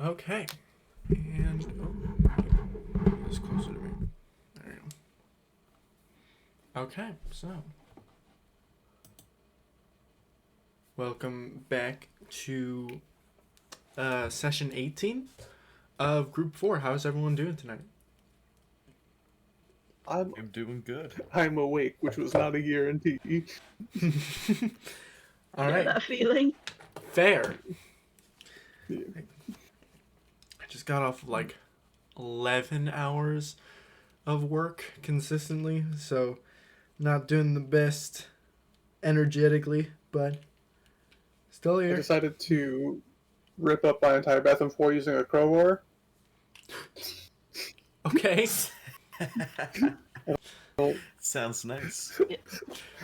Okay. And it's closer to me. There you go. Okay, so welcome back to session 18 of Group 4. How's everyone doing tonight? I'm doing good. I'm awake, which was not a guarantee. All right. That feeling. Fair. Yeah. I just got off like 11 hours of work consistently, so not doing the best energetically, but still I here. decided to rip up my entire bathroom floor using a crowbar. Okay. Sounds nice.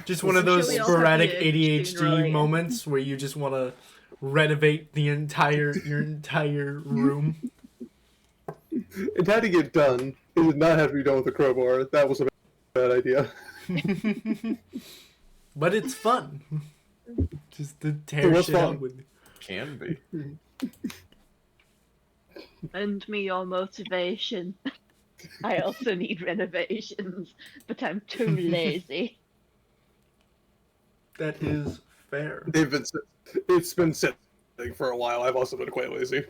Just one of those Sure we all have sporadic the urge sooner or ADHD later. moments where you just want to renovate your entire room. It had to get done. It did not have to be done with a crowbar. That was a bad idea. But it's fun. Just to It tear was shit fun. up with. Can be. Lend me your motivation. I also need renovations, but I'm too lazy. That is fair. It's been sitting for a while. I've also been quite lazy.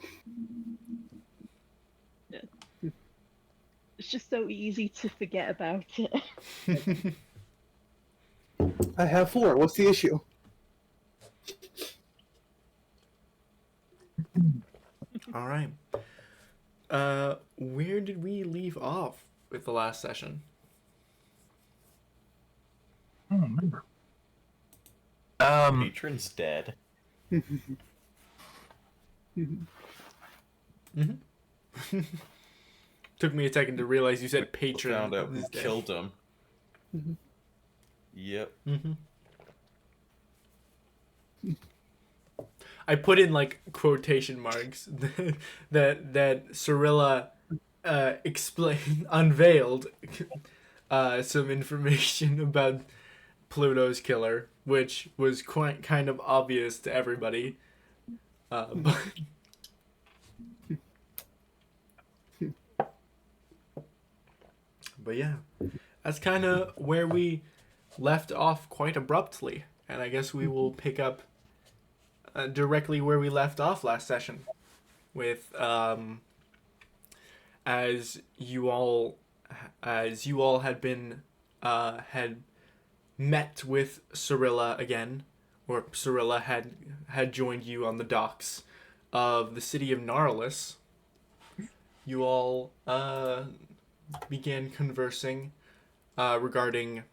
It's just so easy to forget about it. I have 4. What's the issue? All right. Where did we leave off with the last session? I don't remember. Patron's dead. Took me a second to realize you said patron. Found out who is dead. killed him. Yep. I put in like quotation marks that Cirilla unveiled some information about Pluto's killer, which was quite kind of obvious to everybody. But yeah, that's kind of where we left off quite abruptly, and I guess we will pick up directly where we left off last session, with as you all had been had met with Cirilla again, or Cirilla had joined you on the docks of the city of Narlis. You all began conversing regarding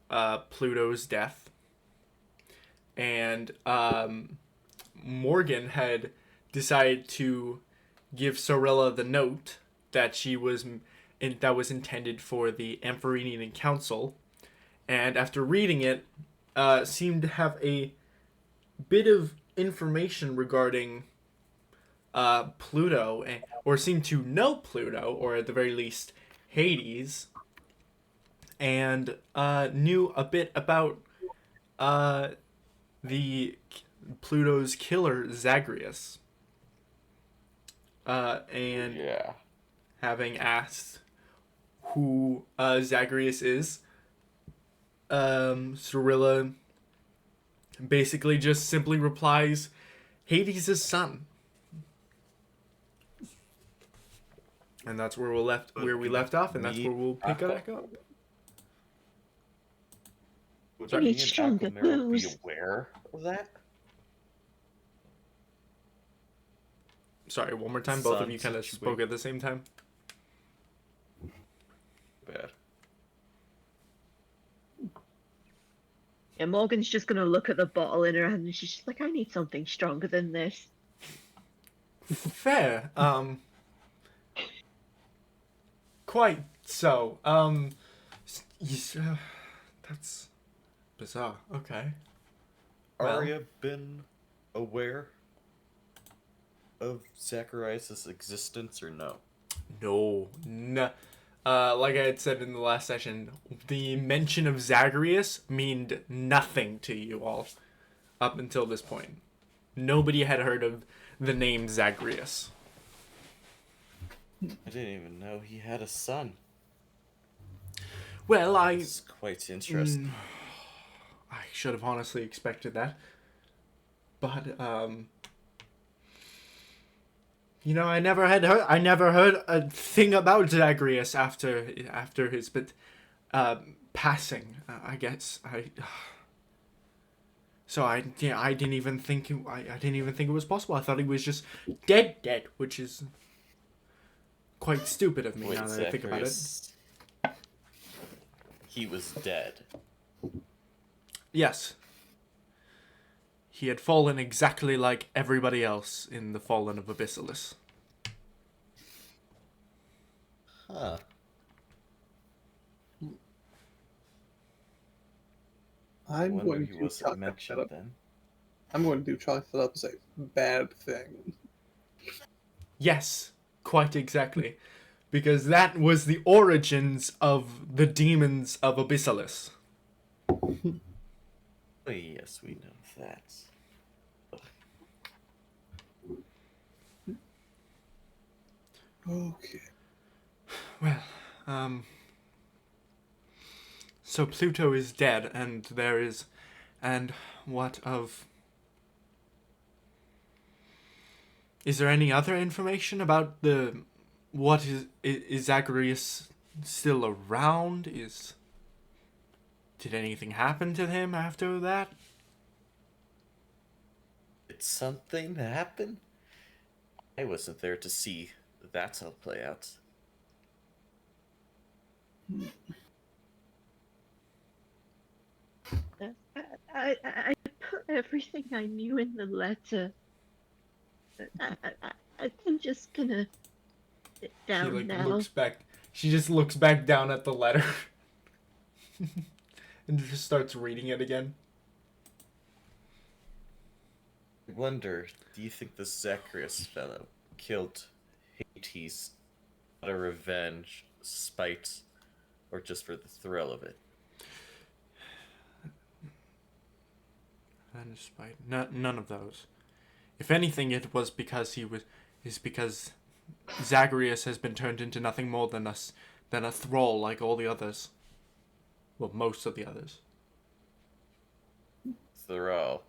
Pluto's death, and Morgan had decided to give Cirilla the note that that was intended for the Ampharenian Council, and after reading it, seemed to have a bit of information regarding Pluto, or seemed to know Pluto, or at the very least Hades, and knew a bit about the Pluto's killer Zagreus. And Yeah. having asked who Zagreus is, Cirilla basically just simply replies, Hades' son. And that's where we left off, and that's where we'll pick it back up. Would We me need and stronger Aquamera be booze. aware of that? Sorry, one more time. Both of Son you kind of situation. spoke at the same time. Bad. Yeah, Morgan's just gonna look at the bottle in her hand and she's just like, I need something stronger than this. Fair. Quite so. That's bizarre. Okay. Well. Arya been aware of Zacharias' existence or no? No. Like I had said in the last session, the mention of Zagreus meant nothing to you all up until this point. Nobody had heard of the name Zagreus. I didn't even know he had a son. Well, It's quite interesting. I should have honestly expected that. But, I never heard a thing about Zagreus after his passing. I guess so I didn't even think it was possible. I thought he was just dead, which is quite stupid of me Wait, now that I think about it. Zacharias- He was dead. Yes. He had fallen exactly like everybody else in the Fallen of Abyssalus. Huh. I'm Wonder going he to wasn't chalk that mentioned up. then. I'm going to chalk that up as a bad thing. Yes, quite exactly. Because that was the origins of the demons of Abyssalus. Oh, yes, we know that. Okay. Well, so Pluto is dead, and what of... Is there any other information about is Zacharias still around? Did anything happen to him after that? Did something happen? I wasn't there to see that all play out. I put everything I knew in the letter. I'm just gonna sit down now. Looks back. She just looks back down at the letter and just starts reading it again. I wonder, do you think this Zacharias fellow killed Hades out of revenge, spite, or just for the thrill of it? And despite none of those. If anything, it was because because Zacharias has been turned into nothing more than a thrall like all the others. Well, most of the others. Thrall.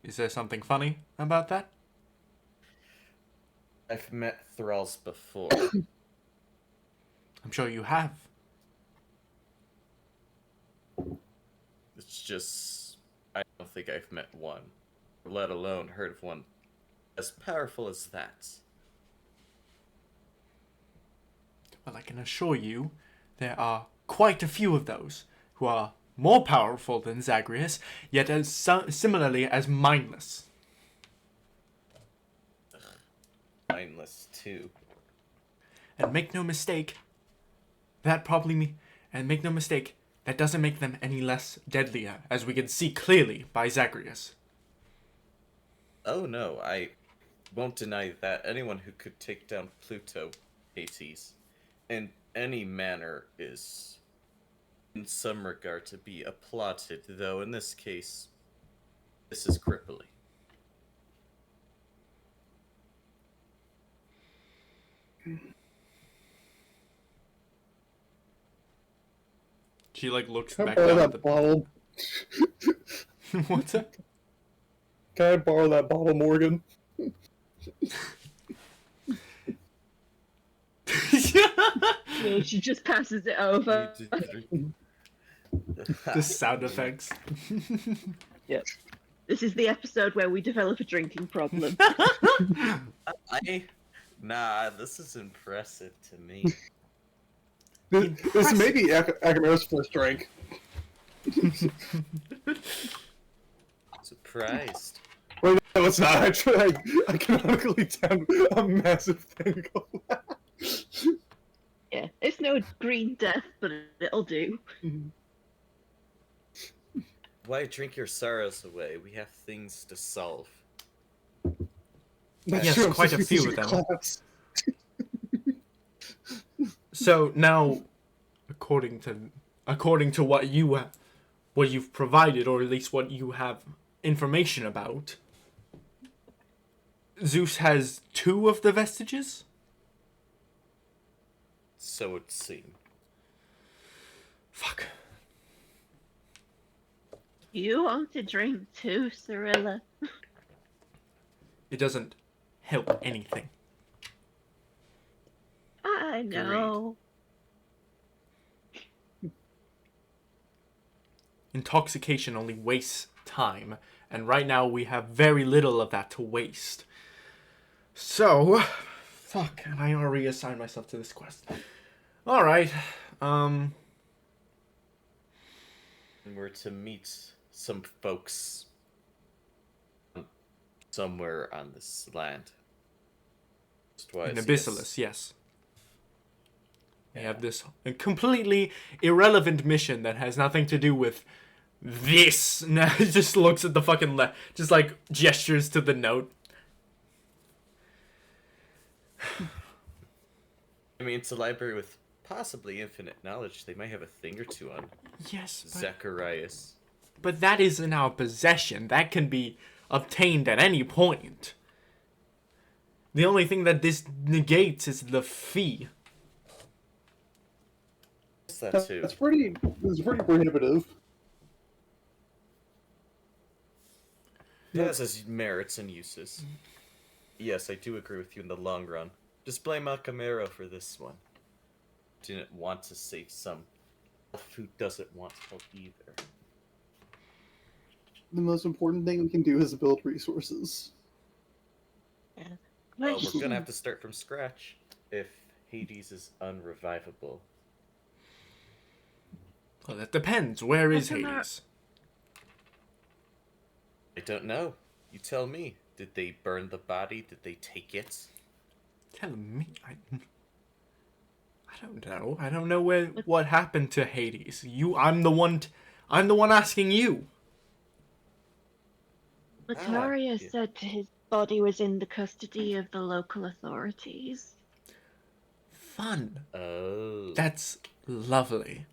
Is there something funny about that? I've met thralls before. I'm sure you have. It's just, I don't think I've met one, let alone heard of one as powerful as that. Well, I can assure you, there are quite a few of those who are more powerful than Zagreus, yet similarly as mindless. Mindless, too. And make no mistake, that doesn't make them any less deadlier, as we can see clearly by Zagreus. Oh no, I won't deny that anyone who could take down Pluto, Hades, in any manner is, in some regard, to be applauded, though in this case, this is crippling. She looks Can I back borrow down that at the bottle? What's that? Can I borrow that bottle, Morgan? No, she just passes it over. The sound effects. Yep. This is the episode where we develop a drinking problem. Nah, this is impressive to me. This may be Akamaro's first drink. Surprised. Wait, no, it's not. I canonically down a massive thing of that. Yeah, it's no green death, but it'll do. Why drink your sorrows away? We have things to solve. That's Yes, true, I'm quite a supposed to few be of them. class. So now, according to what you've provided, or at least what you have information about, Zeus has 2 of the vestiges? So it would seem. Fuck. You want to drink too, Cyrilla? It doesn't help anything. I know. Intoxication only wastes time, and right now we have very little of that to waste. So, fuck, and I already assigned myself to this quest. Alright, And we're to meet some folks somewhere on this land. in Abyssalus, yes. They have this completely irrelevant mission that has nothing to do with this. Now he just looks at the fucking just gestures to the note. I mean, it's a library with possibly infinite knowledge. They might have a thing or two on Yes, Zacharias. but that is in our possession. That can be obtained at any point. The only thing that this negates is the fee. What's that too? That's pretty prohibitive. It has its merits and uses. Yes, I do agree with you in the long run. Just blame Akamero for this one. Didn't want to save some elf who doesn't want help either. The most important thing we can do is build resources. Well, we're gonna have to start from scratch if Hades is unrevivable. Well, that depends. Where is Hades? I don't know. You tell me. Did they burn the body? Did they take it? Tell me. I don't know. I don't know what happened to Hades. I'm the one asking you. Mataria yeah. said his body was in the custody of the local authorities. Fun. Oh. That's lovely.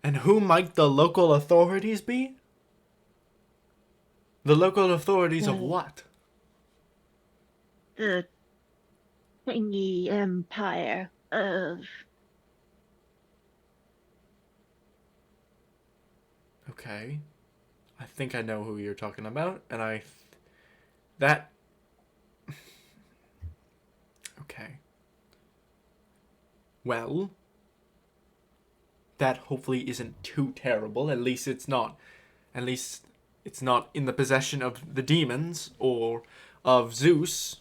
And who might the local authorities be? The local authorities of what? The thingy empire of... Okay. I think I know who you're talking about, and okay. Well, that hopefully isn't too terrible. At least it's not in the possession of the demons or of Zeus.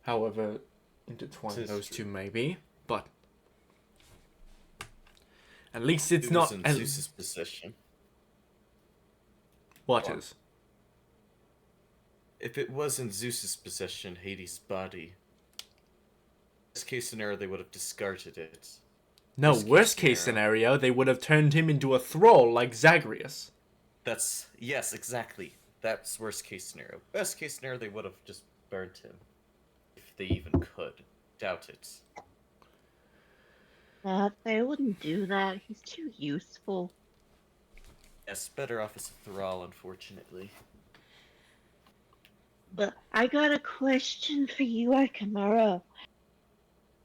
However intertwined those two may be, but at least it's not in Zeus's possession. What is? If it was in Zeus's possession, Hades' body, worst case scenario, they would have discarded it. No, worst case scenario, they would have turned him into a thrall like Zagreus. Yes, exactly. That's worst case scenario. Best case scenario, they would have just burnt him. If they even could. Doubt it. They wouldn't do that. He's too useful. Yes, better off as a thrall, unfortunately. But I got a question for you, Akamara.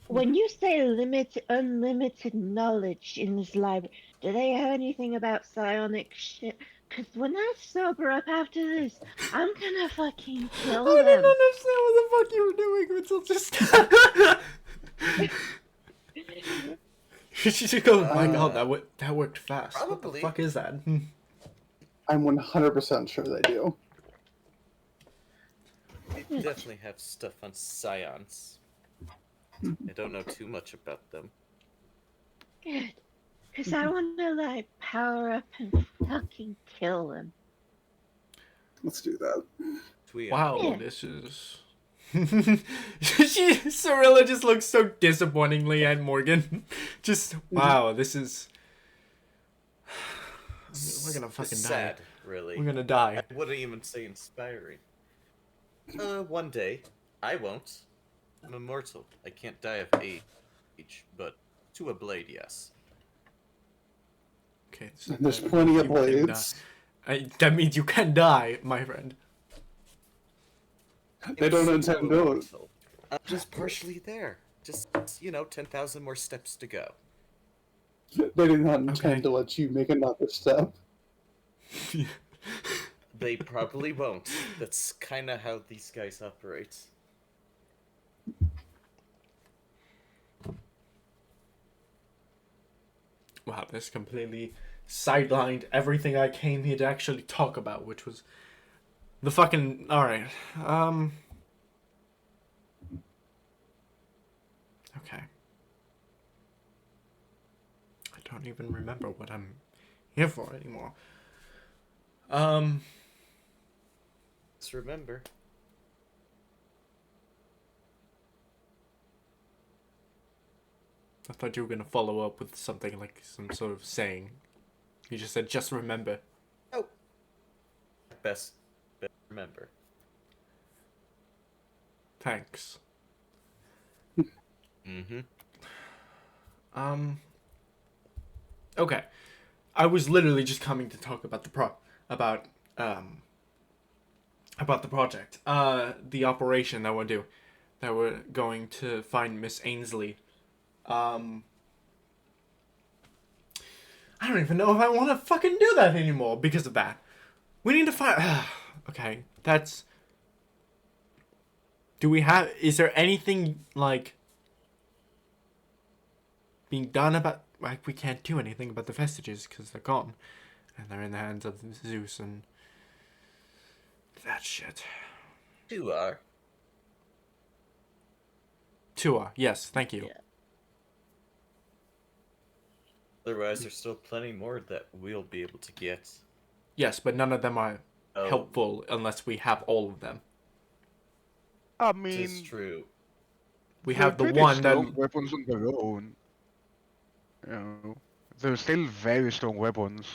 When you say unlimited knowledge in this library, do they have anything about psionic shit? Because when I sober up after this, I'm gonna fucking kill them. I didn't understand what the fuck you were doing until just... She should go, oh my god, that worked fast. Probably. What the fuck is that? I'm 100% sure they do. They definitely have stuff on scions. I don't know too much about them. Good. Because I want to, like, power up and fucking kill them. Let's do that. Wow, Yeah. this is... Cirilla just looks so disappointingly at Morgan. Just, wow, this is... We're gonna fucking sad, die. Really. We're gonna die. I wouldn't even say inspiring. One day. I won't. I'm immortal. I can't die of age, but to a blade, yes. Okay, so There's plenty of blades. That means you can die, my friend. They don't intend to. I'm just partially there. Just, 10,000 more steps to go. They do not intend to let you make another step. They probably won't. That's kind of how these guys operate. Wow, this completely sidelined everything I came here to actually talk about, which was the fucking... Alright, okay. I don't even remember what I'm here for anymore. Just remember. I thought you were gonna follow up with something like some sort of saying. You just said, just remember. Oh. Best remember. Thanks. Mm-hmm. Okay. I was literally just coming to talk about About the project. The operation that we're going to find Miss Ainsley. I don't even know if I want to fucking do that anymore because of that. We need to find... Okay, that's... Is there anything, like... being done about... Like, we can't do anything about the vestiges because they're gone. And they're in the hands of Zeus and... that shit. Tua. Tua, yes, thank you. Yeah. Otherwise, there's still plenty more that we'll be able to get. Yes, but none of them are Oh, helpful unless we have all of them. I this mean, is true. We they're have the pretty one strong that... weapons on their own. You know, they're still very strong weapons.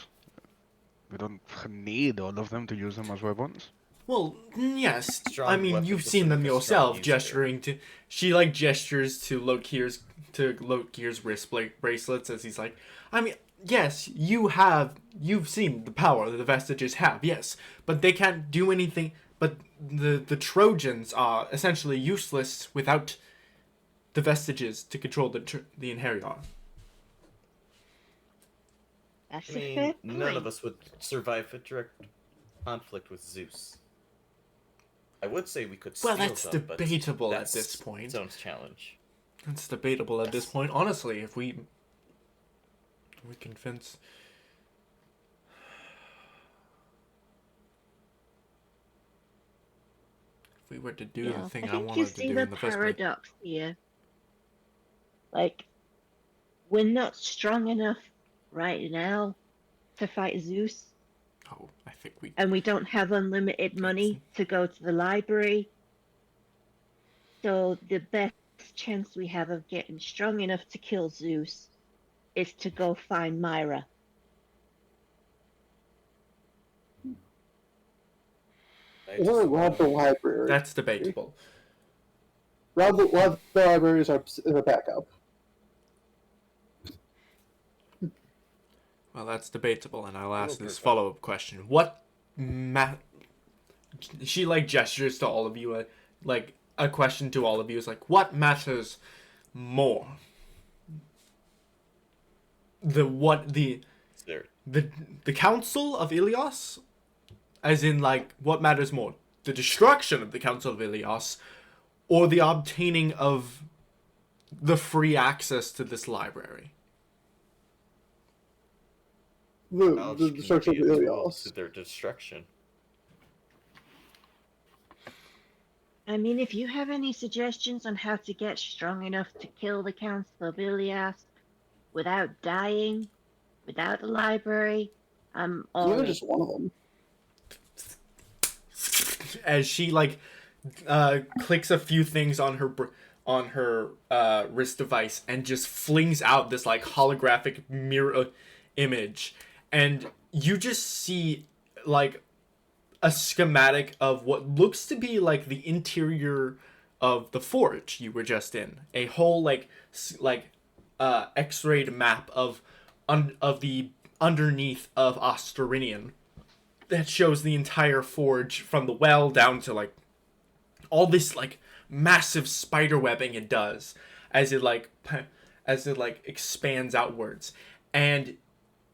We don't need all of them to use them as weapons. Well, yes. Strong I mean, weapons you've with seen sort them of a strong yourself, user. gesturing to... She, like, gestures to Lokir's wrist bracelets as he's like... I mean, yes, you've seen the power that the vestiges have, yes. But they can't do anything... But the Trojans are essentially useless without the vestiges to control the Inherion. That's I a mean, fair none of point. us would survive a direct conflict with Zeus. I would say we could steal Well, that's them, but debatable at that's this point. its own challenge. It's debatable at this point. Honestly, if we convince... If we were to do the thing I think you wanted to see do the in the first place... paradox here. Like, we're not strong enough right now to fight Zeus, Oh, I think we... and we don't have unlimited money to go to the library. So the best chance we have of getting strong enough to kill Zeus is to go find Myra. I Or just rob the library. That's debatable. Rob the library is a backup. Well, that's debatable, and I'll ask this perfect. follow-up question. What She, like, gestures to all of you, like, a question to all of you is, like, what matters more? The Council of Ilios? As in, like, what matters more? The destruction of the Council of Ilios, or the obtaining of the free access to this library? The destruction of Ilios. to their destruction. I mean, if you have any suggestions on how to get strong enough to kill the Council of Ilias without dying, without the library, I'm all You're in. just one of them. As she, like, clicks a few things on her wrist device and just flings out this, like, holographic mirror image, and you just see, like, a schematic of what looks to be like the interior of the forge you were just in. A whole X-rayed map of the underneath of Osterinian that shows the entire forge from the well down to, like, all this, like, massive spider webbing it does as it expands outwards. And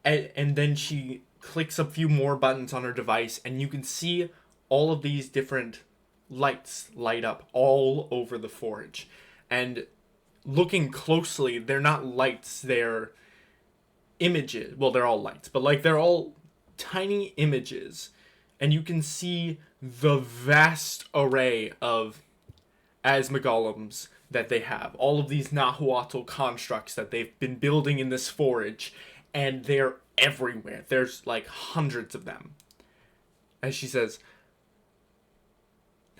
then she clicks a few more buttons on her device, and you can see all of these different lights light up all over the forge. And looking closely, they're not lights, they're images. Well, they're all lights, but, like, they're all tiny images. And you can see the vast array of Asmogolems that they have. All of these Nahuatl constructs that they've been building in this forge, and they're everywhere. There's, like, hundreds of them. As she says,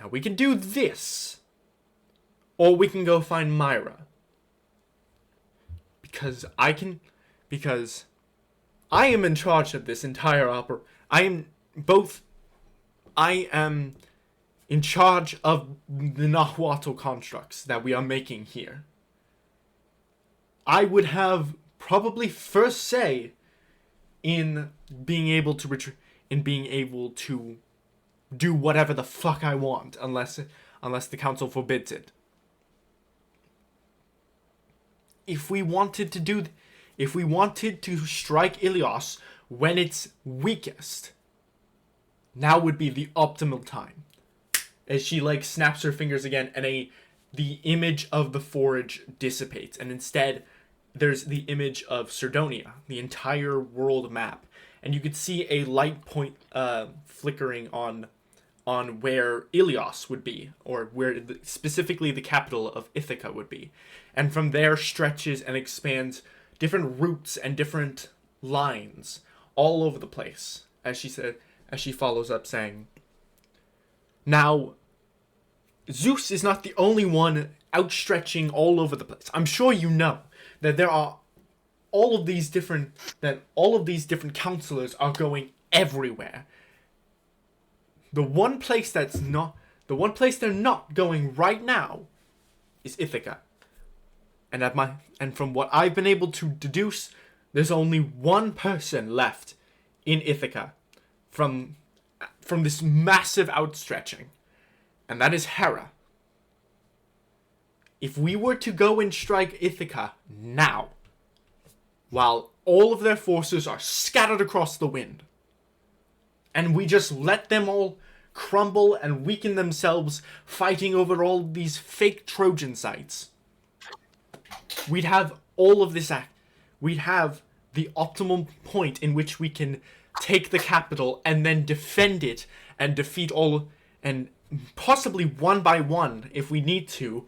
now we can do this, or we can go find Myra. Because I am in charge of this entire I am in charge of the Nahuatl constructs that we are making here. I would have probably first say in being able to do whatever the fuck I want unless the council forbids it. If we wanted to strike Ilios when it's weakest, now would be the optimal time. As she like snaps her fingers again, and the image of the forge dissipates, and instead there's the image of Cerdonia, the entire world map, and you could see a light point flickering on where Ilios would be, or where specifically the capital of Ithaca would be. And from there stretches and expands different routes and different lines all over the place, as she follows up saying, now, Zeus is not the only one outstretching all over the place. I'm sure you know that there are all of these different counselors are going everywhere. The one place they're not going right now is Ithaca. And from what I've been able to deduce, there's only one person left in Ithaca from this massive outstretching, and that is Hera. If we were to go and strike Ithaca now, while all of their forces are scattered across the wind, and we just let them all crumble and weaken themselves fighting over all these fake Trojan sites, we'd have all of this we'd have the optimal point in which we can take the capital and then defend it and defeat all, and possibly one by one, if we need to,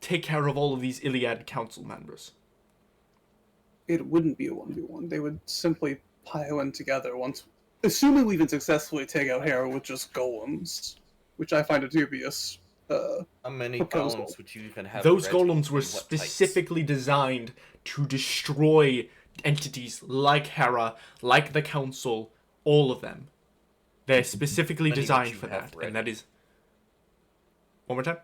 take care of all of these Iliad council members. It wouldn't be a 1v1. They would simply pile in together once, assuming we can successfully take out Hera with just golems, which I find a dubious How many proposal. golems would you even have? Those ready, golems were and what types? specifically designed to destroy entities like Hera, like the Council, all of them. They're specifically Many designed would you for have that, ready? and that is... One more time?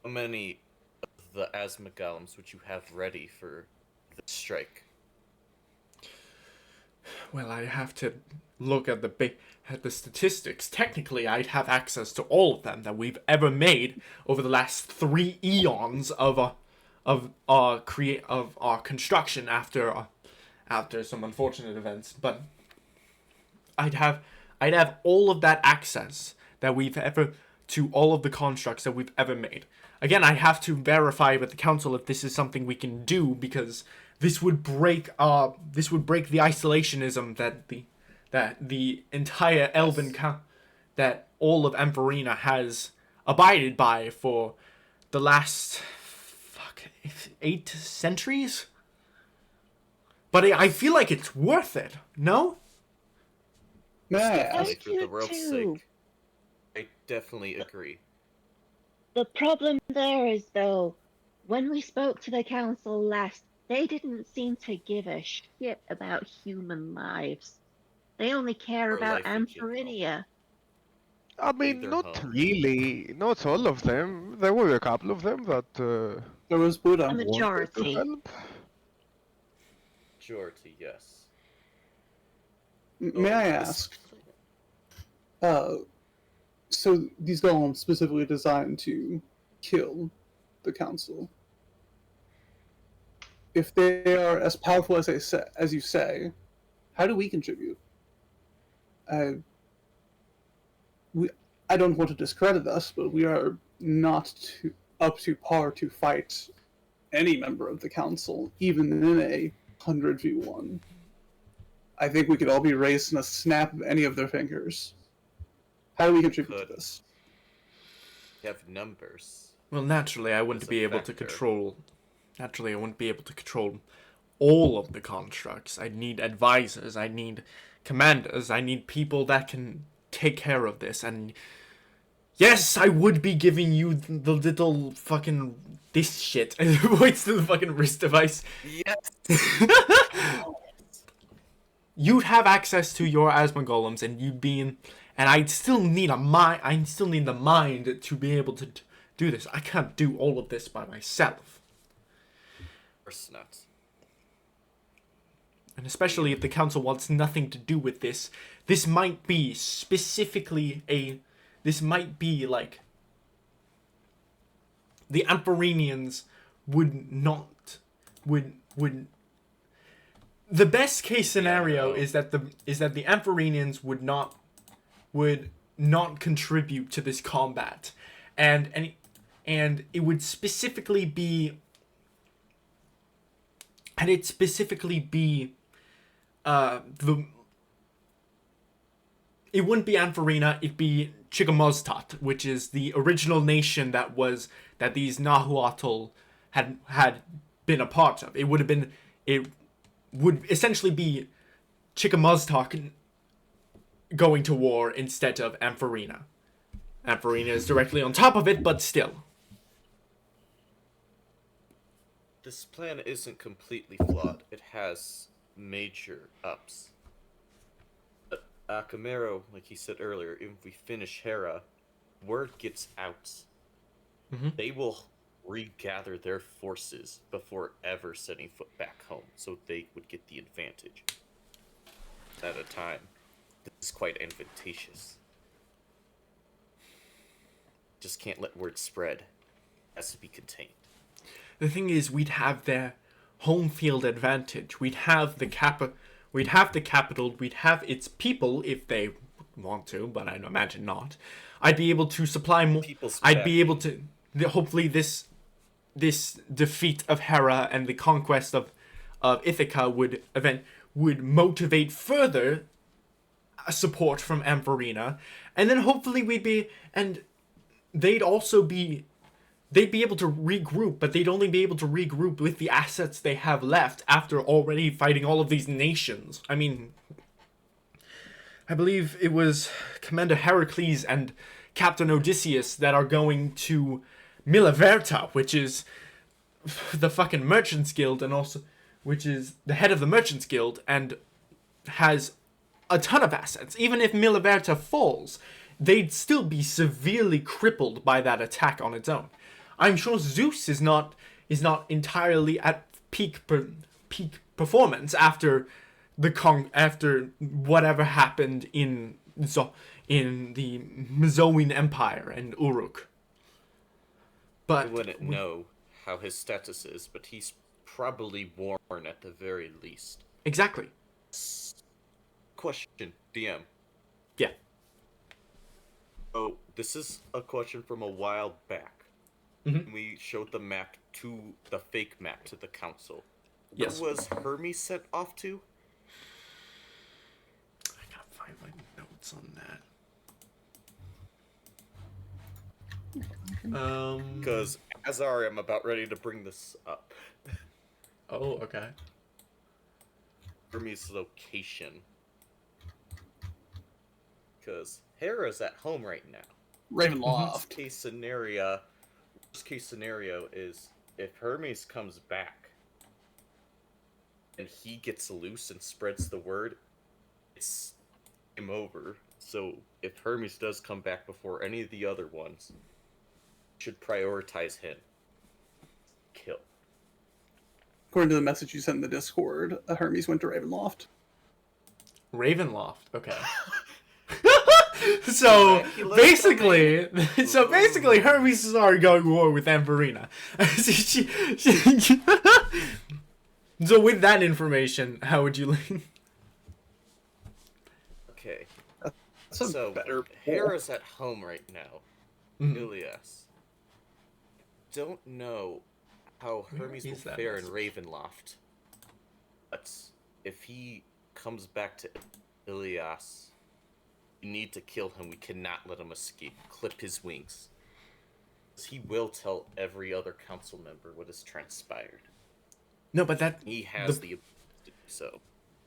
How many of the asthma golems would you have ready for the strike? Well, I have to look at the statistics. Technically, I'd have access to all of them that we've ever made over the last 3 eons of our construction after some unfortunate events. But I'd have all of that access that we've ever to all of the constructs that we've ever made. Again, I have to verify with the council if this is something we can do, because this would break the isolationism that the entire Elven that all of Ampharina has abided by for the last 8 centuries. But I feel like it's worth it. No? May I Definitely ask? for the you world's too. sake. I definitely agree. The problem there is, though, when we spoke to the council last, they didn't seem to give a shit about human lives. They only care Or about life in general. Ampharina. I mean, Either not home. really. Not all of them. There were a couple of them that There was Buddha. A wanted to majority. help. Majority, yes. May I ask? So these golems specifically designed to kill the council. If they are as powerful as you say, how do we contribute? I don't want to discredit us, but we are not up to par to fight any member of the council, even in a 100v1. I think we could all be raised in a snap of any of their fingers. How do we contribute to Could. this? You have numbers. Well, naturally, I wouldn't As a be able to factor. control. Naturally, I wouldn't be able to control all of the constructs. I'd need advisors. I need commanders. I need people that can take care of this. And yes, I would be giving you the little fucking this shit. And it points to the fucking wrist device. Yes! You'd have access to your asthma golems, and you'd be in. And I'd still need a mind. I still need the mind to be able to do this. I can't do all of this by myself. Of course not. and especially if the council wants nothing to do with this, this might be specifically this might be like the Amphorenians would not would the best case scenario is that the Amphorenians would not contribute to this combat, and it would specifically be it wouldn't be Ampharena, it'd be Chickamoztot, which is the original nation that these Nahuatl had been a part of. It would essentially be Chickamoztot going to war instead of Ampharena. Ampharena is directly on top of it, but still. This plan isn't completely flawed. It has major ups. But Camaro, like he said earlier, if we finish Hera, word gets out. Mm-hmm. They will regather their forces before ever setting foot back home, so they would get the advantage. At a time, this is quite advantageous. Just can't let word spread. It has to be contained. The thing is, we'd have their home field advantage. We'd have the capital. We'd have its people if they want to, but I imagine not. I'd be able to supply more. I'd be able to. Hopefully, this defeat of Hera and the conquest of Ithaca would motivate further support from Ampharena, and then hopefully they'd be able to regroup, but they'd only be able to regroup with the assets they have left after already fighting all of these nations. I mean, I believe it was Commander Heracles and Captain Odysseus that are going to Milaverta, which is the fucking Merchants Guild, and also which is the head of the Merchants Guild and has a ton of assets. Even if Milaverta falls, they'd still be severely crippled by that attack on its own. I'm sure Zeus is not entirely at peak performance after whatever happened in the Mzoan Empire and Uruk. But I wouldn't know how his status is, but he's probably worn at the very least. Exactly. Question, DM. Yeah. Oh, this is a question from a while back. Mm-hmm. We showed the fake map to the council. Yes. Where was Hermes sent off to? I gotta find my notes on that. Because Azar, I'm about ready to bring this up. Oh, okay. Hermes' location. Because Hera's at home right now. Ravenloft. Worst case scenario is if Hermes comes back and he gets loose and spreads the word, it's game over. So if Hermes does come back before any of the other ones, should prioritize him. Kill. According to the message you sent in the Discord, Hermes went to Ravenloft. Ravenloft. Okay. So basically, Hermes is already going to war with Ampharena. So with that information, how would you lean? Okay. That's a So better Hera's at home right now. Mhm. Ilias. Don't know how Hermes will is that fare in message? Ravenloft. But if he comes back to Ilias, we need to kill him. We cannot let him escape. Clip his wings. He will tell every other council member what has transpired. No, but He has the ability to do so.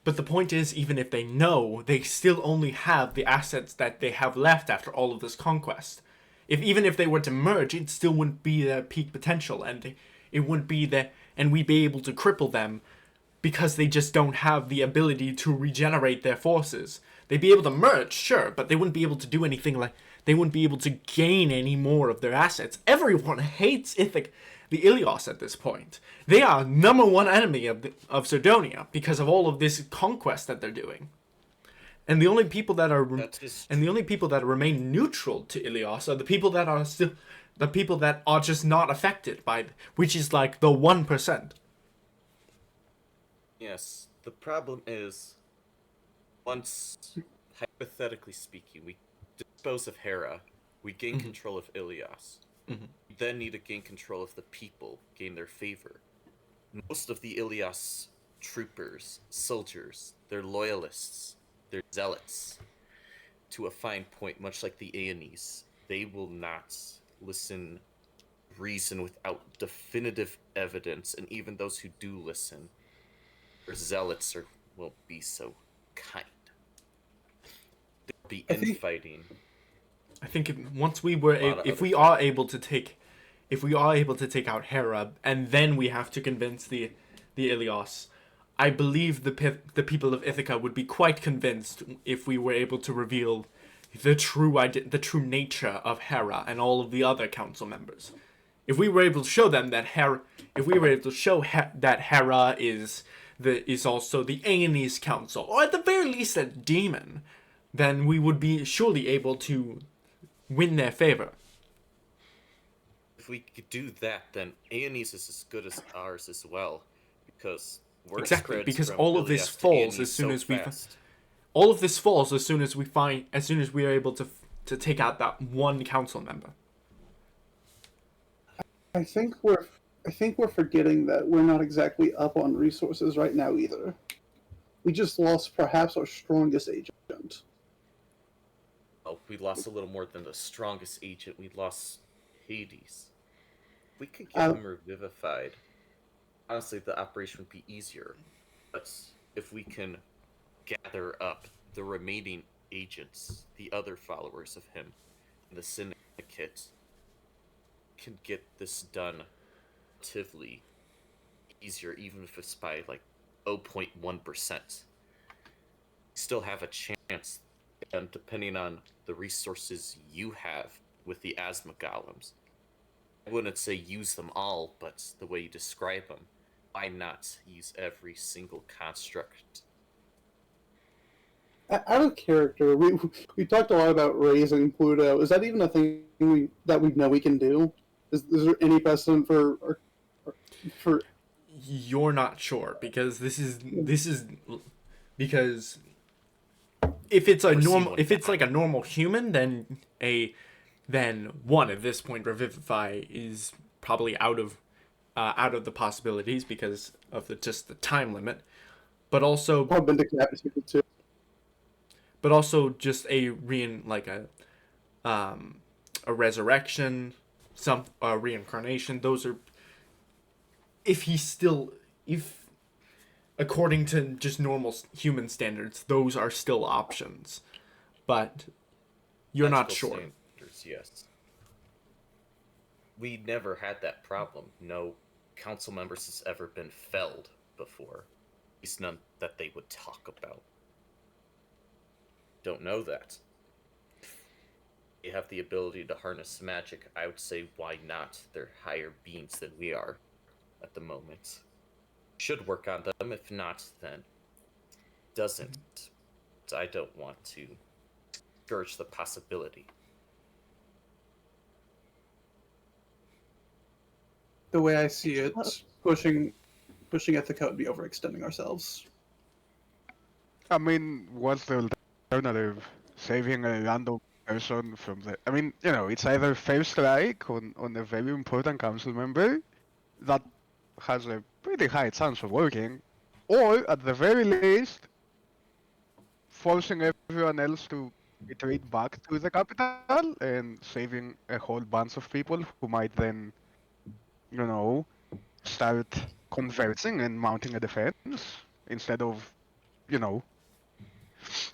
But the point is, even if they know, they still only have the assets that they have left after all of this conquest. Even if they were to merge, it still wouldn't be their peak potential, and it wouldn't be and we'd be able to cripple them because they just don't have the ability to regenerate their forces. They'd be able to merge, sure, but they wouldn't be able to do anything they wouldn't be able to gain any more of their assets. Everyone hates the Ilios at this point. They are number one enemy of Cerdonia because of all of this conquest that they're doing. And the only people that are remain neutral to Ilios are the people that are just not affected by it, which is like the 1%. Yes, the problem is, once, hypothetically speaking, we dispose of Hera, we gain control of Ilios. We then need to gain control of the people, gain their favor. Most of the Ilios troopers, soldiers, they're loyalists, they're zealots. To a fine point, much like the Aeonies, they will not reason without definitive evidence, and even those who do listen, their zealots won't be so kind. There'll be infighting. I think if we are able to take out Hera, and then we have to convince the Ilios, I believe the people of Ithaca would be quite convinced if we were able to reveal the true nature of Hera and all of the other council members. If we were able to show them that Hera is also the Aeonies Council, or at the very least a demon, then we would be surely able to win their favor. If we could do that, then Aeonies is as good as ours as well, because all of this falls as soon as we are able to take out that one council member. I think we're forgetting that we're not exactly up on resources right now either. We just lost perhaps our strongest agent. Oh, we lost a little more than the strongest agent. We lost Hades. We could get him revivified. Honestly, the operation would be easier. But if we can gather up the remaining agents, the other followers of him, the syndicate, can get this done relatively easier, even if it's by like 0.1%. Still have a chance, and depending on the resources you have with the asthma golems, I wouldn't say use them all, but the way you describe them, why not use every single construct? Out of character, we talked a lot about raising Pluto. Is that even a thing that we know we can do? Is there any precedent for? You're not sure because because if it's like a normal human, then one at this point revivify is probably out of the possibilities because of the time limit, but also I've been decapitated too. But also just a resurrection, reincarnation. Those are if according to just normal human standards, those are still options, but you're not sure. Standards, yes. We never had that problem. No council members has ever been felled before. At least none that they would talk about. Don't know that. If they have the ability to harness magic, I would say why not? They're higher beings than we are at the moment. Should work on them. If not, then doesn't. I don't want to discourage the possibility. The way I see it, pushing Ithaca would be overextending ourselves. I mean, what's the alternative? Saving a random person from the... I mean, it's either first strike on a very important council member that has a pretty high chance of working, or at the very least, forcing everyone else to retreat back to the capital and saving a whole bunch of people who might then, start conversing and mounting a defense instead of,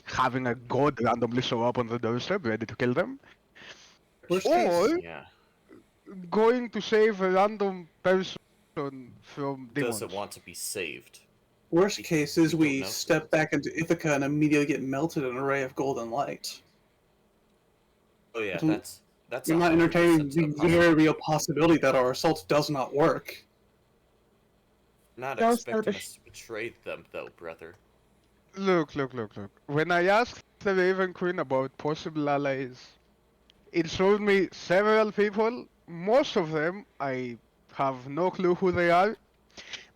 having a god randomly show up on the doorstep ready to kill them. Or going to save a random person from demons. Doesn't want to be saved. Worst case is we step back into Ithaca and immediately get melted in an array of golden light. Oh yeah, Don't- that's You're not 100% entertaining the a very real possibility. possibility that our assault does not work. Not Also, expecting the us to betray them, though, brother. Look. When I asked the Raven Queen about possible allies, it showed me several people. Most of them, I have no clue who they are.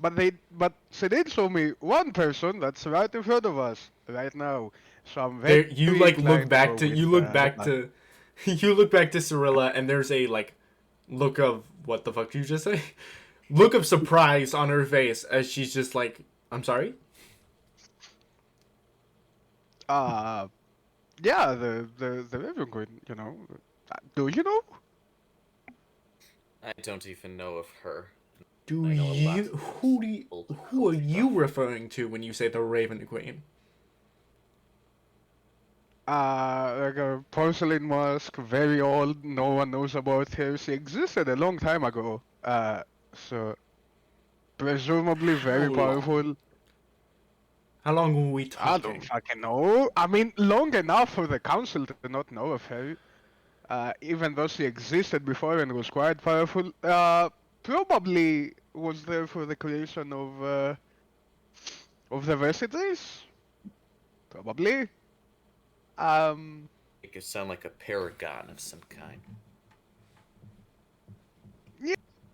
But she did show me one person that's right in front of us right now. So I'm There, very you like look inclined to back go to with you look back that. to, you look back to Cirilla, and there's a like look of what the fuck did you just say? Look of surprise on her face as she's just like, I'm sorry. Uh, yeah, the Raven Queen, you know. Do you know? I don't even know of her. Do I know a lot you of who those do you, old who are cult you stuff. referring to when you say the Raven Queen? Like a porcelain mask, very old, no one knows about her. She existed a long time ago. So presumably How very long? powerful. How long were we I don't talking? fucking know. I mean, long enough for the council to not know of her. Even though she existed before and was quite powerful. Probably was there for the creation of the Versities. Probably. Um, It could sound like a paragon of some kind.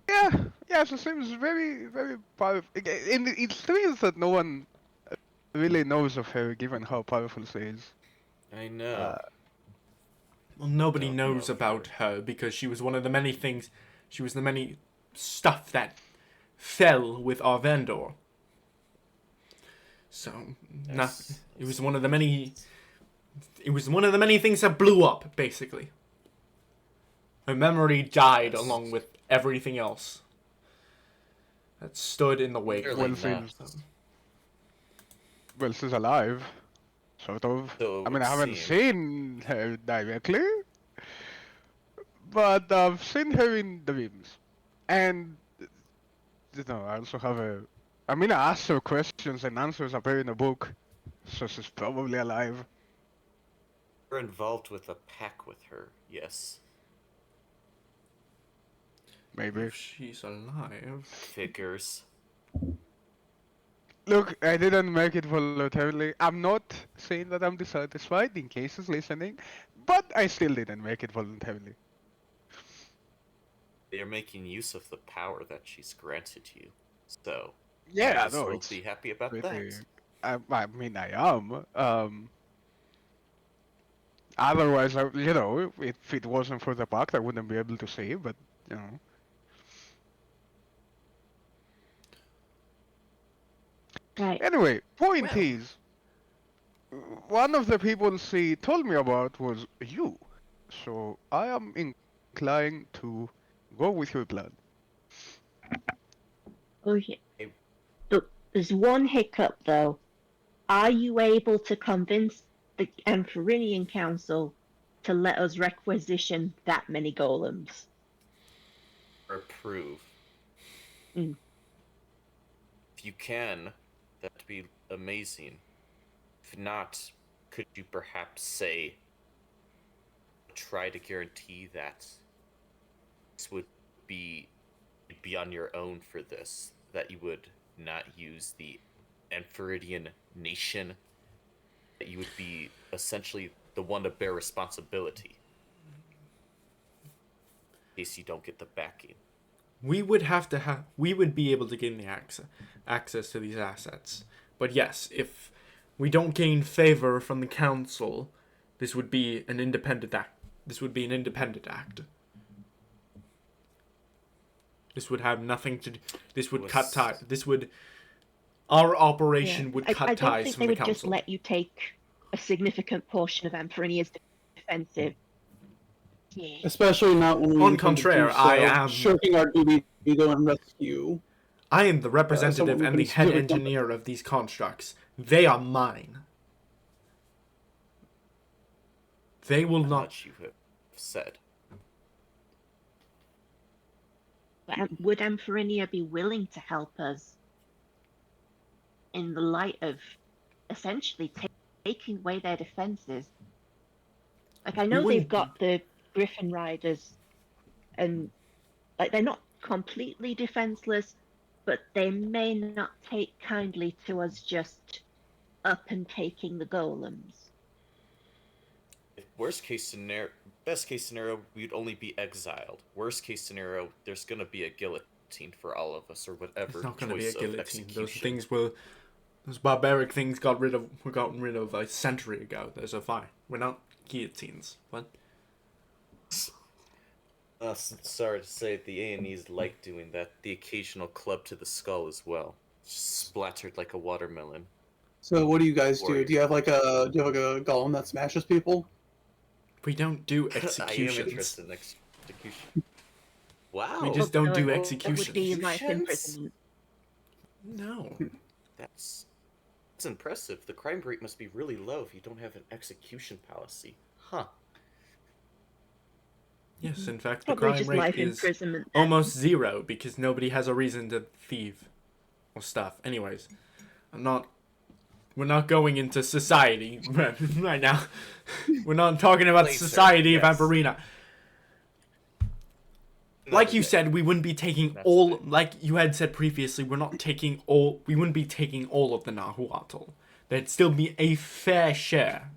yeah, yeah. She seems very powerful. And it's strange that no one really knows of her, given how powerful she is. I know. Uh, Well, nobody Don't know knows of about her because she was one of the many things. She was the many stuff that fell with our vendor. So, not. It was one of the many. It was one of the many things that blew up, basically. Her memory died Yes. along with everything else that stood in the wake. Clearly well, not. she's alive, sort of. So it I mean, would I haven't seem. seen her directly, but I've seen her in dreams. And, I also have a. I mean, I asked her questions and answers appear in a book, so she's probably alive. We're involved with a pack with her, yes. Maybe. If she's alive. Figures. Look, I didn't make it voluntarily. I'm not saying that I'm dissatisfied in case he's listening, but I still didn't make it voluntarily. They are making use of the power that she's granted you. So, might Yeah, as no, well it's be happy about pretty. that. I mean, I am. Otherwise, if it wasn't for the pact, I wouldn't be able to see. But you know, right. anyway, point Well, is, one of the people she told me about was you, so I am inclined to go with your plan. Oh yeah. Hey. Look, there's one hiccup though. Are you able to convince the Emperinian Council to let us requisition that many golems? approve. Mm. If you can, that'd be amazing. If not, could you perhaps say, try to guarantee that this would be on your own for this, that you would not use the Amphiridian nation, that you would be essentially the one to bear responsibility in case you don't get the backing. We would have to have. We would be able to gain the access to these assets. But yes, if we don't gain favor from the council, this would be an independent act. This would be an independent act. This would have nothing to. This would cut ties. This would. Our operation would cut I don't ties think from they the would just council. let you take a significant portion of Emperinia's defensive. Yeah. Especially not when we On intend to do contraire, so, shirking our duty to go and rescue. I am the representative someone and we the head consider engineer of these constructs. They are mine. They will How not. much you have said. But would Emphirinia be willing to help us in the light of essentially taking away their defenses? Like, I We know they've wouldn't. got the Griffin riders, and like they're not completely defenseless, but they may not take kindly to us just up and taking the golems. Worst case scenario, best case scenario, we'd only be exiled. Worst case scenario, there's gonna be a guillotine for all of us, or whatever It's not going to be a choice of guillotine. Those execution. things were, those barbaric things were gotten rid of a century ago. Those are fine. We're not guillotines. What? Sorry to say, the A&Es like doing that. The occasional club to the skull as well. Just splattered like a watermelon. So what do you guys do? Warrior. Do you have like a golem that smashes people? We don't do I am executions. interested in execution. Wow. We just don't do That would executions. be life Executions? imprisonment. No. That's impressive. The crime rate must be really low if you don't have an execution policy. Huh. Yes, in fact, the Probably crime just rate life is imprisonment. then. almost zero because nobody has a reason to thieve or stuff. Anyways, we're not going into society right now. We're not talking about Later, society of yes. Amberina. Like you said, we wouldn't be taking That's all. fine. Like you had said previously, we're not taking all. We wouldn't be taking all of the Nahuatl. There'd still be a fair share.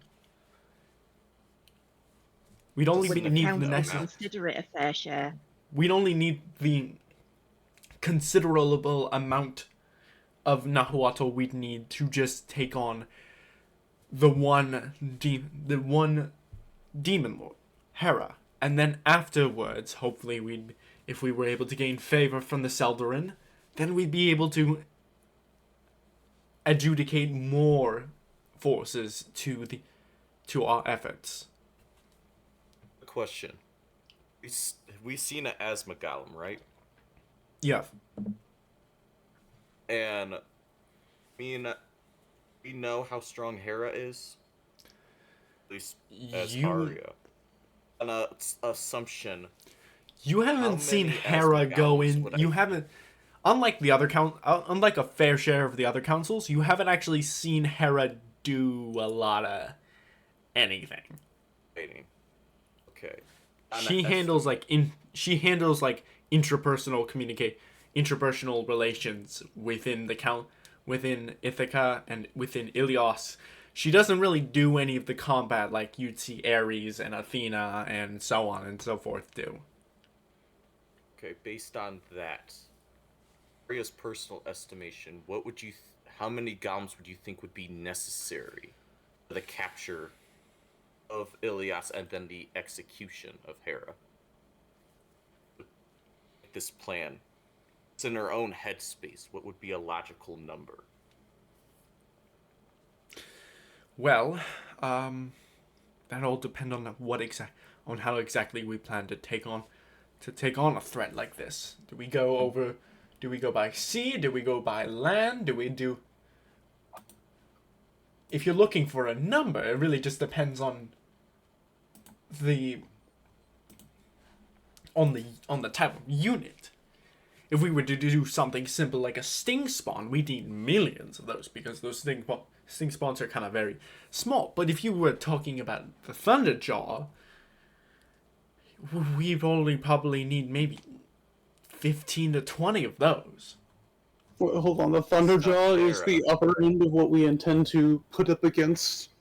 We'd only Would the need the council necessary. consider it a fair share? We'd only need the considerable amount of Nahuatl we'd need to just take on the one demon lord, Hera, and then afterwards, hopefully, if we were able to gain favor from the Seldarin, then we'd be able to adjudicate more forces to our efforts. Question. We've seen an asthma golem, right? Yeah. And we know how strong Hera is. At least as Arya. An assumption. You How haven't seen many Hera asthma go golems in. would I You need? haven't, unlike the other unlike a fair share of the other councils, you haven't actually seen Hera do a lot of anything. Waiting. Okay. She handles like interpersonal relations within within Ithaca and within Ilios. She doesn't really do any of the combat like you'd see Ares and Athena and so on and so forth do. Okay, based on that, Arya's personal estimation, what would you how many golems would you think would be necessary for the capture of Ilias and then the execution of Hera? This plan. It's in her own headspace. What would be a logical number? Well, that all depend on on how exactly we plan to take on a threat like this. Do we go by sea? Do we go by land? If you're looking for a number, it really just depends on the type of unit. If we were to do something simple like a sting spawn, we'd need millions of those because those sting spawns are kind of very small. But if you were talking about the Thunderjaw, we'd only probably need maybe 15 to 20 of those. Well, hold on, the Thunderjaw is Hera. the upper end of what we intend to put up against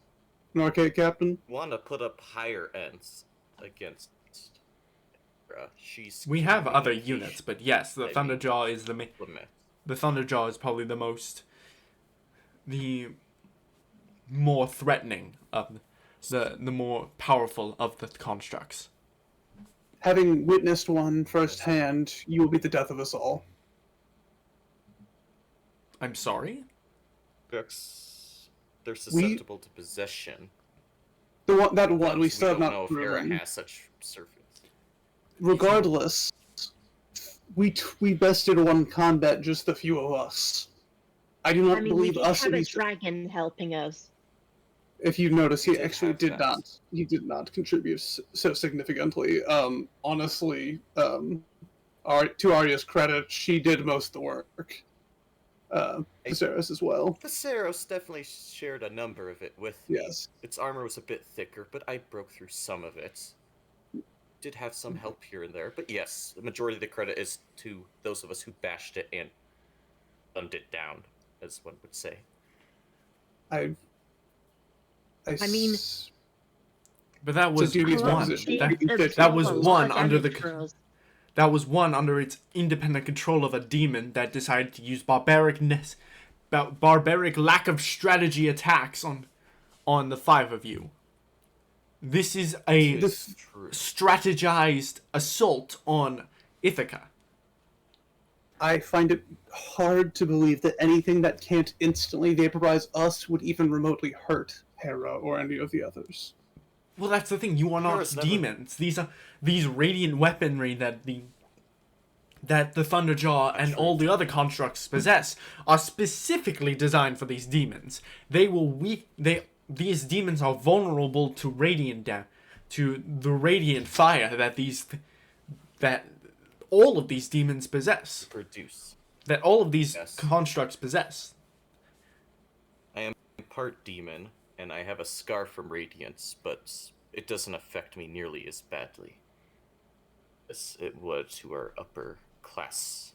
an Arcade Captain. Want to put up higher ends against Hera. She's We have other communication units, but yes, the Thunderjaw is limit. the Thunderjaw is probably the more threatening of the more powerful of the constructs. Having witnessed one firsthand, you will be the death of us all. I'm sorry? They're susceptible to possession. That one we still have don't not know if Hera proven. has such surface. Regardless, we bested one combat, just the few of us. I do not I mean, we believe did us. have a Least, dragon helping us. if you notice, he did actually have did that. not. He did not contribute so significantly. Honestly, to Arya's credit, she did most of the work. Viserys as well. Viserys definitely shared a number of it with me. Yes. Its armor was a bit thicker, but I broke through some of it. did have some help here and there, but yes, the majority of the credit is to those of us who bashed it and gunned it down, as one would say. I mean, But that it's a was dubious one. proposition. That, You could- that was absorb a lot one of under damage the for us. that was one under its independent control of a demon that decided to use barbaric lack of strategy attacks on the 5 of you. This is a This is true. strategized assault on Ithaca. I find it hard to believe that anything that can't instantly vaporize us would even remotely hurt Hera or any of the others. Well, that's the thing. You are not Hera's never- demons. These radiant weaponry that the Thunderjaw and true. all the other constructs possess are specifically designed for these demons. These demons are vulnerable to to the radiant fire that all of these demons possess. Produce. That all of these Yes. constructs possess. I am part demon, and I have a scar from radiance, but it doesn't affect me nearly as badly as it would to our upper class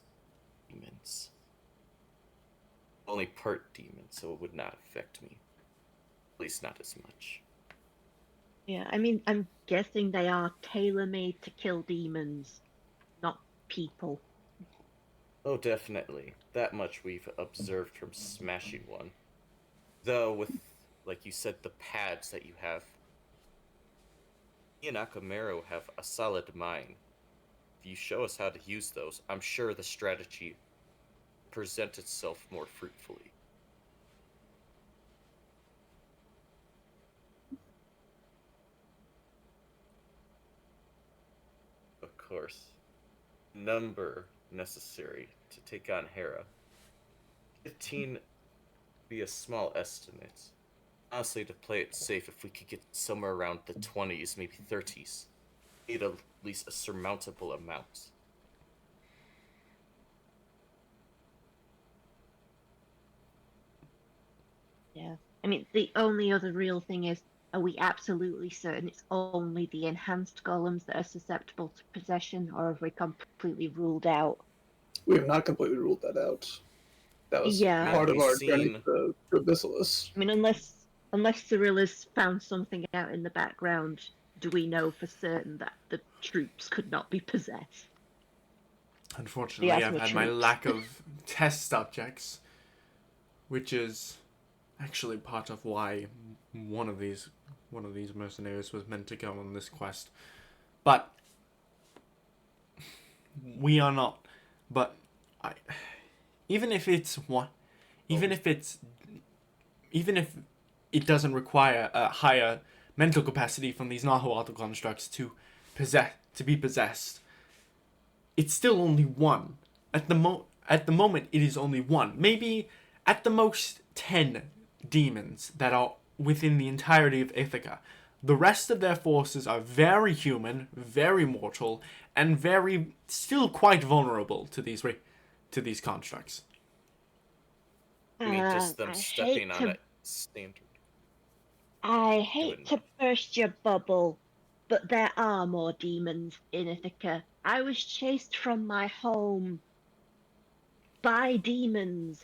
demons. Only part demon, so it would not affect me. At least not as much. Yeah, I mean, I'm guessing they are tailor-made to kill demons, not people. Oh, definitely. That much we've observed from smashing one. Though, with, like you said, the pads that you have, me and Akamero have a solid mind. If you show us how to use those, I'm sure the strategy presents itself more fruitfully. Of course. Number necessary to take on Hera. 15 be a small estimate. Honestly, to play it safe, if we could get somewhere around the 20s, maybe 30s, need at least a surmountable amount. Yeah. I mean, the only other real thing is, are we absolutely certain it's only the enhanced golems that are susceptible to possession, or have we completely ruled out? We have not completely ruled that out. That was Yeah. part of We've our journey seen- to Abyssalius. I mean, unless Cyrilla's found something out in the background, do we know for certain that the troops could not be possessed? Unfortunately, The I've asthma had my troops. lack of test subjects, which is actually part of why one of these mercenaries was meant to go on this quest. But we are not. But even if it doesn't require a higher mental capacity from these Nahuatl constructs to be possessed, it's still only one. At the moment, it is only one. Maybe at the most 10 demons that are within the entirety of Ithaca. The rest of their forces are very human, very mortal, and still quite vulnerable to these constructs. I mean, just them I stepping hate on to a standard. I hate to enough. burst your bubble, but there are more demons in Ithaca. I was chased from my home by demons.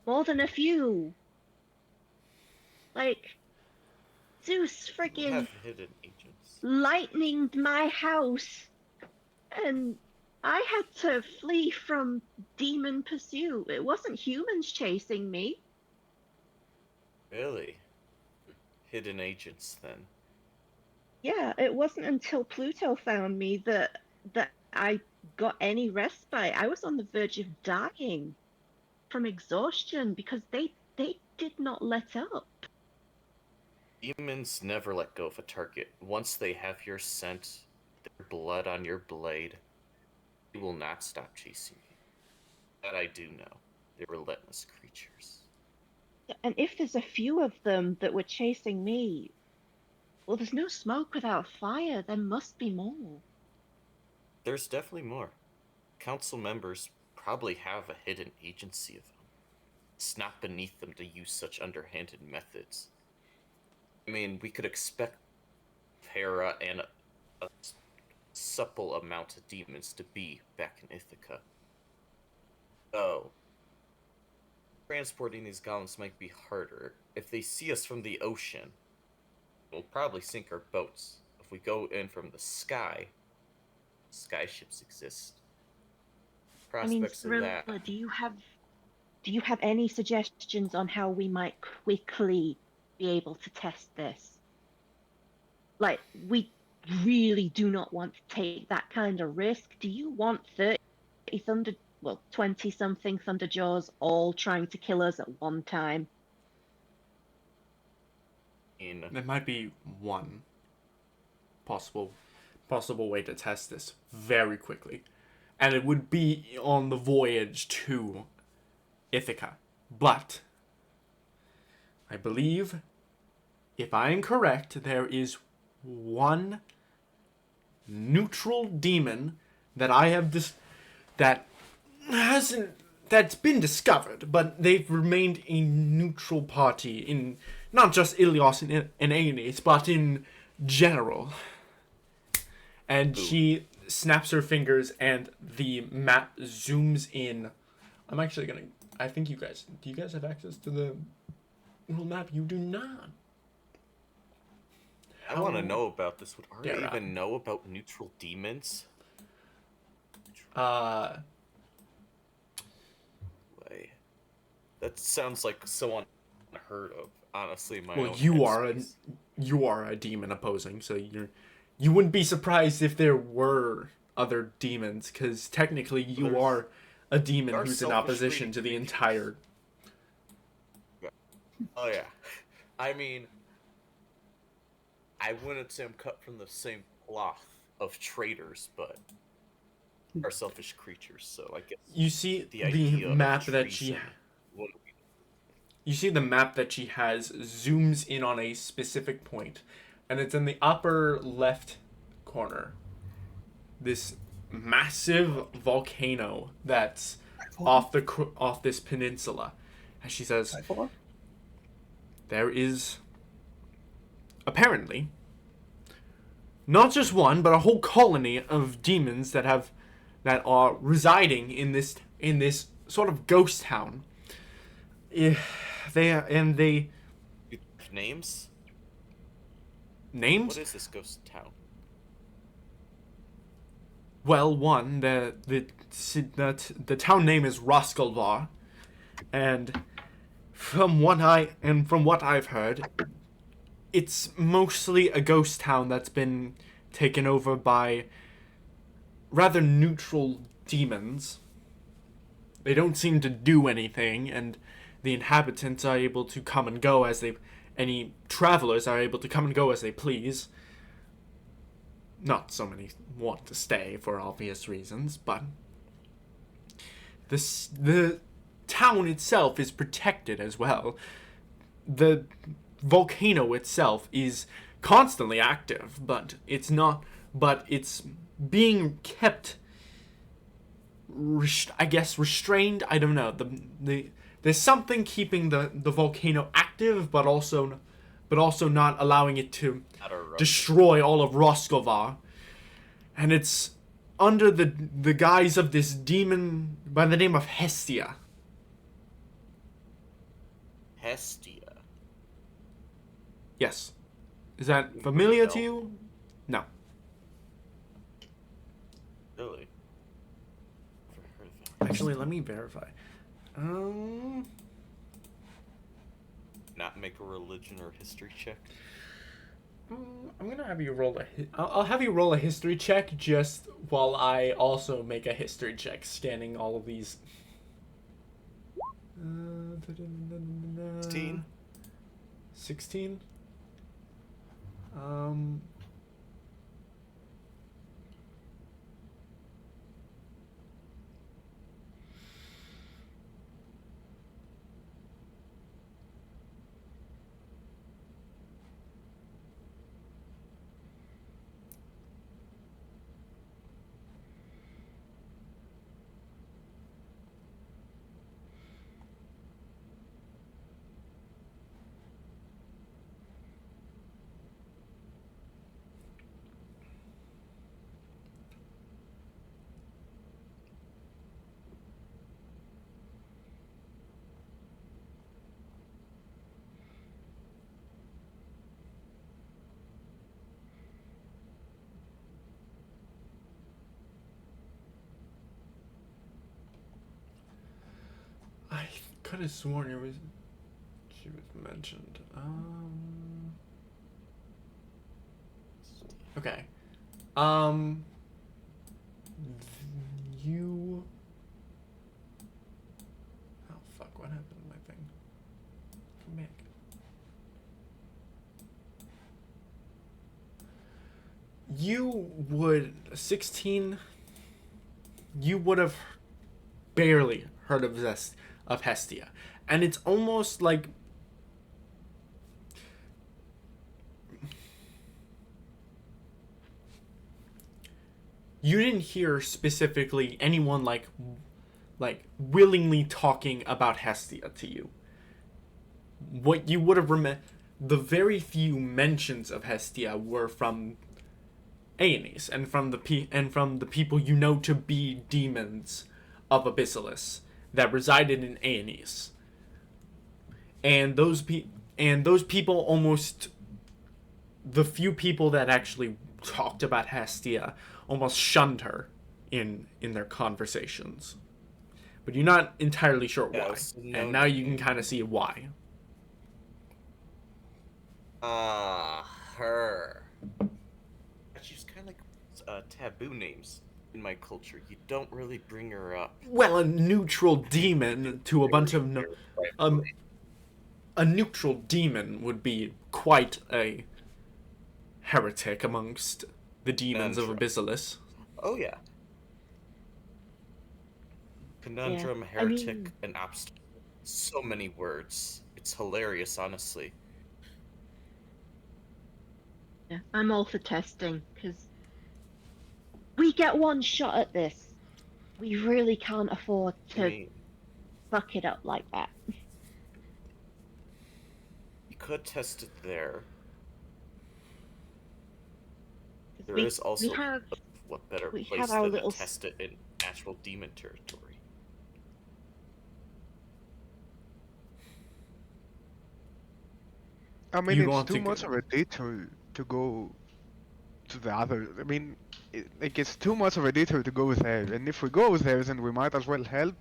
More than a few. Like, Zeus We friggin' have hidden agents. lightninged my house, and I had to flee from demon pursuit. It wasn't humans chasing me. Really? Hidden agents, then. Yeah, it wasn't until Pluto found me that I got any respite. I was on the verge of dying from exhaustion because they did not let up. Demons never let go of a target. Once they have your scent, their blood on your blade, they will not stop chasing you. That I do know. They're relentless creatures. And if there's a few of them that were chasing me, well, there's no smoke without fire. There must be more. There's definitely more. Council members probably have a hidden agency of them. It's not beneath them to use such underhanded methods. I mean, we could expect Hera and a supple amount of demons to be back in Ithaca. Oh, transporting these golems might be harder. If they see us from the ocean, we'll probably sink our boats. If we go in from the sky, sky ships exist. I mean, Prospects of Thriller, that. do you have any suggestions on how we might quickly be able to test this? Like, we really do not want to take that kind of risk. Do you want 30 Thunder, well, 20 something Thunderjaws all trying to kill us at one time? There might be one possible way to test this very quickly, and it would be on the voyage to Ithaca. But I believe, if I am correct, there is one neutral demon that I have that's been discovered, but they've remained a neutral party in not just Ilios and Aeneas, but in general. And she snaps her fingers, and the map zooms in. I'm actually gonna. I think you guys. Do you guys have access to the world map? You do not. I want to know about this. Would Arya Yeah, even know about neutral demons? Wait, that sounds like so unheard of. Honestly, in my own headspace. You are a demon opposing, so you wouldn't be surprised if there were other demons, because technically you are a demon who's in opposition to the entire. Oh yeah, I mean, I wouldn't say I'm cut from the same cloth of traitors, but are selfish creatures. So I guess You see the map that she. You see the map that she has zooms in on a specific point, and it's in the upper left corner. This massive volcano that's off this peninsula. And she says, there is apparently not just one, but a whole colony of demons that are residing in this sort of ghost town. They names? Names? What is this ghost town? Well, one, the town name is Roskelvar, and from what I've heard, it's mostly a ghost town that's been taken over by rather neutral demons. They don't seem to do anything, and the inhabitants are able to come and go any travelers are able to come and go as they please. Not so many want to stay for obvious reasons, but the town itself is protected as well. The volcano itself is constantly active, but it's being kept, I guess, restrained. I don't know. There's something keeping the volcano active, but also not allowing it to destroy all of Roscovar. And it's under the guise of this demon by the name of Hestia. Hestia? Yes. Is that familiar to you? No. Really? Actually, let me verify. Not make a religion or history check? I'm gonna have you roll I'll have you roll a history check just while I also make a history check, scanning all of these. 16? 16? could have sworn she was mentioned. Okay. You. Oh fuck! What happened to my thing? Mick. You would 16. You would have barely heard of Hestia, and it's almost like you didn't hear specifically anyone like willingly talking about Hestia to you. What you would have the very few mentions of Hestia were from Aenes and from the people you know to be demons of Abyssalus that resided in Aenes. And those people almost, the few people that actually talked about Hestia almost shunned her in their conversations. But you're not entirely sure why. Yes, no, and now you can kind of see why. Her. She's kind of like taboo names in my culture. You don't really bring her up. Well, a neutral demon to a bunch of a neutral demon would be quite a heretic amongst the demons of Abyssalus. Oh yeah. Conundrum, heretic, and obstacle. So many words. It's hilarious, honestly. Yeah, I'm all for testing, because we get one shot at this. We really can't afford to fuck it up like that. You could test it there. There is also what better place than to test it in actual demon territory. I mean, it's too much of a detour to go to the other. I mean, it's too much of a detour to go there. And if we go there, then we might as well help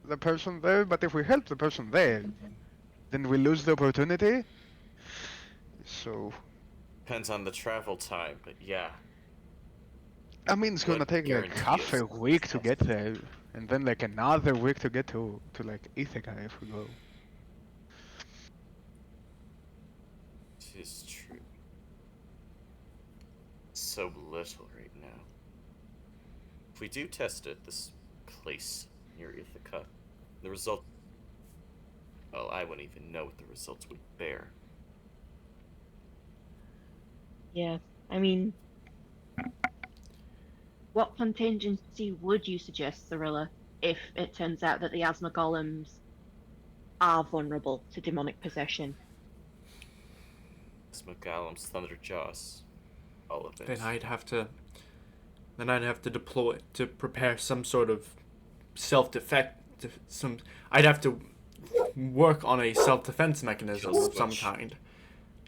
the person there. But if we help the person there, then we lose the opportunity. So. Depends on the travel time, but yeah. I mean, it's gonna take like half a week to get there, and then like another week to get to like Ithaca if we go. It is true. So little right now. If we do test it, this place near Ithaca, the result. Well, I wouldn't even know what the results would bear. Yeah, I mean, what contingency would you suggest, Cyrilla, if it turns out that the asthma golems are vulnerable to demonic possession? Asthma golems, thunder jaws, all of it. Then I'd have to deploy to prepare some sort of self-defense. I'd have to work on a self-defense mechanism of some kind.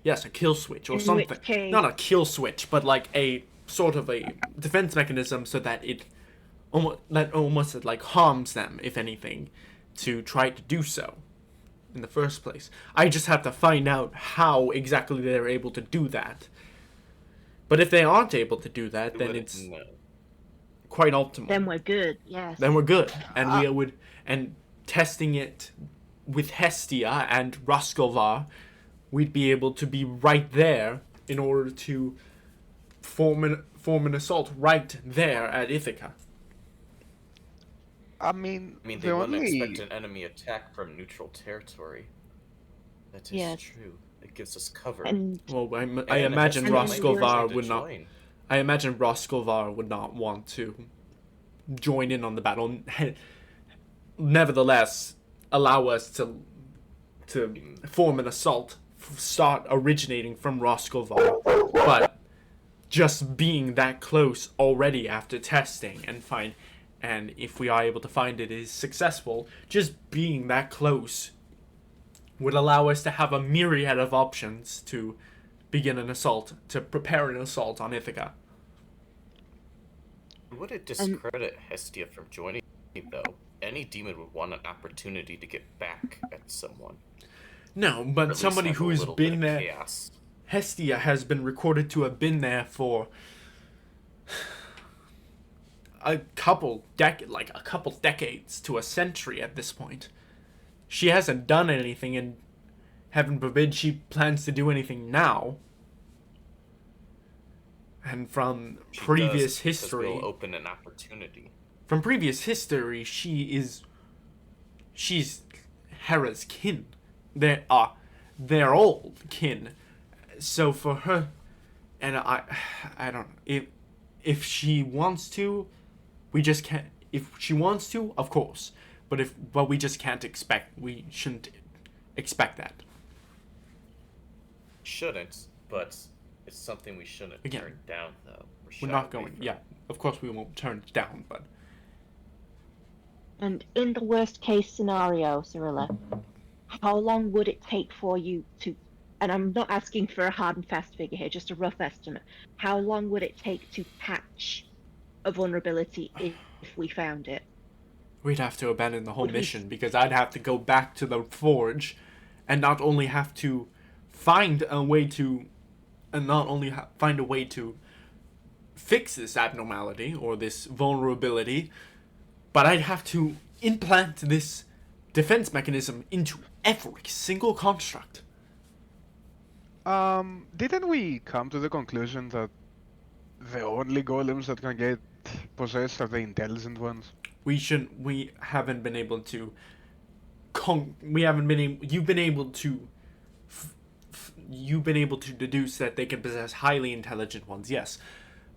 Yes, a kill switch or something. Not a kill switch, but like a sort of a defense mechanism so that it almost like harms them, if anything, to try to do so in the first place. I just have to find out how exactly they're able to do that. But if they aren't able to do that, then it's quite optimal. Then we're good, yes. Then we're good. And testing it with Hestia and Roscovar, we'd be able to be right there in order to form an assault right there at Ithaca. I mean, they wouldn't expect an enemy attack from neutral territory. That is true. It gives us cover. Well, I imagine Roscovar would not. I imagine Roscovar would not want to join in on the battle. Nevertheless, allow us to form an assault, start originating from Roscovar, but just being that close already after testing and if we are able to find it is successful, just being that close would allow us to have a myriad of options to begin an assault, to prepare an assault on Ithaca. Would it discredit Hestia from joining, though? Any demon would want an opportunity to get back at someone. No, Or but at least somebody have a who's little been bit of there. chaos. Hestia has been recorded to have been there for a couple decades to a century at this point. She hasn't done anything, and heaven forbid she plans to do anything now. And from She previous does, because history, we'll open an opportunity. she's Hera's kin. They're old kin. So for her, and I don't if she wants to, we just can't. If she wants to, of course, but we just can't expect. We shouldn't expect that. Shouldn't, but it's something we shouldn't Again, turn down, though. We're not going. Yeah, of course we won't turn it down, but And in the worst case scenario, Cyrilla, how long would it take for you to, and I'm not asking for a hard and fast figure here, just a rough estimate, how long would it take to patch a vulnerability if we found it? we'd have to abandon the whole Would we mission because I'd have to go back to the forge, and not only have to find a way to, find a way to fix this abnormality or this vulnerability, but I'd have to implant this defense mechanism into every single construct. Didn't we come to the conclusion that the only golems that can get possessed are the intelligent ones? We haven't been able to you've been able to you've been able to deduce that they can possess highly intelligent ones, yes.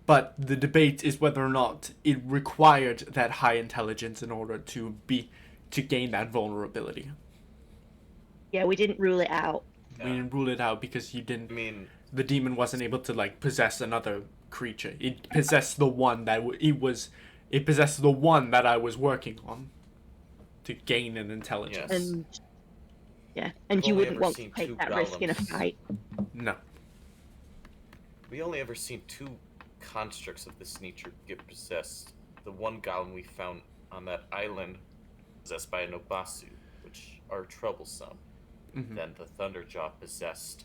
But the debate is whether or not it required that high intelligence in order to gain that vulnerability. Yeah, we didn't rule it out. We didn't rule it out because you didn't. I mean, The demon wasn't able to possess another creature. It possessed the one that It possessed the one that I was working on to gain an intelligence. Yes. And I've you only wouldn't ever want to seen take two that risk in a golems. fight. No. we only ever seen two constructs of this nature get possessed. The one golem we found on that island possessed by a Nobasu, which are troublesome. Mhm. Then the Thunderjaw possessed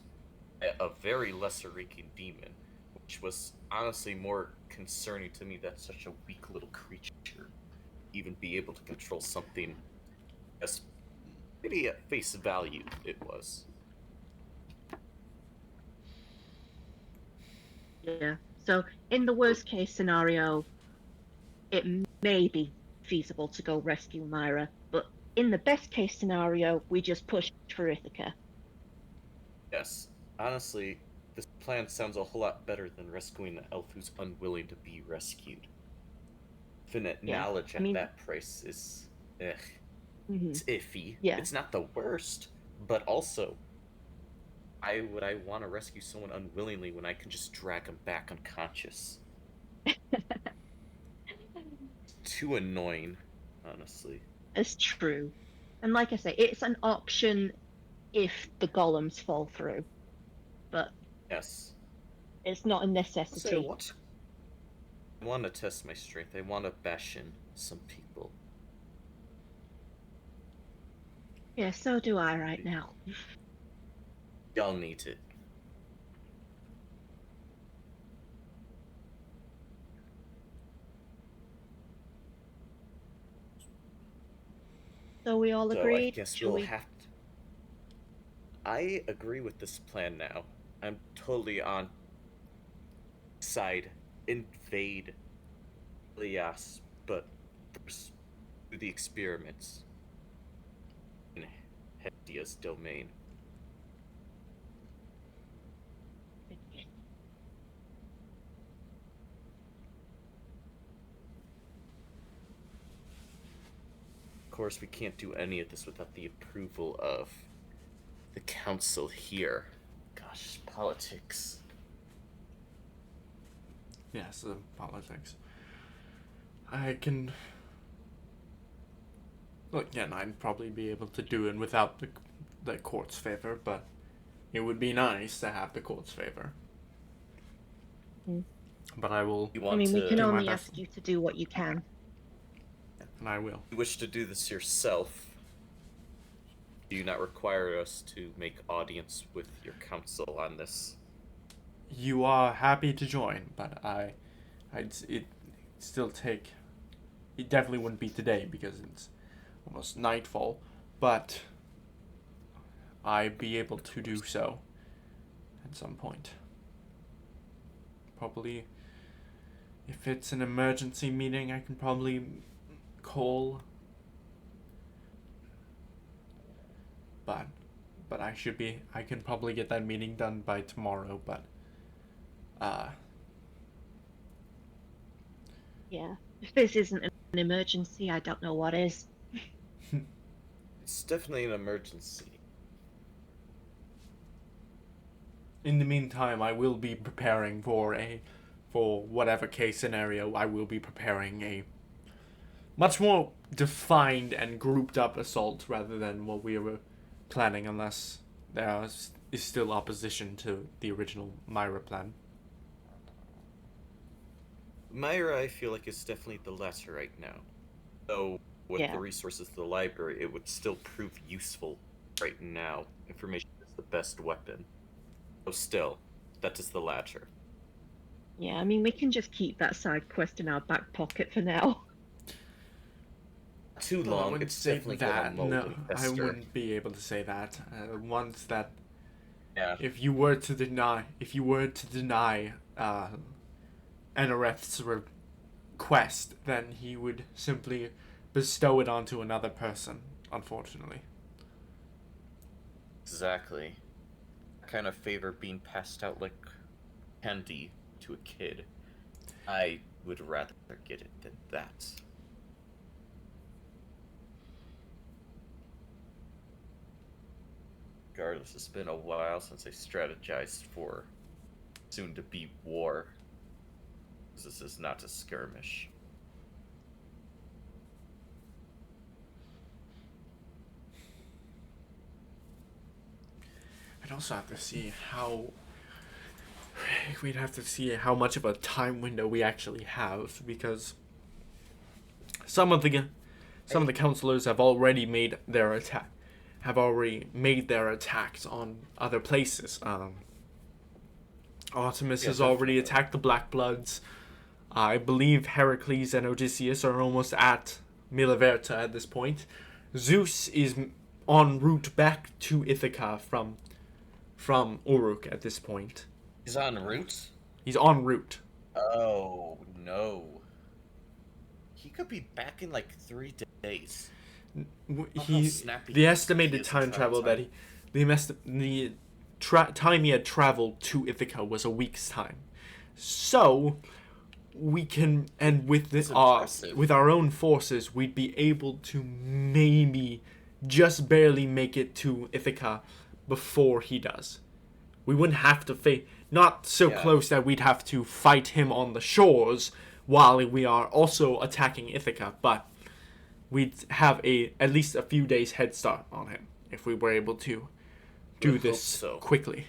a very lesser-ranking demon, which was honestly more concerning to me that such a weak little creature even be able to control something as maybe at face value it was. Yeah. So in the worst case scenario, it may be feasible to go rescue Myra, but in the best case scenario, we just push for Ithaca. Yes, honestly, this plan sounds a whole lot better than rescuing an elf who's unwilling to be rescued. Infinite Yeah, knowledge I at mean- that price is, Mhm. it's iffy. Yeah. It's not the worst, but also, why would I want to rescue someone unwillingly when I can just drag them back unconscious? Too annoying, honestly. It's true. And like I say, it's an option if the golems fall through, but Yes. it's not a So necessity. what? I want to test my strength. I want to bash in some people. Yeah, so do I right now. Y'all need it. So we all So I agreed? guess Shall we'll we- have to. I agree with this plan now. I'm totally on side. Invade Elias, but first do the experiments in Hestia's domain. Of course, we can't do any of this without the approval of the council here. Gosh, politics. Yes, politics. I can. Well, again, I'd probably be able to do it without the court's favor, but it would be nice to have the court's favor. Mm. But I will, You I want mean, we to? can do my only best. ask you to do what you can. and I will. You wish to do this yourself? Do you not require us to make audience with your council on this? You are happy to join, but it still take. It definitely wouldn't be today because it's almost nightfall, but I'd be able to do so at some point. Probably, if it's an emergency meeting, I can probably call. But I can probably get that meeting done by tomorrow, but Yeah. If this isn't an emergency, I don't know what is. It's definitely an emergency. in the meantime, I will be preparing for whatever case scenario. I will be preparing a much more defined and grouped up assault rather than what we were planning, unless there is still opposition to the original Myra plan. Myra, I feel like it's definitely the latter right now. Though, with Yeah. the resources of the library, it would still prove useful right now. Information is the best weapon. So still, that is the latter. Yeah, I mean, we can just keep that side quest in our back pocket for now. Too Well, I long, wouldn't it's say definitely that. gonna mold No, and I fester. wouldn't be able to say that. Once that, Yeah. if you were to deny Anoreth's request, then he would simply bestow it onto another person. Unfortunately. Exactly. That kind of favor being passed out like candy to a kid. I would rather get it than that. Regardless, it's been a while since I strategized for soon-to-be war. This is not a skirmish. I'd also have to see how. We'd have to see how much of a time window we actually have, because some of the counselors have already made their attacks on other places. Artemis Yeah, has already definitely. attacked the Black Bloods. I believe Heracles and Odysseus are almost at Milaverta at this point. Zeus is en route back to Ithaca from Uruk at this point. He's en route? He's en route. Oh, no. He could be back in like 3 days. How snappy The he estimated is in time travel that time he had traveled to Ithaca was a week's time. So we can, and with That's impressive. with our own forces, we'd be able to maybe just barely make it to Ithaca before he does. We wouldn't have to fight, not so Yeah. close that we'd have to fight him on the shores while we are also attacking Ithaca, but we'd have at least a few days head start on him if we were able to do Would this hope so. quickly.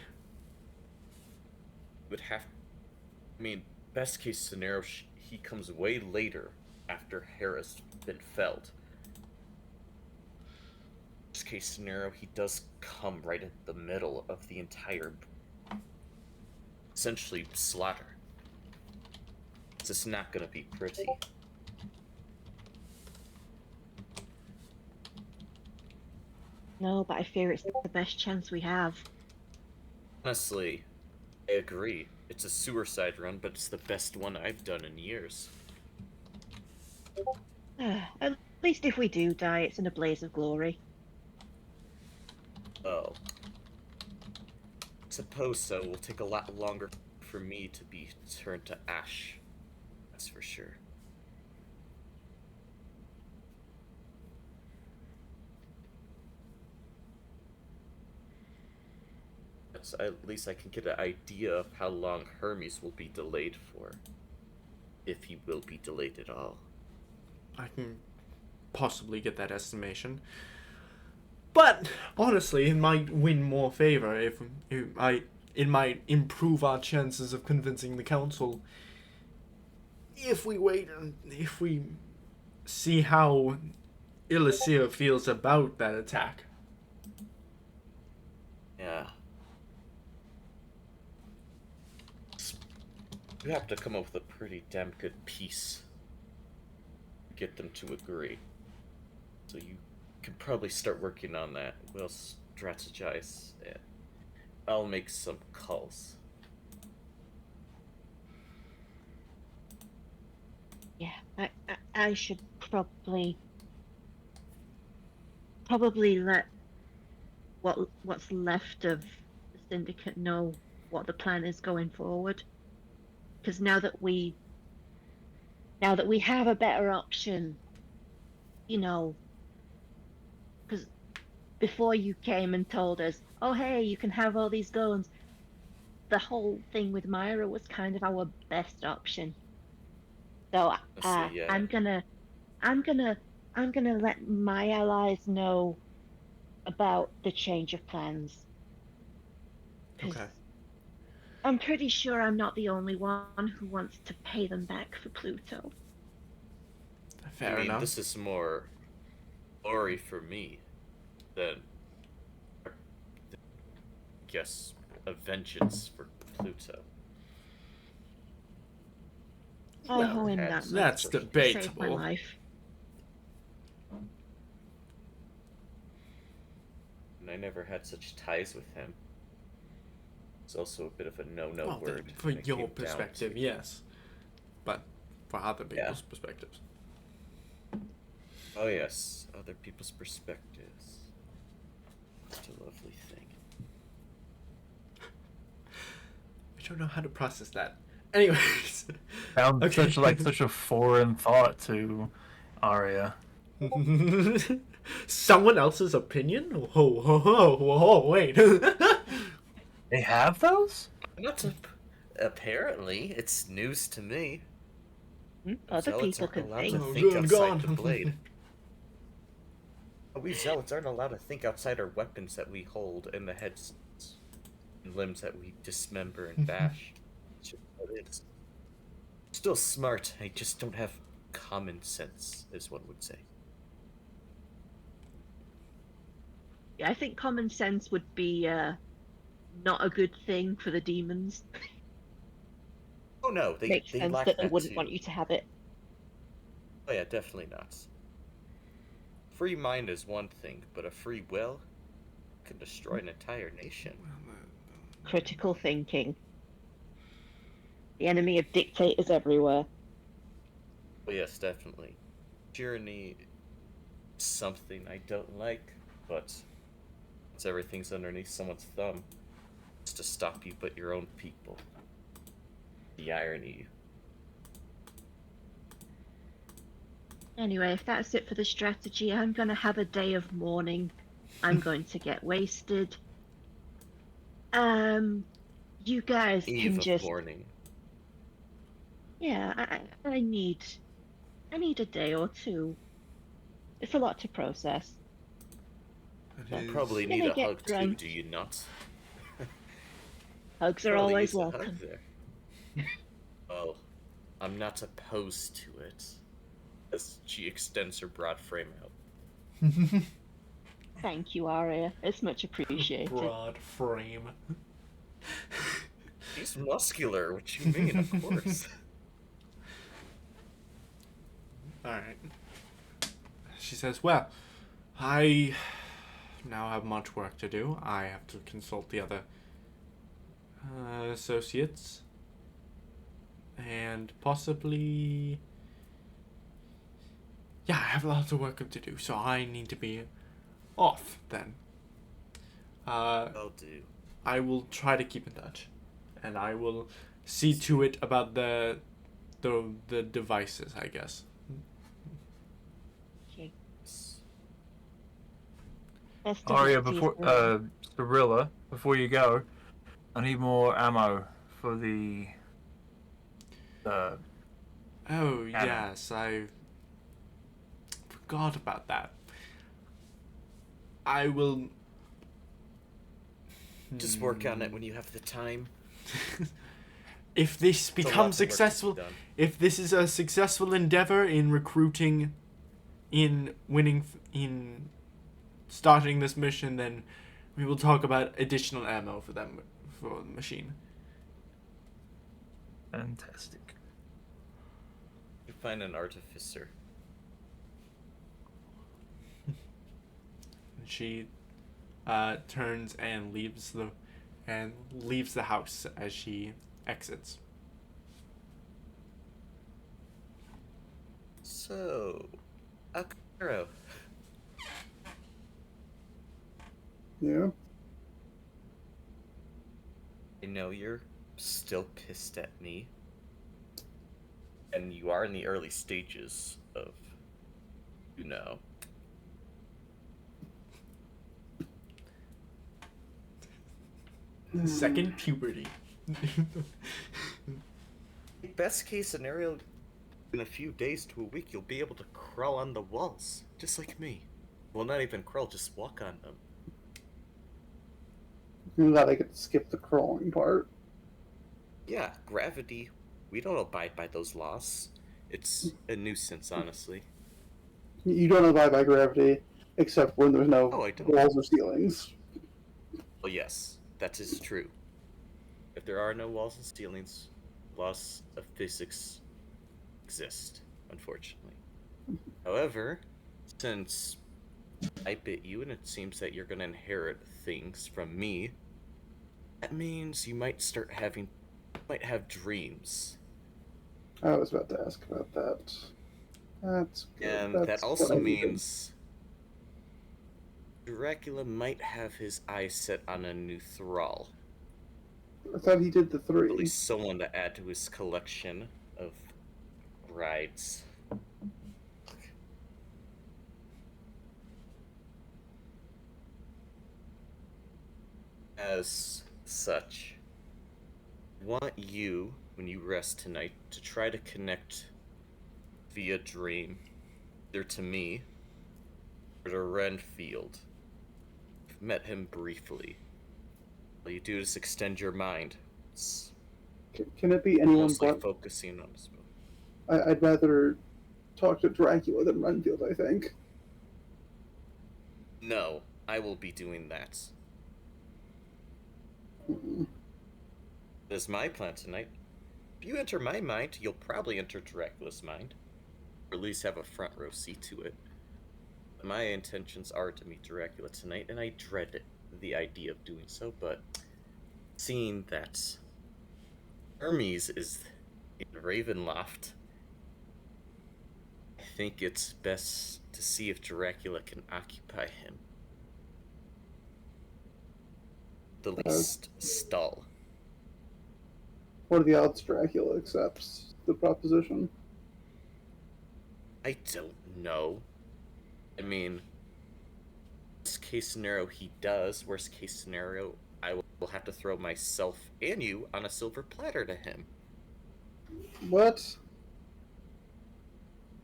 Would have. I mean, best case scenario, he comes way later after Hera's been felled. Worst case scenario, he does come right in the middle of the entire, essentially, slaughter. It's just not gonna be pretty. No, but I fear it's the best chance we have. Honestly, I agree. It's a suicide run, but it's the best one I've done in years. At least if we do die, it's in a blaze of glory. Oh. Suppose so. Will take a lot longer for me to be turned to ash. That's for sure. But at least I can get an idea of how long Hermes will be delayed for. If he will be delayed at all. I can possibly get that estimation. But honestly, it might win more favor if it might improve our chances of convincing the council if we wait and if we see how Illicea feels about that attack. Yeah. You have to come up with a pretty damn good piece to get them to agree. So you could probably start working on that. We'll strategize, and I'll make some calls. Yeah, I should probably let what's left of the syndicate know what the plan is going forward. Because now that we have a better option, you know, because before you came and told us, oh hey, you can have all these guns, the whole thing with Myra was kind of our best option. So So yeah, I'm gonna I'm gonna let my allies know about the change of plans. Because Okay. I'm pretty sure I'm not the only one who wants to pay them back for Pluto. I Fair mean, enough. this is more glory for me than, I guess, a vengeance for Pluto. I Well, owe him that Perhaps much. that's He saved my debatable. life. And I never had such ties with him. It's also a bit of a no-no Well, word. for when it your came down perspective, to- yes. But for other Yeah. people's perspectives. Oh yes, other people's perspectives. It's a lovely thing. I don't know how to process that. Anyways. Sounds Okay. such a foreign thought to Arya. Someone else's opinion? Whoa, whoa, whoa, whoa, wait. They have those? Not to, apparently, it's news to me. Other Zealots people aren't can allowed think. to Oh, think good outside the God. blade. We zealots aren't allowed to think outside our weapons that we hold and the heads and limbs that we dismember and bash. It's just what it is. Still smart, I just don't have common sense, as one would say. Yeah, I think common sense would be not a good thing for the demons. Oh no, Makes they sense lack that they that wouldn't too. want you to have it. Oh yeah, definitely not. Free mind is one thing, but a free will can destroy an entire nation. Critical thinking. The enemy of dictators everywhere. Oh yes, definitely. Tyranny is something I don't like, but once everything's underneath someone's thumb, it's to stop you but your own people. The irony. Anyway, if that's it for the strategy, I'm gonna have a day of mourning. I'm going to get wasted. You guys Eve can of just mourning. yeah. I need a day or two. It's a lot to process. It You is- probably Gonna need a get hug too, drunk. do you not? Hugs are Probably always use a hug welcome. there. Well, I'm not opposed to it. As she extends her broad frame out. Thank you, Arya. It's much appreciated. Broad frame. He's muscular, what you mean, of course. Alright. She says, well, I now have much work to do. I have to consult the other associates. And possibly... Yeah, I have lots of work to do, so I need to be off then. I'll do. I will try to keep in touch. And I will see to it about the devices, I guess. Okay. Best of Arya, luck to you, before Sarilla. Cirilla, before you go, I need more ammo for the Oh, Cannon. yes, I forgot about that. I will... Just work on it when you have the time. If this It's a lot becomes of work to be successful, done. if this is a successful endeavor in recruiting, in winning, in starting this mission, then We will talk about additional ammo for for the machine. Fantastic. You find an artificer. She turns and leaves the house as she exits. So, Akiro, Yeah. I know you're still pissed at me, and you are in the early stages of, you know. Second puberty. Best case scenario, in a few days to a week, you'll be able to crawl on the walls, just like me. Well, not even crawl, just walk on them. I'm glad I get to skip the crawling part. Yeah, gravity. We don't abide by those laws. It's a nuisance, honestly. You don't abide by gravity, except when there's no Oh, I don't. walls or ceilings. Well, yes, that is true. If there are no walls and ceilings, laws of physics exist, unfortunately. However, since I bit you and it seems that you're gonna inherit things from me, that means you might might have dreams. I was about to ask about that. That's good. And That's that what also I needed. means Dracula might have his eyes set on a new thrall. I thought he did the At 3. least someone to add to his collection of brides. As such, I want you, when you rest tonight, to try to connect via dream, either to me or to Renfield. I've met him briefly. All you do is extend your mind. It's Can it be anyone mostly but... focusing on his. I'd rather talk to Dracula than Renfield, I think. No, I will be doing that. Hmm. That's my plan tonight. If you enter my mind, you'll probably enter Dracula's mind. Or at least have a front row seat to it. My intentions are to meet Dracula tonight, and I dread the idea of doing so, but seeing that Hermes is in Ravenloft, I think it's best to see if Dracula can occupy him. The least stall. What are the odds Dracula accepts the proposition? I don't know. I mean, worst case scenario, he does. Worst case scenario, I will have to throw myself and you on a silver platter to him. What?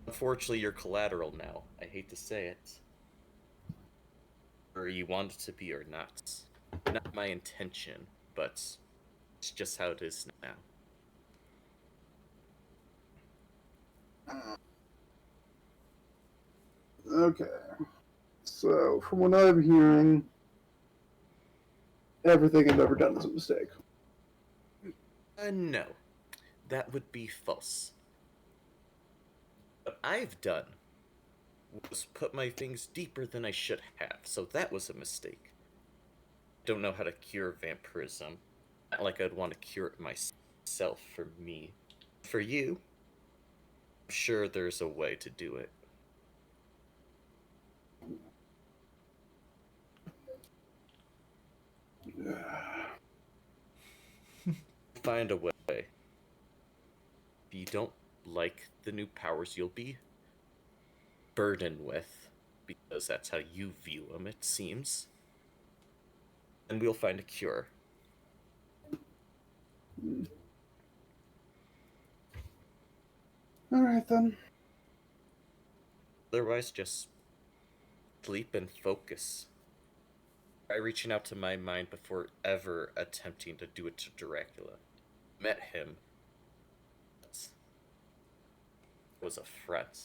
Unfortunately, you're collateral now. I hate to say it. Or you want it to be or not. Not my intention, but it's just how it is now. Okay. So, from what I'm hearing, everything I've ever done is a mistake. No. That would be false. What I've done was put my things deeper than I should have, so that was a mistake. Don't know how to cure vampirism. Not like I'd want to cure it myself for me. For you, I'm sure there's a way to do it. Find a way. If you don't like the new powers you'll be burdened with, because that's how you view them, it seems, and we'll find a cure. Alright then. Otherwise, just sleep and focus. Try reaching out to my mind before ever attempting to do it to Dracula. Met him. It was a threat.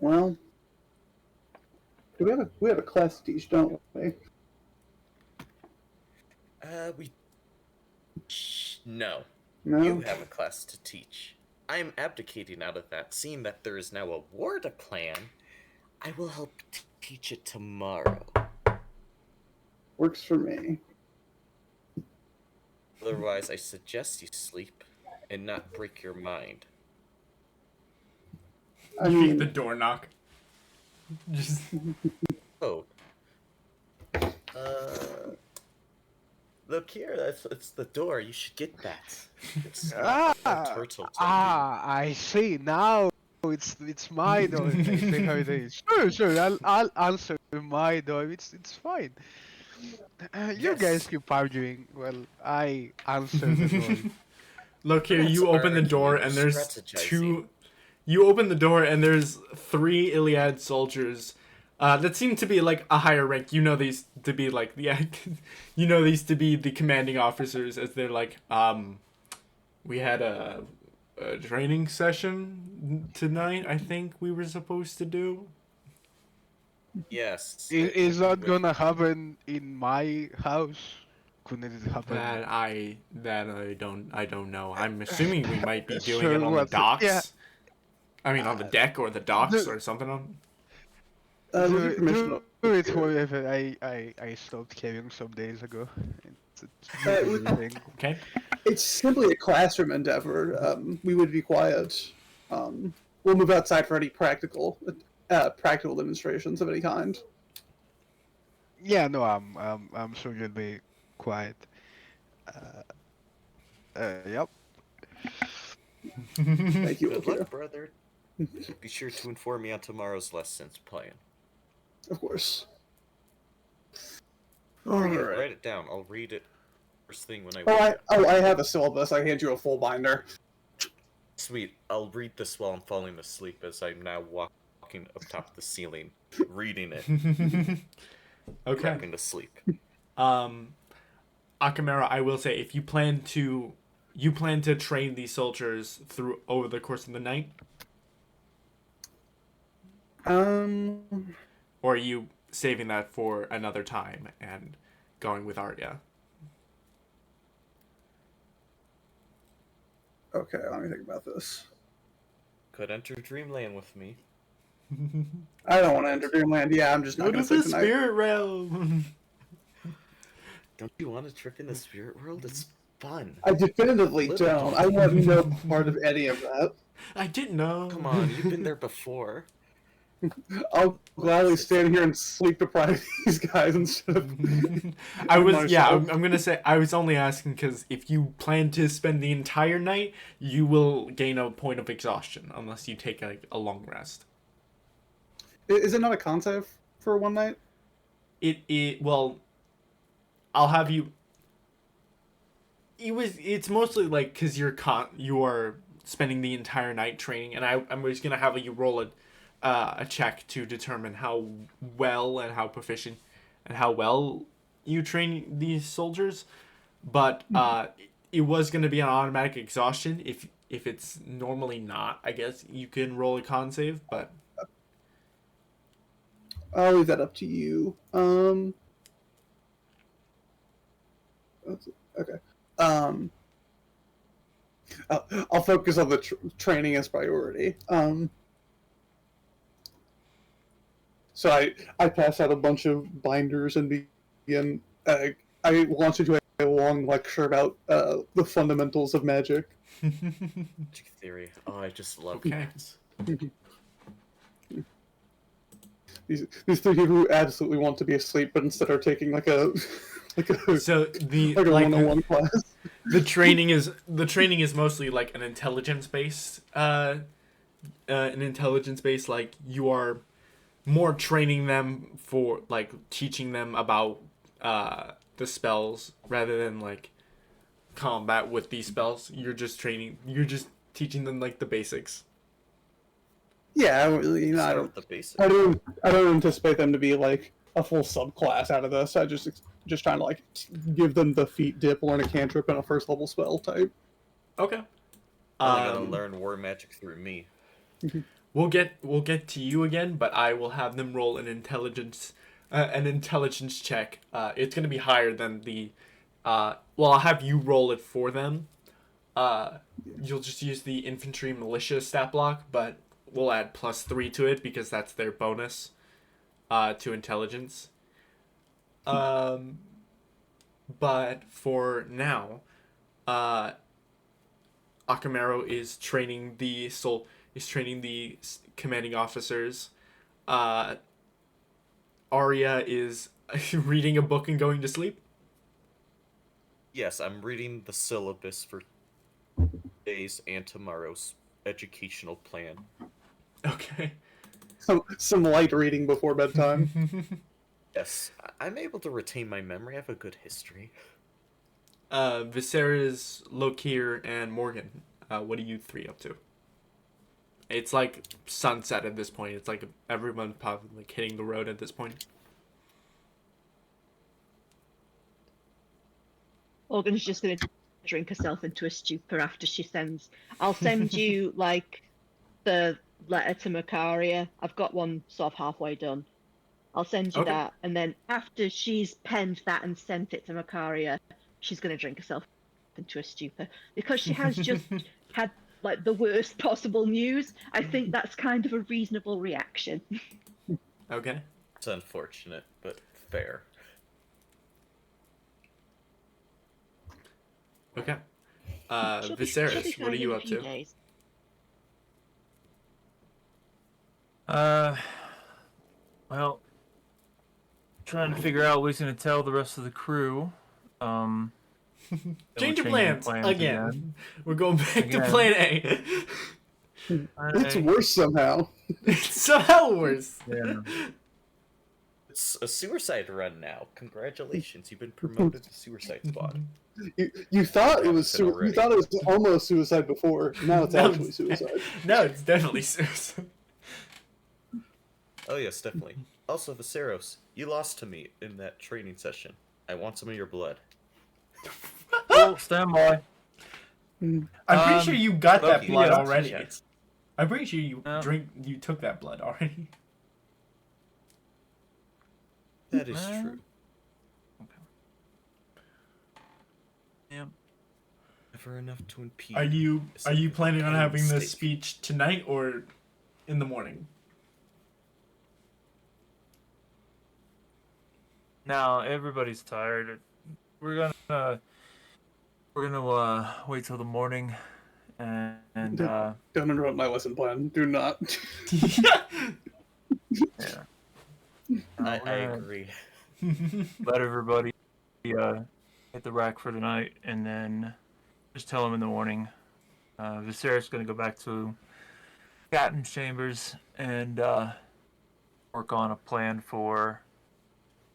Well, we have a class to teach, don't we? We. No. No. You have a class to teach. I am abdicating out of that. Seeing that there is now a war to plan, I will help teach it tomorrow. Works for me. Otherwise, I suggest you sleep and not break your mind. I You hear mean, the door knock. Just Oh. Look here, it's the door. You should get that. It's not a turtle to I see now. It's my door. I see how it is. Sure. I'll answer my door. It's fine. You guys Yes. keep arguing. Well, I answer the door. look here. That's You open the arguing, door, we're and there's strategizing. two. You open the door, and there's 3 Iliad soldiers. That seem to be like a higher rank. You know these to be like you know these to be the commanding officers, as they're like, we had a training session tonight. I think we were supposed to do. Yes. Is that gonna happen in my house? Couldn't it happen? That I don't know. I'm assuming we might be doing Sure, it on the what- docks. yeah. I mean, on the deck or the docks the- or something. On. with your Do permission, it whatever. I stopped caring some days ago. It's Uh, a new thing. Okay. it's simply a classroom endeavor. We would be quiet. We'll move outside for any practical demonstrations of any kind. Yeah, no, I'm sure you'll be quiet. Yep. Thank you, Good Akira. luck, brother. Be sure to inform me on tomorrow's lessons plan. Of course. Or yeah, Alright. write it down. I'll read it first thing when I Oh, wake I up. I have a syllabus. I hand you a full binder. Sweet. I'll read this while I'm falling asleep, as I'm now walking up top the ceiling, reading it, Okay. dropping to sleep. Akamera, I will say, if you plan to train these soldiers through over the course of the night, or are you saving that for another time and going with Arya? Okay, let me think about this. Could enter dreamland with me. I don't want to enter Dreamland. Yeah, I'm just Go not to going to the sleep tonight. spirit realm. Don't you want a trip in the spirit world? It's fun. I definitively don't. I want no part of any of that. I didn't know. Come on, you've been there before. I'll gladly stand here and sleep deprive these guys instead of. I was myself. I'm gonna say I was only asking because if you plan to spend the entire night, you will gain a point of exhaustion unless you take a long rest. Is it not a con save for one night? Well, I'll have you. It's mostly like because you are spending the entire night training, and I'm just gonna have you roll a check to determine how well and how proficient and how well you train these soldiers. But it was gonna be an automatic exhaustion. If it's normally not, I guess you can roll a con save, but. I'll leave that up to you. Okay. I'll focus on the training as priority. So I pass out a bunch of binders and begin. I launch into a long lecture about the fundamentals of magic. Magic theory. Oh, I just love Okay. that. These 3 people who absolutely want to be asleep, but instead are taking like a So the like a like 101 class. the training is mostly like an intelligence based like you are more training them for like teaching them about the spells rather than like combat with these spells. You're just teaching them like the basics. Yeah, you know, I Start don't. with the basics. I don't anticipate them to be like a full subclass out of this. I just trying to like give them the feet dip, learn a cantrip, and a first level spell type. Okay. Only gonna learn war magic through me. we'll get to you again, but I will have them roll an intelligence check. It's gonna be higher than the. I'll have you roll it for them. You'll just use the infantry militia stat block, but we'll add +3 to it because that's their bonus. To intelligence. But for now, Akamaro is training the commanding officers. Arya is reading a book and going to sleep. Yes, I'm reading the syllabus for today's and tomorrow's educational plan. Okay. Some light reading before bedtime. Yes, I'm able to retain my memory. I have a good history. Viserys, Lokir, and Morgan. What are you three up to? It's like sunset at this point. It's like everyone probably like hitting the road at this point. Morgan's just gonna drink herself into a stupor after she sends. I'll send you like the letter to Macaria. I've got one sort of halfway done. I'll send you Okay. that, and then after she's penned that and sent it to Macaria, she's gonna drink herself into a stupor because she has just had like the worst possible news. I think that's kind of a reasonable reaction. Okay. It's unfortunate, but fair. Okay. She'll Viserys, be what are fine you in a up few to? days. Well, trying to figure out what he's gonna tell the rest of the crew. Then we're Change of changing plans again. We're going back to plan A. It's worse somehow. It's somehow worse. Yeah. It's a suicide run now. Congratulations, you've been promoted to suicide squad. You thought it was Happened already. you thought it was almost suicide before. Now it's No, actually suicide. No, it's definitely suicide. Oh yes, definitely. Also, Viserys, you lost to me in that training session. I want some of your blood. Oh, stand by. I'm pretty sure you got that Loki, blood yes, already. yes. I'm pretty sure No. you took that blood already. That is Uh, true. Yeah. Never enough to impede. Are you planning on having this mistake. speech tonight or in the morning? Now everybody's tired. We're gonna wait till the morning, and Don't interrupt my lesson plan. Do not. yeah. I We're agree. gonna let everybody hit the rack for tonight, and then just tell them in the morning. Viserys gonna go back to Captain's chambers and work on a plan for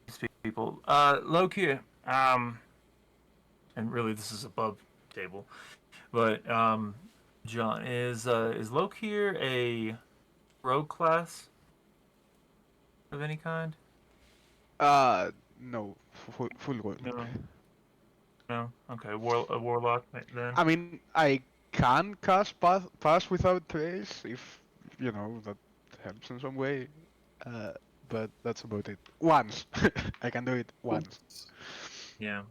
these people. Loki, and really this is above table, but John, is Loki a rogue class of any kind? No, full rogue. No. No. Okay. A warlock then. I mean, I can cast pass without trace if you know that helps in some way. But that's about it. Once I can do it once. Yeah.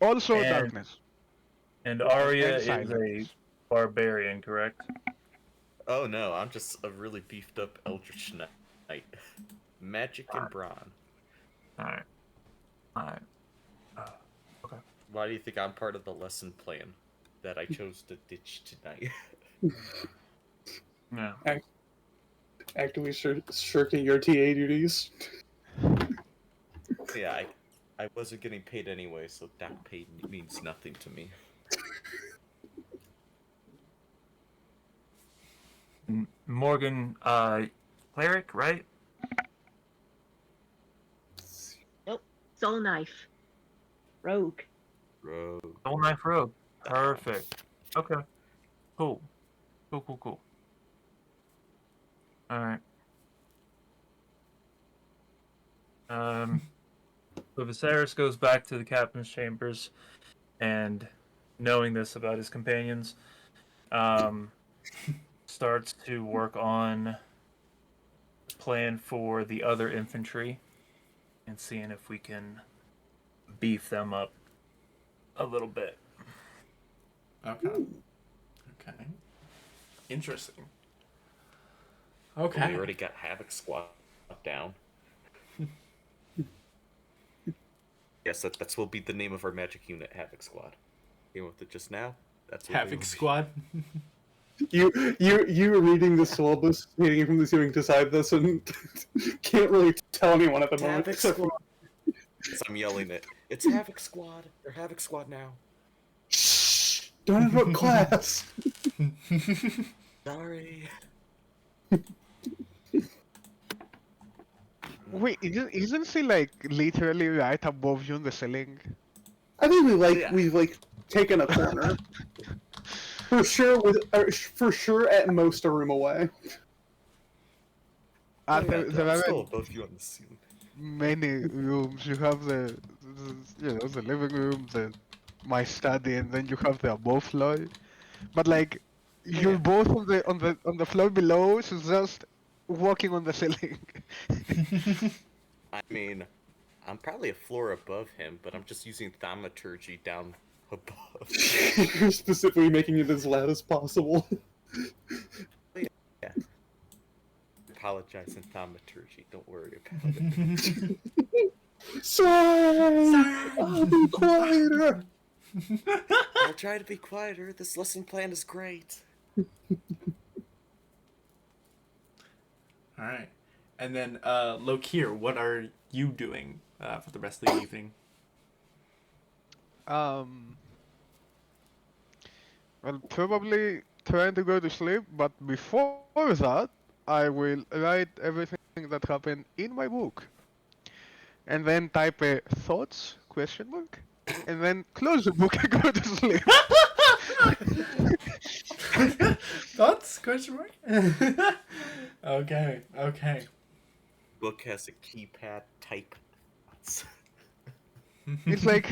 Also, And- darkness. And Arya And is a silence. barbarian, correct? Oh no, I'm just a really beefed up Eldritch Knight. Magic and brawn. All right. All right. Why do you think I'm part of the lesson plan that I chose to ditch tonight? Yeah. Actively shirking your TA duties. Yeah, I wasn't getting paid anyway, so that pay means nothing to me. Morgan, cleric, right? Soul knife. Rogue. Rogue. Soul knife rogue. Perfect. Okay. Cool. Cool. All right. So Viserys goes back to the captain's chambers, and knowing this about his companions, starts to work on a plan for the other infantry and seeing if we can beef them up a little bit. Okay. Okay. Interesting. We Okay. already got Havoc Squad down. Yes, that will be the name of our magic unit, Havoc Squad. Came with it just now. That's what we will Havoc be. Squad. You were reading the syllabus, reading from the ceiling to decide this, and can't really tell anyone at the moment. Havoc Squad. So I'm yelling it. It's Havoc Squad. They're Havoc Squad now. Shh! Don't interrupt class. Sorry. Wait, isn't she like literally right above you on the ceiling? I think Yeah. we've taken a corner. For sure, for sure, at most a room away. There I'm are still above you on the ceiling. many rooms. You have the the living room, my study, and then you have the above floor. But like, you're Yeah. both on the floor below. She's just walking on the ceiling. I mean, I'm probably a floor above him, but I'm just using thaumaturgy down above. You're specifically making it as loud as possible. Yeah. Apologize in thaumaturgy. Don't worry about it. Sorry! I'll be quieter! I'll try to be quieter. This lesson plan is great. All right. And then, Lokir, what are you doing for the rest of the evening? Well, probably trying to go to sleep, but before that, I will write everything that happened in my book. And then type a thoughts question mark, and then close the book and go to sleep. Thoughts? Question mark? Okay. Okay. Book has a keypad type. It's like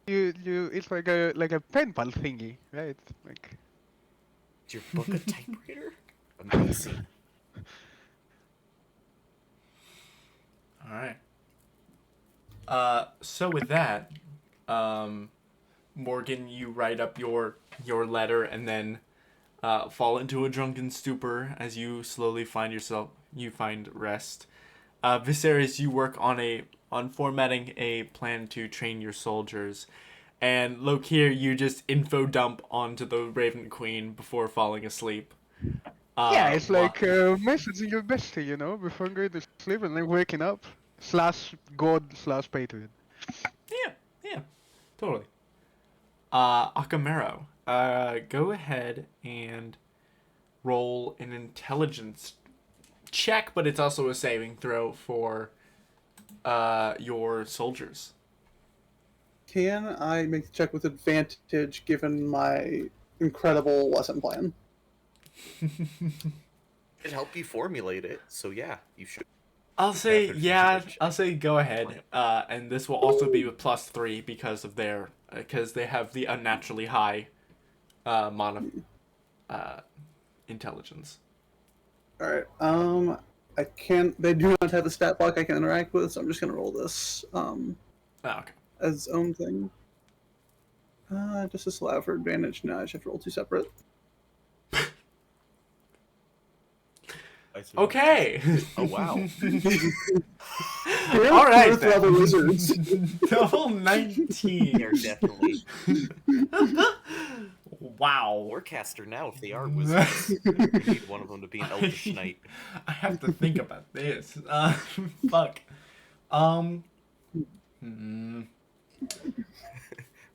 it's like a pen pal thingy, right? Like Is your book a typewriter? Amazing. All right. So with that, Morgan, you write up your letter and then fall into a drunken stupor as you slowly find rest. Viserys, you work on formatting a plan to train your soldiers, and Lokir, you just info dump onto the Raven Queen before falling asleep. yeah, it's wha- like messaging your bestie, before going to sleep and then waking up. /God/Patreon. Yeah, totally. Akamero, go ahead and roll an intelligence check, but it's also a saving throw for your soldiers. Can I make the check with advantage given my incredible lesson plan? It'd help you formulate it, so yeah, you should. I'll say Advantage. I'll say go ahead, and this will also be with +3 because of because they have the unnaturally high intelligence. Alright, I can't. They do not have a stat block I can interact with, so I'm just gonna roll this Okay. as its own thing. Does this allow for advantage? No, I just have to roll two separate. Okay. Oh wow. All right, Earth then. level wizards. Double 19. They're definitely Wow. Warcaster now if they are wizards. We need one of them to be an Elvish Knight. I have to think about this. Fuck.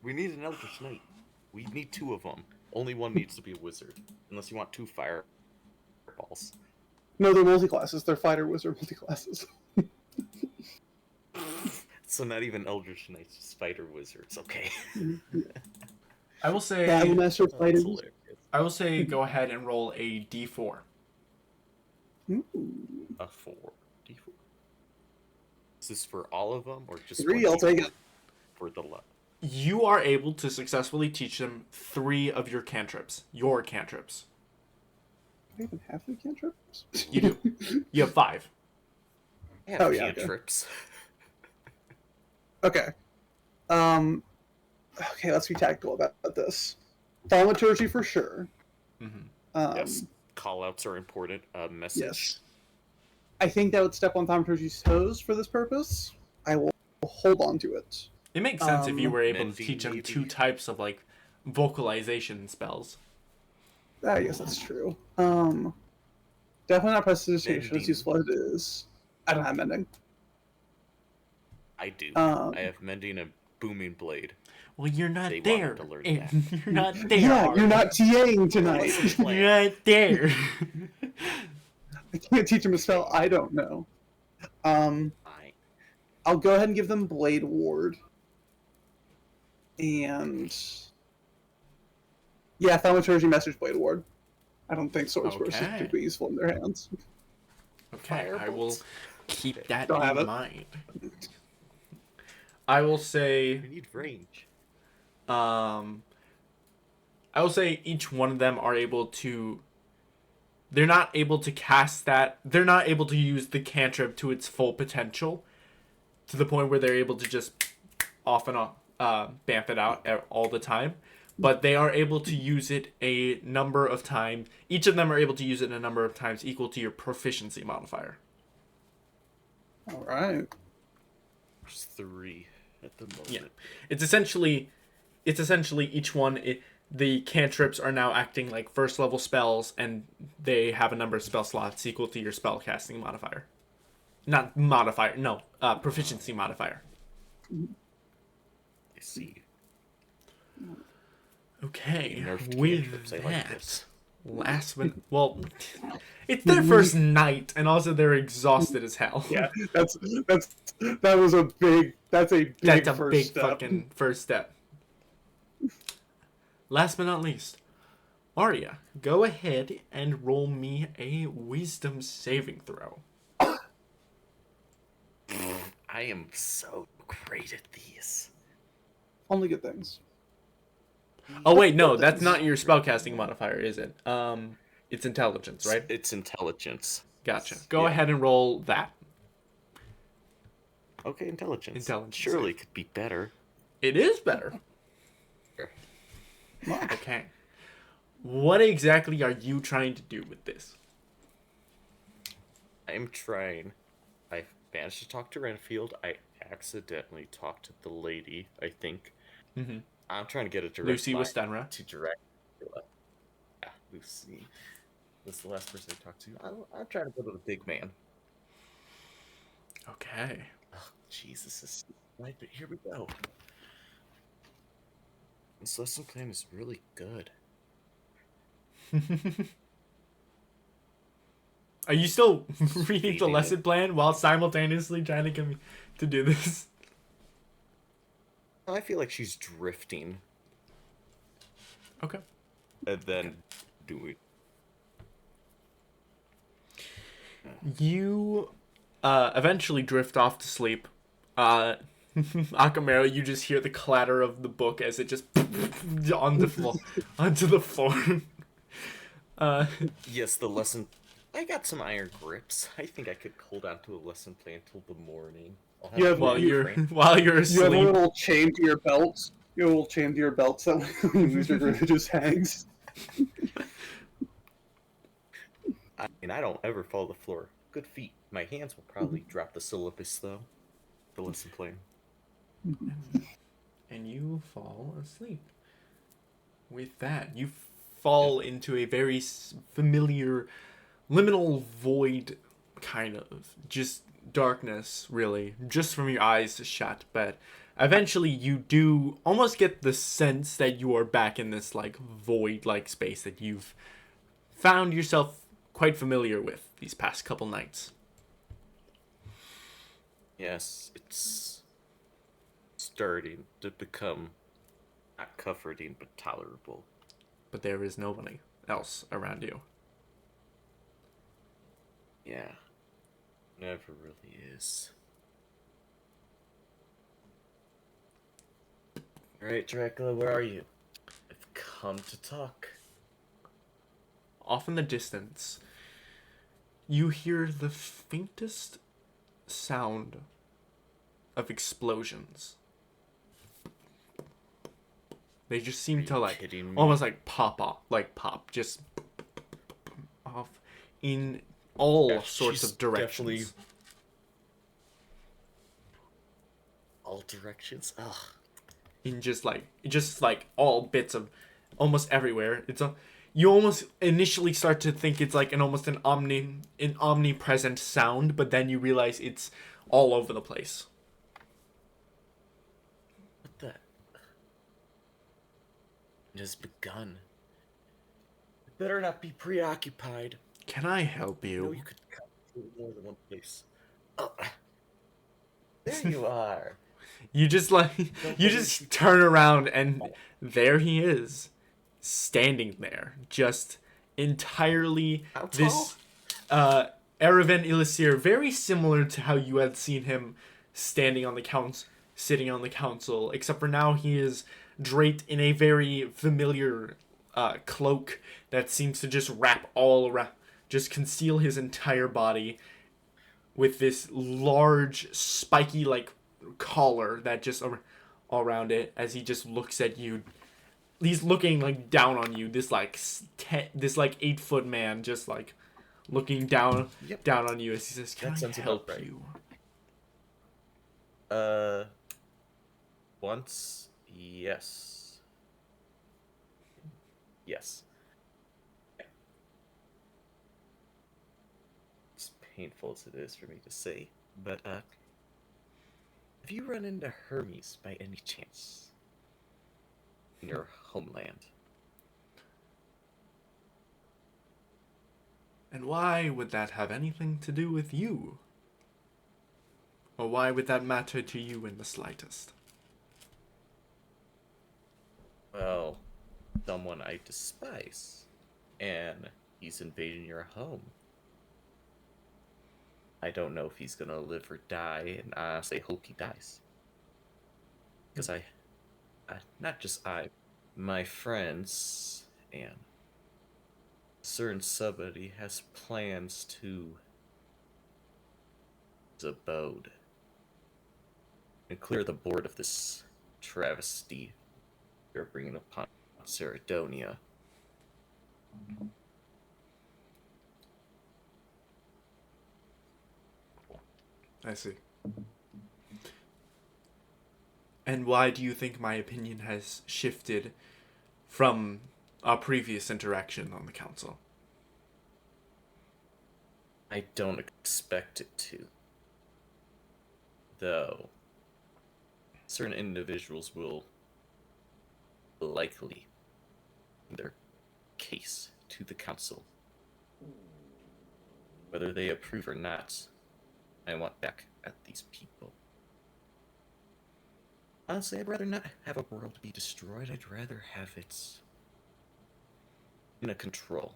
We need an Elvish Knight. We need two of them. Only one needs to be a wizard. Unless you want two fireballs. No, they're multi-classes. They're fighter wizard multi-classes. So not even Eldritch Knights, just fighter wizards. Okay. I will say. Battle master That's fighters. hilarious. I will say go ahead and roll a d4. Ooh. A 4. D4. Is this for all of them or just 3, one I'll take it. for the luck? You are able to successfully teach them 3 of your cantrips. Your cantrips. I even have any cantrips? You do. You have 5. I have Oh, yeah, okay. cantrips. Okay. Okay, let's be tactical about this. Thaumaturgy for sure. Yes, callouts are important. Message. Yes. I think that would step on Thaumaturgy's toes for this purpose. I will hold on to it. It makes sense if you were able to Mending, teach them maybe. 2 types of like vocalization spells. I guess that's true. Definitely not prestidigitation, as Mending. useful as it is. I don't have mending. I do. Um, I have mending and booming blade. Well, you're not They there. wanted to learn And that. you're not there. Yeah, Arlen. you're not TAing tonight. You're not there. I can't teach them a spell I don't know. I I'll go ahead and give them Blade Ward. And yeah, Thaumaturgy Message Blade Ward. I don't think Swords Burst is Okay. particularly useful in their hands. Okay, I will Firebolts. keep that Don't have in it. mind. I will say, We need range. I will say each one of them are able to. They're not able to cast that. They're not able to use the cantrip to its full potential, to the point where they're able to just off and on, bamf it out all the time. But they are able to use it a number of times. Each of them are able to use it a number of times equal to your proficiency modifier. All right. There's 3 at the moment. Yeah. It's essentially each one. The cantrips are now acting like first level spells, and they have a number of spell slots equal to your spell casting modifier. Not modifier, no, proficiency modifier. I see. Okay, Nerfed with cantrips, I that, like this. last but well, it's their first night, and also they're exhausted as hell. Yeah, that's a big That's a first big step. fucking first step. Last but not least, Arya, go ahead and roll me a wisdom saving throw. I am so great at these. Only good things. Oh wait, no, that's not your spellcasting modifier, is it? It's intelligence, right? It's intelligence. Gotcha. Go Yeah. ahead and roll that. Okay, intelligence. Intelligence, Surely it could be better. It is better. Okay. What exactly are you trying to do with this? I'm trying. I managed to talk to Renfield. I accidentally talked to the lady, I think. Mhm. I'm trying to get a direct Lucy line Westenra. to direct. Yeah, Lucy. That's the last person I talked to. I'm trying to go to the big man. Okay. Oh, Jesus, this is right, but here we go. This lesson plan is really good. Are you still reading the Feeding lesson plan while simultaneously trying to get me to do this? I feel like she's drifting, Okay. and then do it. You eventually drift off to sleep. Akamero, you just hear the clatter of the book as it just on the floor, onto the floor. Yes, the lesson. I got some iron grips. I think I could hold on to a lesson plan till the morning. I'll have Yeah, a well, while new you're frame. while you're You have a asleep. little chain to your belt. You have a little chain to your belt so when you lose your grip, it just hangs. I mean, I don't ever fall to the floor. Good feet. My hands will probably drop the syllabus, though. The lesson plan. And you fall asleep. With that, you fall into a very familiar liminal void, kind of just darkness, really, just from your eyes shut. But eventually, you do almost get the sense that you are back in this like void-like space that you've found yourself quite familiar with these past couple nights. Yes, it's starting to become not comforting, but tolerable. But there is nobody else around you. Yeah. Never really is. Alright, Dracula, where are you? I've come to talk. off in the distance, you hear the faintest sound of explosions. They just seem to like kidding me? almost like pop, just off in all Yeah, sorts she's of directions. definitely- All directions. Ugh. In just like all bits of almost everywhere. You almost initially start to think it's like almost an omnipresent sound, but then you realize it's all over the place. What the? It has begun. You better not be preoccupied. Can I help You you? know you could come to more than one place. Oh, there you are. You just you just turn around and there he is, standing there, just entirely How tall? this Araven Ilisir, very similar to how you had seen him standing on the sitting on the council, except for now he is draped in a very familiar cloak that seems to just wrap all around, just conceal his entire body with this large, spiky, like, collar that just all around it as he just looks at you. He's looking, like, down on you. This, like, 8-foot man just, like, looking down Yep. down on you as he says, "Can That I sounds help about right. you?" Once, yes. Yes. As painful as it is for me to say, but, have you run into Hermes by any chance? In your homeland? And why would that have anything to do with you? Or why would that matter to you in the slightest? Well, someone I despise. And he's invading your home. I don't know if he's gonna live or die, and I honestly hope he dies. Because not just my friends, and a certain somebody has plans to his abode and clear the board of this travesty you're bringing upon Cerdonia. I see. And why do you think my opinion has shifted from our previous interaction on the council? I don't expect it to. Though, certain individuals will likely bring their case to the council. Whether they approve or not, I want back at these people. Honestly, I'd rather not have a world be destroyed. I'd rather have it in a control.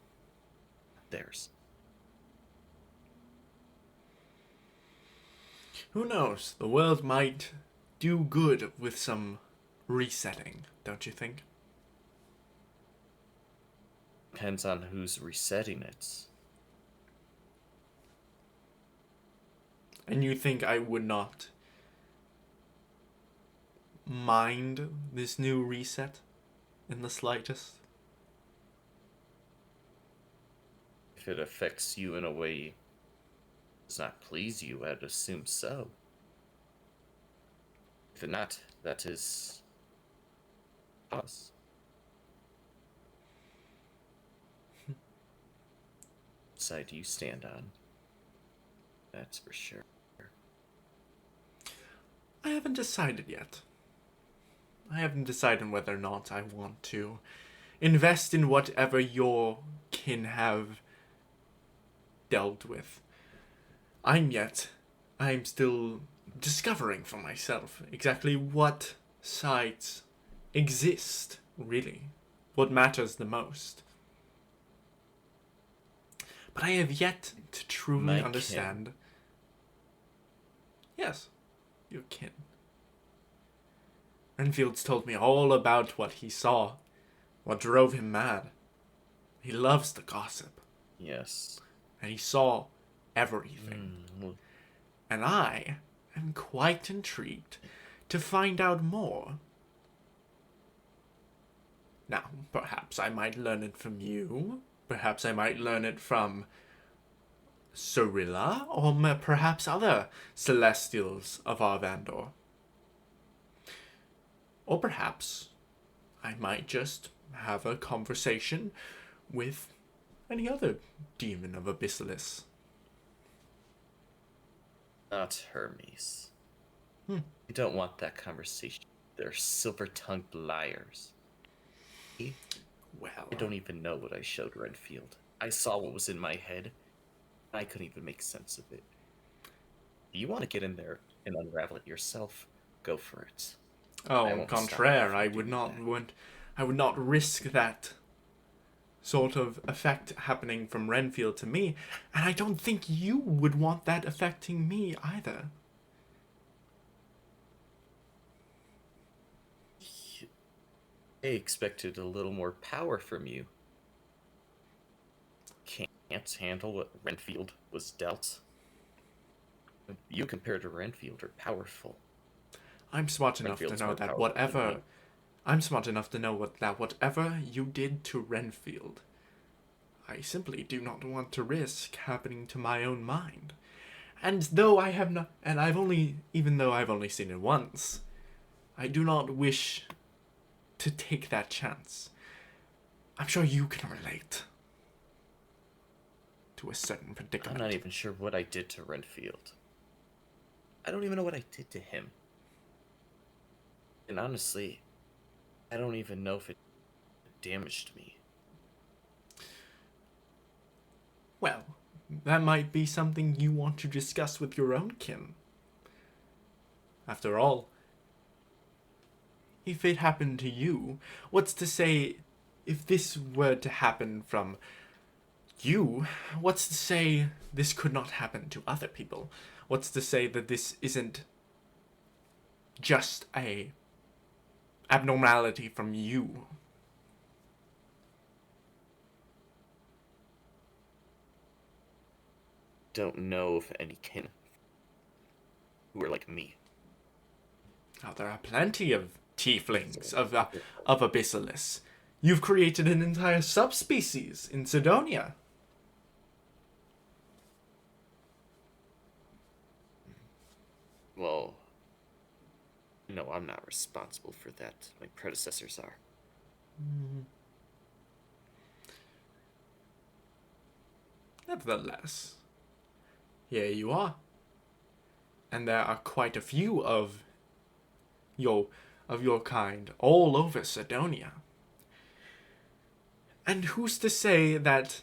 Theirs. Who knows? The world might do good with some resetting, don't you think? Depends on who's resetting it. And you think I would not mind this new reset in the slightest? If it affects you in a way that does not please you, I'd assume so. If not, that is us. What side do you stand on? That's for sure. I haven't decided yet. I haven't decided whether or not I want to invest in whatever your kin have dealt with. I'm still discovering for myself exactly what sides exist, really. What matters the most. But I have yet to truly My kin. understand. Yes, your kin. Renfield's told me all about what he saw, what drove him mad. He loves the gossip. Yes. And he saw everything. Mm, And I am quite intrigued to find out more. Now, perhaps I might learn it from you. Perhaps I might learn it from Cirilla, or perhaps other Celestials of Arvandor. Or perhaps I might just have a conversation with any other demon of Abyssalius. not Hermes. Hmm. You don't want that conversation. They're silver-tongued liars. Well, I don't even know what I showed Renfield. I saw what was in my head. I couldn't even make sense of it. You want to get in there and unravel it yourself? Go for it. I au won't stop you contraire, from I would doing not that. I would not risk that sort of effect happening from Renfield to me, and I don't think you would want that affecting me either. I expected a little more power from you. Can't handle what Renfield was dealt. You compared to Renfield are powerful. I'm smart enough to Renfield's know more that powerful than whatever me. I'm smart enough to know that whatever you did to Renfield, I simply do not want to risk happening to my own mind. And though I have not, and even though I've only seen it once, I do not wish to take that chance. I'm sure you can relate to a certain I'm predicament. not even sure what I did to Renfield. I don't even know what I did to him. And honestly, I don't even know if it damaged me. Well, that might be something you want to discuss with your own kin. After all, if it happened to you, what's to say if this were to happen from you, what's to say this could not happen to other people? What's to say that this isn't just a abnormality from you? Don't know of any kin who are like me. Now, there are plenty of tieflings, of Abyssalists. You've created an entire subspecies in Cerdonia. Well, no, I'm not responsible for that. My predecessors are. Nevertheless, here you are. And there are quite a few of your kind all over Cerdonia. And who's to say that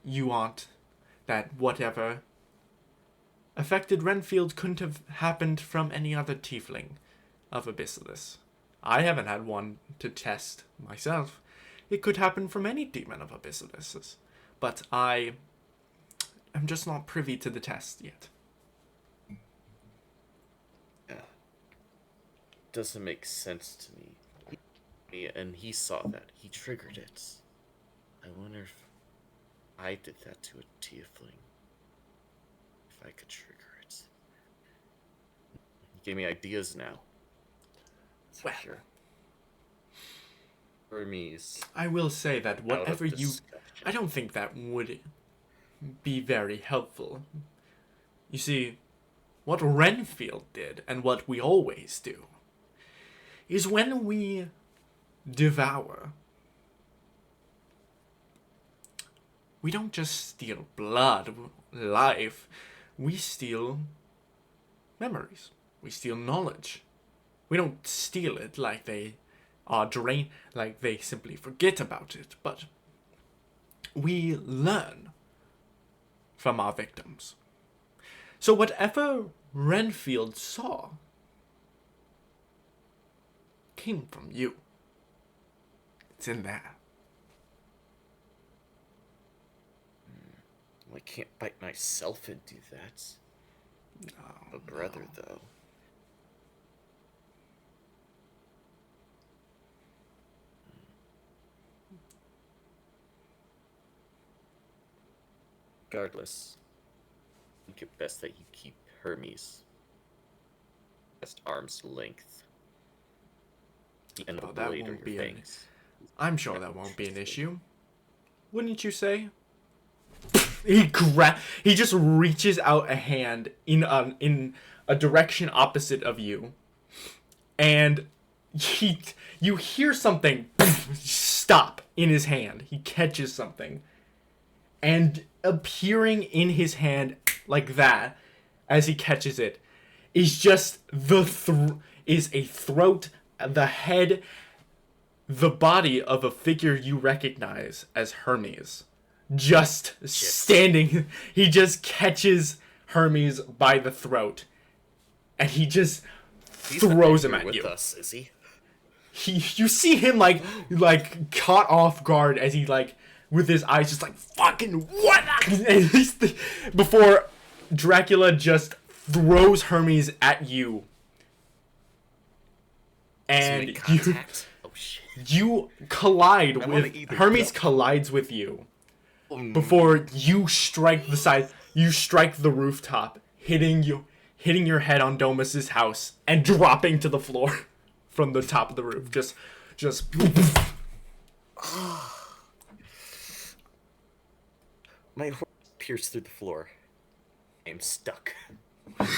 you aren't, that whatever affected Renfield couldn't have happened from any other tiefling of Abyssalius? I haven't had one to test myself. It could happen from any demon of Abyssalius. But I am just not privy to the test yet. Yeah. Doesn't make sense to me. And he saw that. He triggered it. I wonder if I did that to a tiefling. If I could trigger it. He gave me ideas now. That's for Well, sure. Hermes. I will say that Out of whatever you... discussion. I don't think that would be very helpful. You see, what Renfield did, and what we always do, is when we devour, we don't just steal blood, life, we steal memories. We steal knowledge. We don't steal it like they are drained, like they simply forget about it, but we learn from our victims. So whatever Renfield saw came from you. It's in there. Well, I can't bite myself and do that. No, A brother, though. Regardless, I think it best that you keep Hermes just arm's length. The end of the that blade or won't your be an- fangs. I'm sure that won't be an issue. Wouldn't you say? He just reaches out a hand in a direction opposite of you, and you hear something stop in his hand. He catches something, and appearing in his hand like that as he catches it is just is a throat, the head, the body of a figure you recognize as Hermes. Just standing, he just catches Hermes by the throat, and he just throws him at with you. us, is he? You see him like caught off guard as he like with his eyes just like fucking what? And before Dracula just throws Hermes at you, and Make contact. Oh shit. you collide I wanna with either Hermes go. collides with you before you strike the side. You strike the rooftop, hitting your head on Domus's house and dropping to the floor from the top of the roof. Just My horse pierced through the floor. I am stuck. This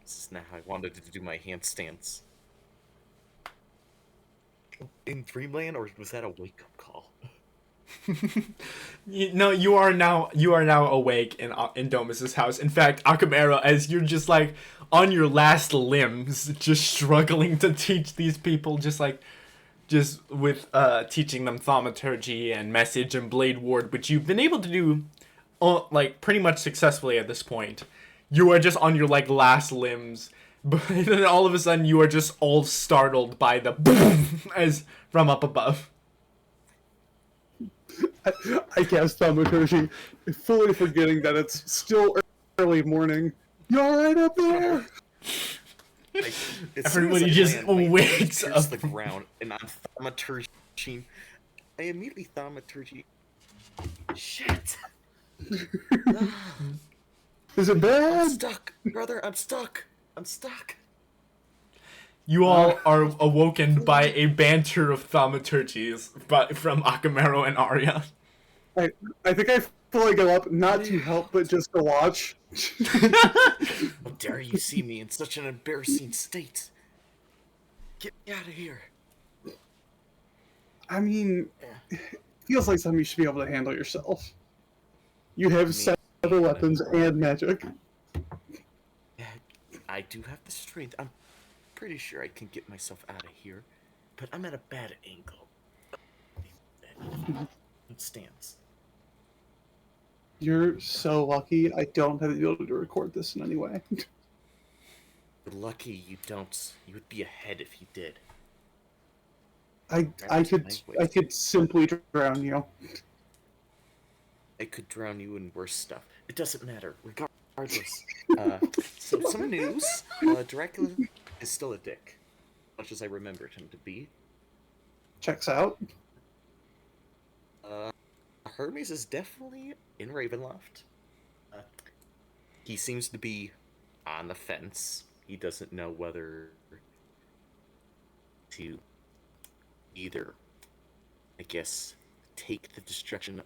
is not how I wanted to do my handstands. In Dreamland, or was that a wake-up call? No, you are now awake in Domus's house. In fact, Akamero, as you're just like on your last limbs, just struggling to teach these people, just with teaching them thaumaturgy and message and blade ward, which you've been able to do, like pretty much successfully at this point. You are just on your like last limbs, but then all of a sudden you are just all startled by the boom as from up above. I cast thaumaturgy, fully forgetting that it's still early morning. You alright up there? Like, as Everybody soon as I just land, my horse wakes pierced up. the ground, and I'm thaumaturgy. I immediately thaumaturgy. Shit! Is it I'm bad? stuck, brother. I'm stuck. I'm stuck. You all are awoken by a banter of thaumaturgies from Akamero and Arya. I think I fully go up, not to help, but just to watch. How dare you see me in such an embarrassing state? Get me out of here. I mean, it feels like something you should be able to handle yourself. You have several weapons and magic. Yeah, I do have the strength. I'm pretty sure I can get myself out of here, but I'm at a bad angle. It stands. You're so lucky I don't have the ability to record this in any way. You're lucky you don't. You would be ahead if you did. I could simply drown you. I could drown you in worse stuff. It doesn't matter, regardless. So some news. Dracula is still a dick, much as I remembered him to be. Checks out. Hermes is definitely in Ravenloft. He seems to be on the fence. He doesn't know whether to either, I guess, take the destruction of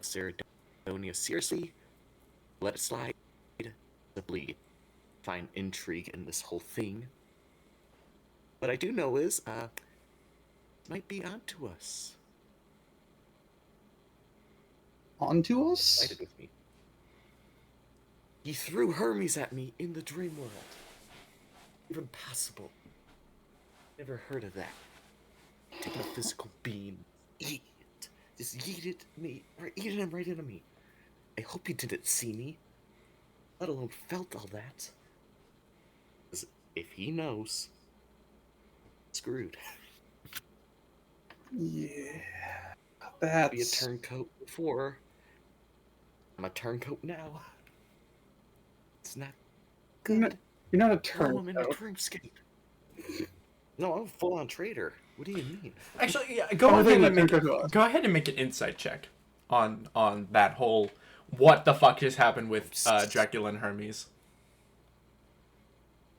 Cerdonia seriously, let it slide, simply find intrigue in this whole thing. What I do know is, might be onto us. Onto us? Sided with me. He threw Hermes at me in the dream world. Even possible. Never heard of that. Taking a physical being, eat it. Just yeeted me, eating him right into me. I hope he didn't see me, let alone felt all that. 'Cause if he knows, screwed. Yeah. Be a That's... turncoat before. I'm a turncoat now. It's not good. You're not a No, I'm in a turncoat. dreamscape. No, I'm a full-on traitor. What do you mean? Actually, yeah, Oh, I think that turncoat to us. go ahead and make an insight check on that whole what the fuck just happened with Dracula and Hermes.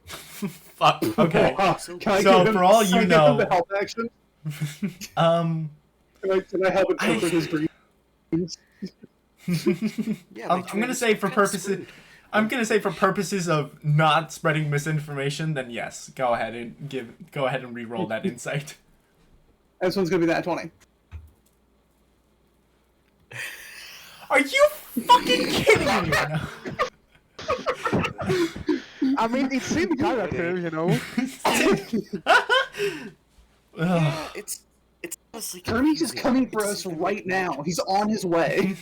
Fuck. Okay. Can I So, give him, for all can I you give him the know, help action? um, Can I help interpret his dreams? Yeah, I'm gonna say for purposes. I'm gonna say for purposes of not spreading misinformation, then yes, go ahead and re-roll that insight. This one's gonna be that 20. Are you fucking kidding me right now? I mean, it's in character, you know. Yeah, it's honestly Hermes is confusing. coming for It's us even right like now. He's on his way.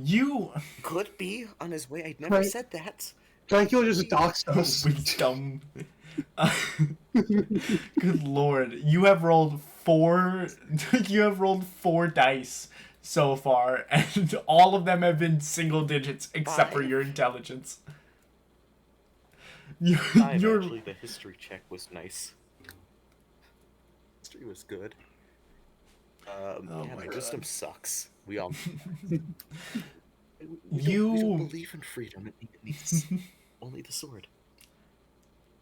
You could be on his way. I never Right. said that. Dracula just doxed us. we dumb. Good lord, you have rolled 4. You have rolled 4 dice so far, and all of them have been single digits except for 5. your intelligence. Actually, the history check was nice. History was good. Oh Yeah, my the wisdom God. sucks. We all. we You- don't believe in freedom. It needs only the sword.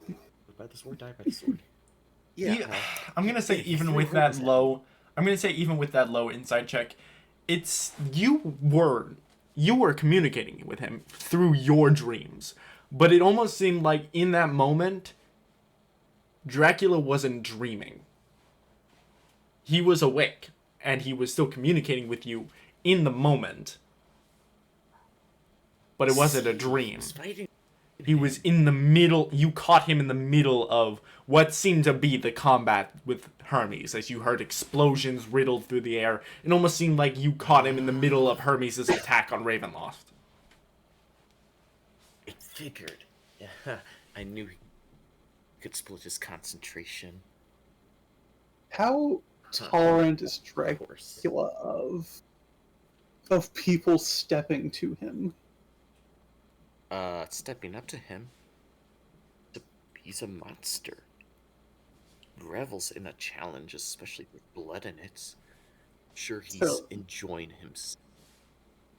Live by the sword, die by the sword. Yeah. I'm gonna say yeah, he even threw with that Hermes at low, I'm gonna say even with that low insight check, it's you were communicating with him through your dreams, but it almost seemed like in that moment, Dracula wasn't dreaming. He was awake, and he was still communicating with you in the moment. But it wasn't a dream. He's fighting. He was in the middle. You caught him in the middle of what seemed to be the combat with Hermes, as you heard explosions riddled through the air. It almost seemed like you caught him in the middle of Hermes' attack on Ravenloft. It figured. Yeah, I knew he could split his concentration. How tolerant is Of course. Dracula of people stepping to him? Stepping up to him. He's a monster. Revels in a challenge, especially with blood in it. Sure, he's So- enjoying himself.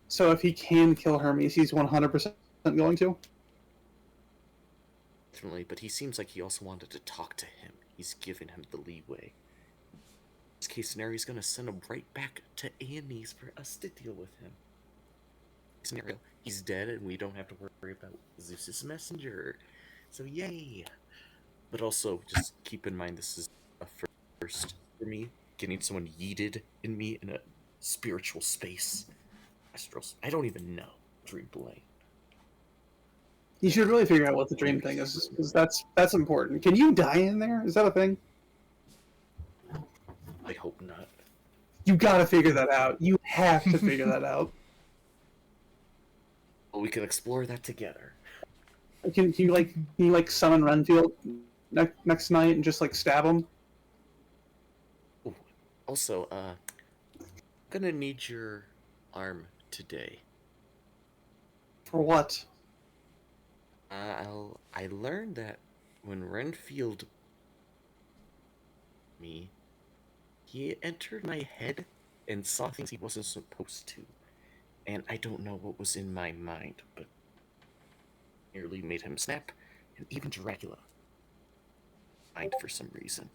So if he can kill Hermes, he's 100% going to? Definitely, but he seems like he also wanted to talk to him. He's giving him the leeway. This case scenario, he's gonna send him right back to Annie's for us to deal with him. Scenario, he's dead and we don't have to worry about Zeus's messenger. So yay! But also, just keep in mind this is a first for me, getting someone yeeted in me in a spiritual space. Astrals. I don't even know. Dream plane. You should really figure out what the dream thing is, because that's important. Can you die in there? Is that a thing? I hope not. You gotta figure that out. You have to figure that out. Well, we can explore that together. Can you summon Renfield next night and just like stab him? Ooh. Also, gonna need your arm today. For what? I learned that when Renfield he entered my head and saw things he wasn't supposed to. And I don't know what was in my mind, but nearly made him snap, and even Dracula mind for some reason.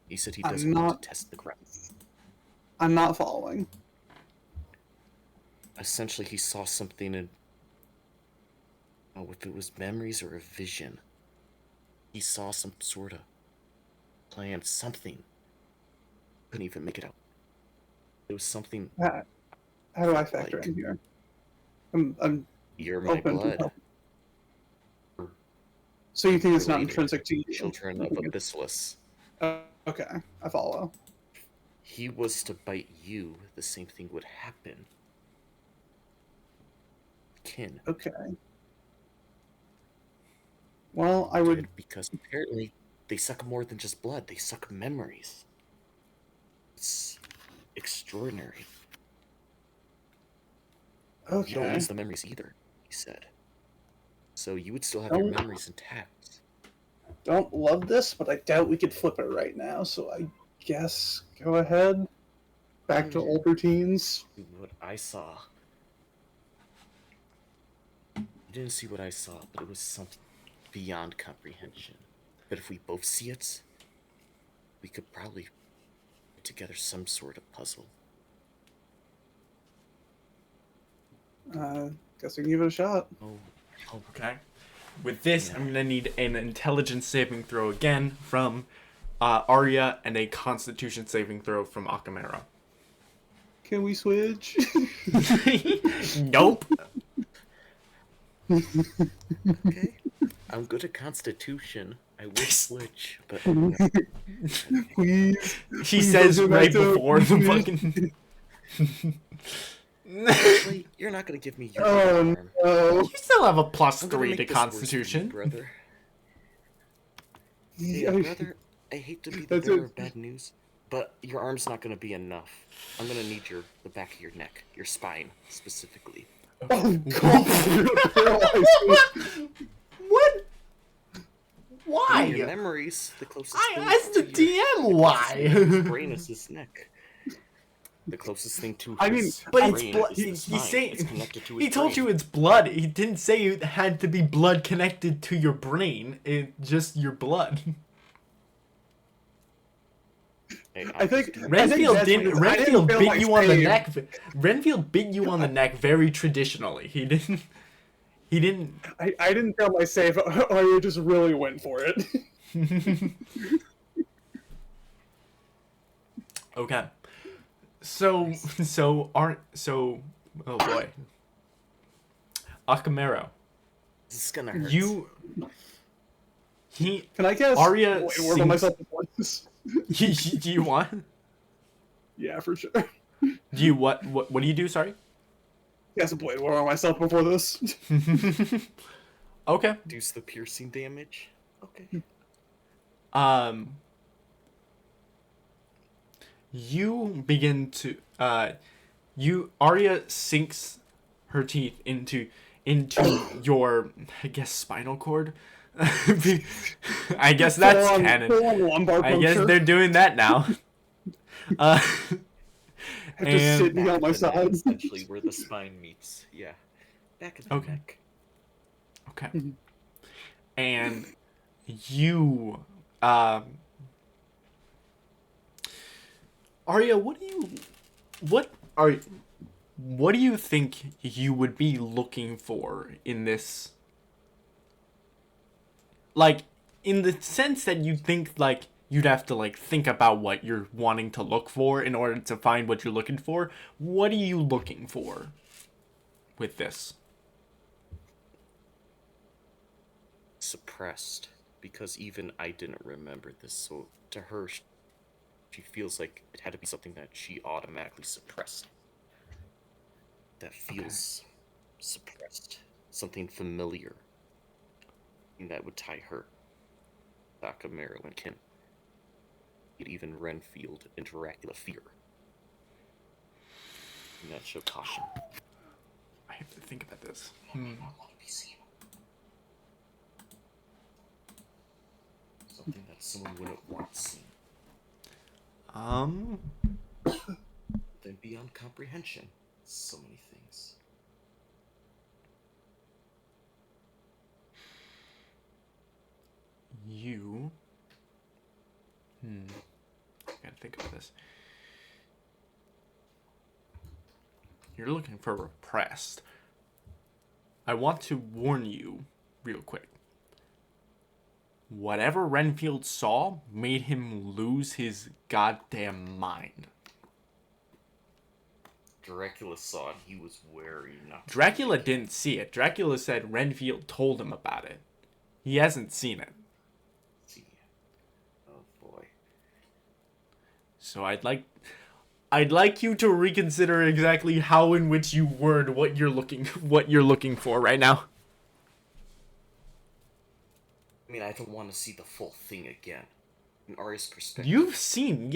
He said he doesn't want to test the ground. I'm not following. Essentially, he saw something in... Oh, if it was memories or a vision. He saw some sort of plan, something. Couldn't even make it out. It was something... How do I factor in here? I'm You're my open to blood. help. So you think it's not Related. intrinsic to you? Children of Abyssalus. Okay, I follow. He was to bite you, the same thing would happen. Kin. Okay. Well, I would. Because apparently they suck more than just blood, they suck memories. It's extraordinary. You don't Okay. lose the memories either, he said. So you would still have your Don't- memories intact. Don't love this, but I doubt we could flip it right now. So I guess go ahead. Back to old routines. What I saw You didn't see what I saw, but it was something beyond comprehension. But if we both see it, we could probably put together some sort of puzzle. Guess we can give it a shot. Oh, Okay. With this, I'm gonna need an intelligence saving throw again from Arya and a Constitution saving throw from Akamera. Can we switch? Nope. okay. I'm good at Constitution. I will switch, but Please. She Please says don't do right that to before the me. fucking. actually, you're not gonna give me your Oh arm. no. You still have a plus I'm gonna 3 make to this worse for you, Constitution. brother. Hey, Yeah, brother, I hate to be the That's bearer it. of bad news, but your arm's not gonna be enough. I'm gonna need the back of your neck, your spine, specifically. Oh god. What? I mean, your Why? memories, the closest I thing asked the to your- DM His why. brain is his neck. The closest thing to I mean, his But brain it's blood. is the He's spine. saying It's connected to his he told brain. you it's blood. He didn't say it had to be blood connected to your brain. It's just your blood. Hey, I think Renfield that's didn't. what it is. I didn't Renfield feel bit like you on the saying- neck. Renfield bit you on the neck very traditionally. He didn't. He didn't. I didn't feel my save, or you just really went for it. Okay. So oh boy. Akamero, This is gonna hurt. he Can I guess? Arya Wait, work sings- on myself before this. do you want? Yeah, for sure. Do you what do you do? Sorry. Yes, blade war on myself before this. Okay. Reduce the piercing damage. Okay. You begin to Arya sinks her teeth into your, I guess, spinal cord. I guess that's Full on canon. lumbar I guess puncture. they're doing that now. I just and- sit me on my Back of the neck, side. essentially, where the spine meets. Yeah. Back of the Okay. neck. Okay. Mhm. And you, Arya, what do you think you would be looking for in this? Like, in the sense that you think, like, you'd have to, like, think about what you're wanting to look for in order to find what you're looking for. What are you looking for with this? Suppressed. Because even I didn't remember this, so to her, she feels like it had to be something that she automatically suppressed. That feels suppressed. Something familiar. And that would tie her, Akamero and Kin. Even Renfield and Dracula fear. And that show caution. I have to think about this. Want to be seen. Something that someone wouldn't want seen. Then beyond comprehension. So many things. You. I gotta think about this. You're looking for repressed. I want to warn you real quick. Whatever Renfield saw made him lose his goddamn mind. Dracula saw it. He was wary not to. Dracula didn't see it. Dracula said Renfield told him about it. He hasn't seen it. See. Oh boy. So I'd like you to reconsider exactly how in which you word what you're looking for right now. I mean, I don't want to see the full thing again. In Arya's perspective. You've seen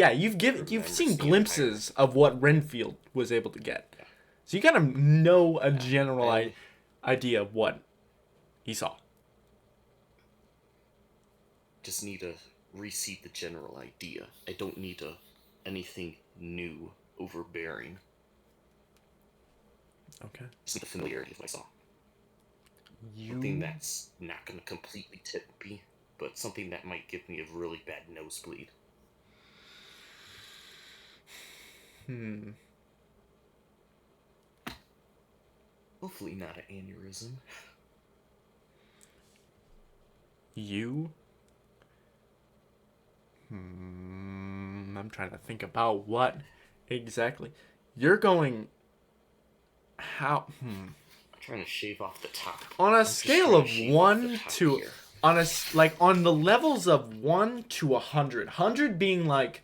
seen glimpses of what Renfield was able to get. Yeah. So you kind of know a Yeah, general I- idea of what he saw. Just need to reseed the general idea. I don't need anything new, overbearing. Okay. Just need the familiarity of what I saw. Something that's not gonna completely tip me, but something that might give me a really bad nosebleed. Hopefully not an aneurysm. You? I'm trying to think about what exactly. You're going. How? I'm trying to shave off the top. On a I'm just scale trying of to shave off the 1 top to. here. On the levels of 1 to 100. 100 being like.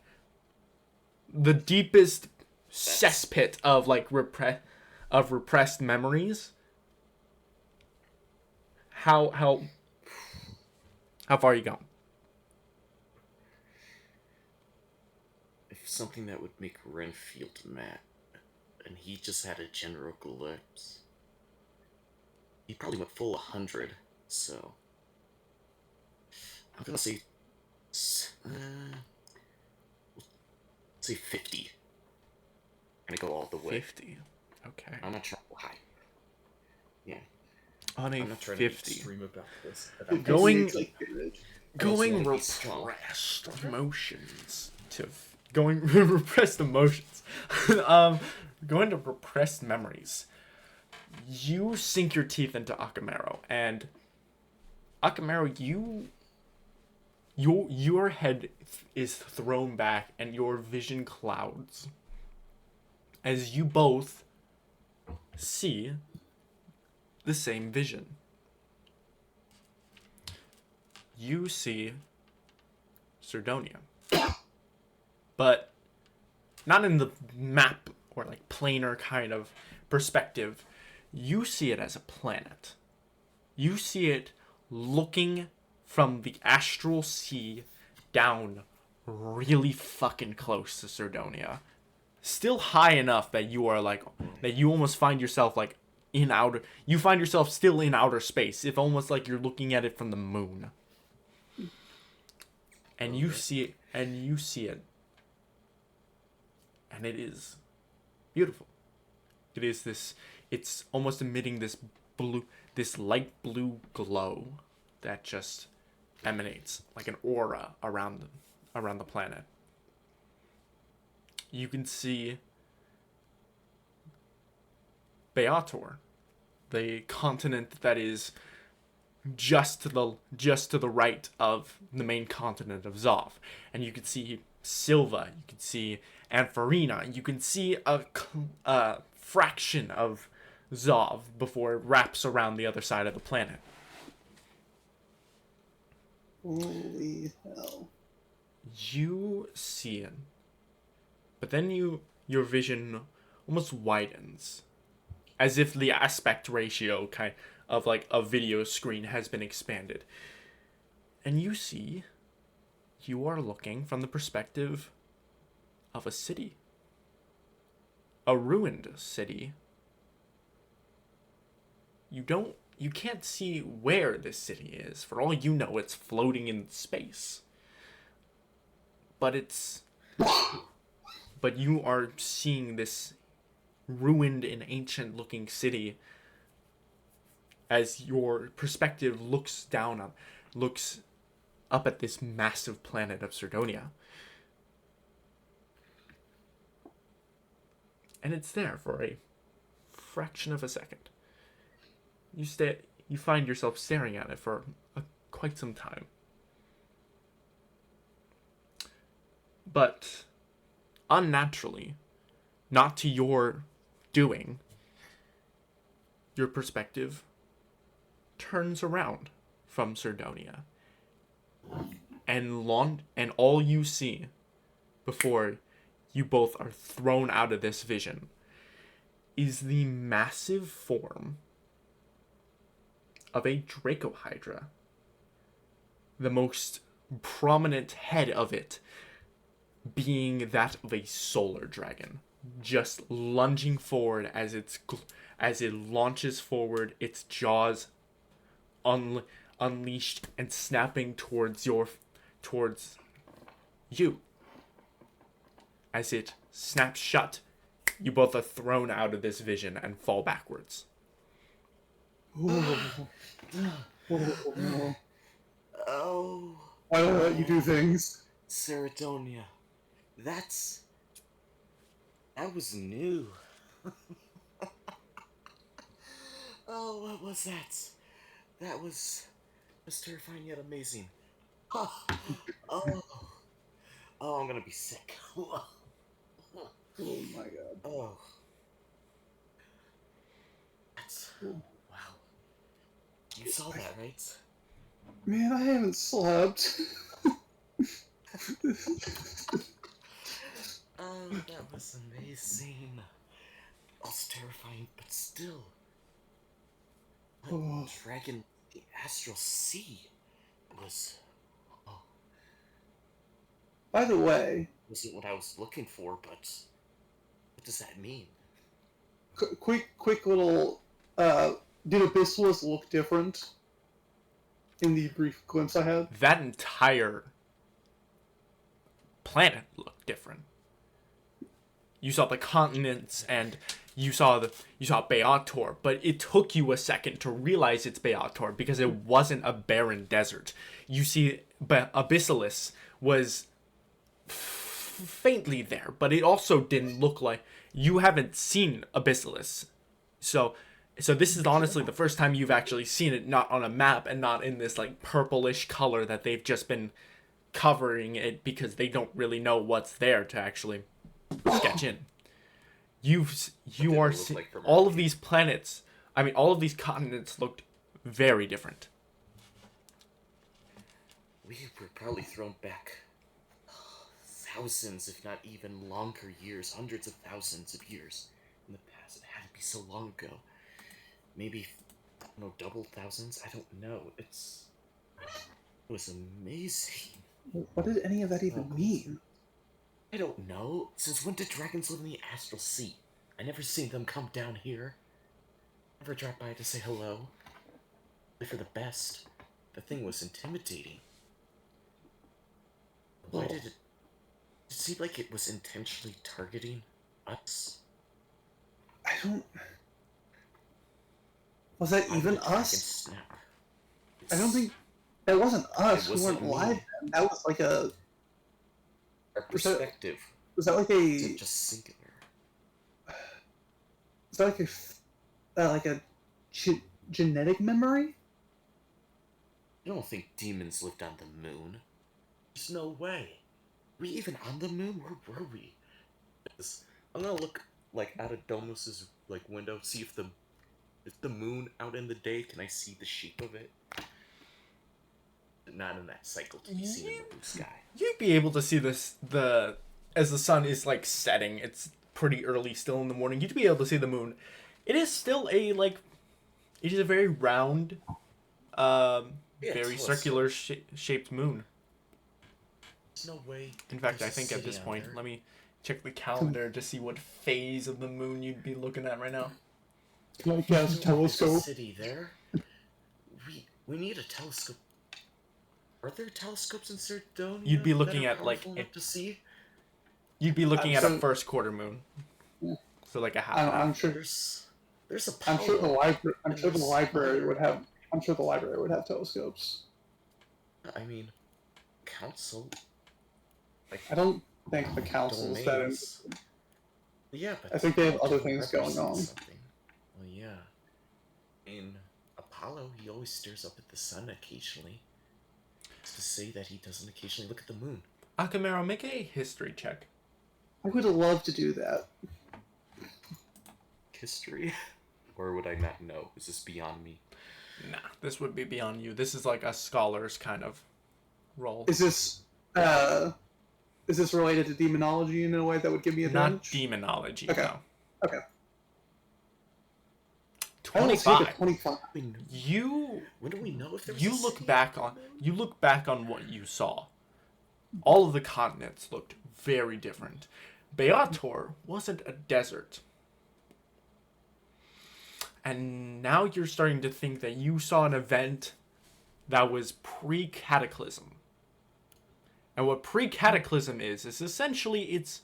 The deepest cesspit of like repressed memories. How far are you going? If something that would make Renfield mad, and he just had a general glimpse, he probably went full 100. So I'm gonna say, say 50. I'm gonna go all the way. 50. Okay. I'm not trying to go high. Yeah. On a I'm not trying to be 50. extreme about this. Going wanna be repressed strong. emotions to going repressed emotions. Going to repressed memories. You sink your teeth into Akamaro, and Akamaro, your head is thrown back, and your vision clouds as you both see the same vision. You see Cerdonia, but not in the map or like planar kind of perspective. You see it as a planet. You see it looking from the astral sea down really fucking close to Cerdonia. Still high enough that you are like, that you almost find yourself like you find yourself still in outer space, if almost like you're looking at it from the moon. And you see it, and it is beautiful. It is this, it's almost emitting this light blue glow that just emanates like an aura around the planet. You can see Beator, the continent that is just to the right of the main continent of Zov, and you can see Silva, you can see Ampharina, you can see a fraction of Zov before it wraps around the other side of the planet. Holy hell. You see it, but then your vision almost widens, as if the aspect ratio kind of like a video screen has been expanded. And you see, you are looking from the perspective of a city. A ruined city. You can't see where this city is. For all you know, it's floating in space. But you are seeing this ruined and ancient looking city as your perspective looks up at this massive planet of Cerdonia. And it's there for a fraction of a second. You find yourself staring at it for quite some time. But unnaturally, not to your doing, your perspective turns around from Cerdonia, and all you see before you both are thrown out of this vision is the massive form of a Dracohydra. The most prominent head of it being that of a solar dragon, just lunging forward as it launches forward, its jaws unleashed and snapping towards you. As it snaps shut, you both are thrown out of this vision and fall backwards. Oh, no. Oh, Why don't I let you do things? Cerdonia. That was new. Oh, what was that? That was terrifying yet amazing. Oh, oh, oh, I'm gonna be sick. Oh, Oh my god. that's wow. You saw that, right? Man, I haven't slept. Oh, that was amazing. That's terrifying, but still. But Oh. Dragon, the Astral Sea was. Oh, By the way, wasn't what I was looking for, but what does that mean? quick little. Did Abyssalisk look different in the brief glimpse I had? That entire planet looked different. You saw the continents and you saw Beator, but it took you a second to realize it's Beator because it wasn't a barren desert. You see, Abyssalisk was faintly there, but it also didn't look like you haven't seen Abyssalisk. So this is honestly the first time you've actually seen it not on a map and not in this like purplish color that they've just been covering it because they don't really know what's there to actually sketch in. All of these planets, I mean all of these continents looked very different. We were probably thrown back thousands, if not even longer years, hundreds of thousands of years in the past. It had to be so long ago. Maybe, double thousands? I don't know. It was amazing. What did any of that even mean? I don't know. Since when did dragons live in the Astral Sea? I never seen them come down here. Never dropped by to say hello. Only for the best. The thing was intimidating. Why did it seem like it was intentionally targeting us? I don't. Was that Why even would a dragon us? snap? I don't think that wasn't us. It We weren't wasn't alive me. then. That was like a. Our perspective Was that like isn't a? just singular. Was that like a genetic memory? I don't think demons lived on the moon. There's no way. Were we even on the moon? Where were we? I'm gonna look out of Domus's window, see if the moon out in the day. Can I see the shape of it? Not in that cycle to be seen in the blue sky. You'd be able to see this as the sun is setting. It's pretty early still in the morning. You'd be able to see the moon. It is still it is a very round, very circular shaped moon. There's no way. In fact, I there's a think at city this on point, there. let me check the calendar to see what phase of the moon you'd be looking at right now. Can I cast a There's a telescope? city there. We need a telescope. Are there telescopes in Cerdonia? You'd be looking that are at, like, powerful enough to see. You'd be looking at a so- first quarter moon. Yeah. So like a half. an hour. I'm sure. There's a. I'm sure the Apollo. library. I'm sure the There's library other- would have. I'm sure the library would have telescopes. I mean, council. I don't think the council is that. Domains. Yeah, but I think they have other Apollo things going on. represents something. Well, yeah. In Apollo, he always stares up at the sun occasionally. It's to say that he doesn't occasionally look at the moon. Akamero, make a history check. I would love to do that. History? Or would I not know? Is this beyond me? Nah, this would be beyond you. This is like a scholar's kind of role. Is this related to demonology in a way that would give me Not advantage? demonology, Okay. no. Okay. I will take a 25. 25. When do we know if there was You a look city back on on the moon? you look back on what you saw. All of the continents looked very different. Beator wasn't a desert. And now you're starting to think that you saw an event that was pre-cataclysm. And what pre-cataclysm is essentially it's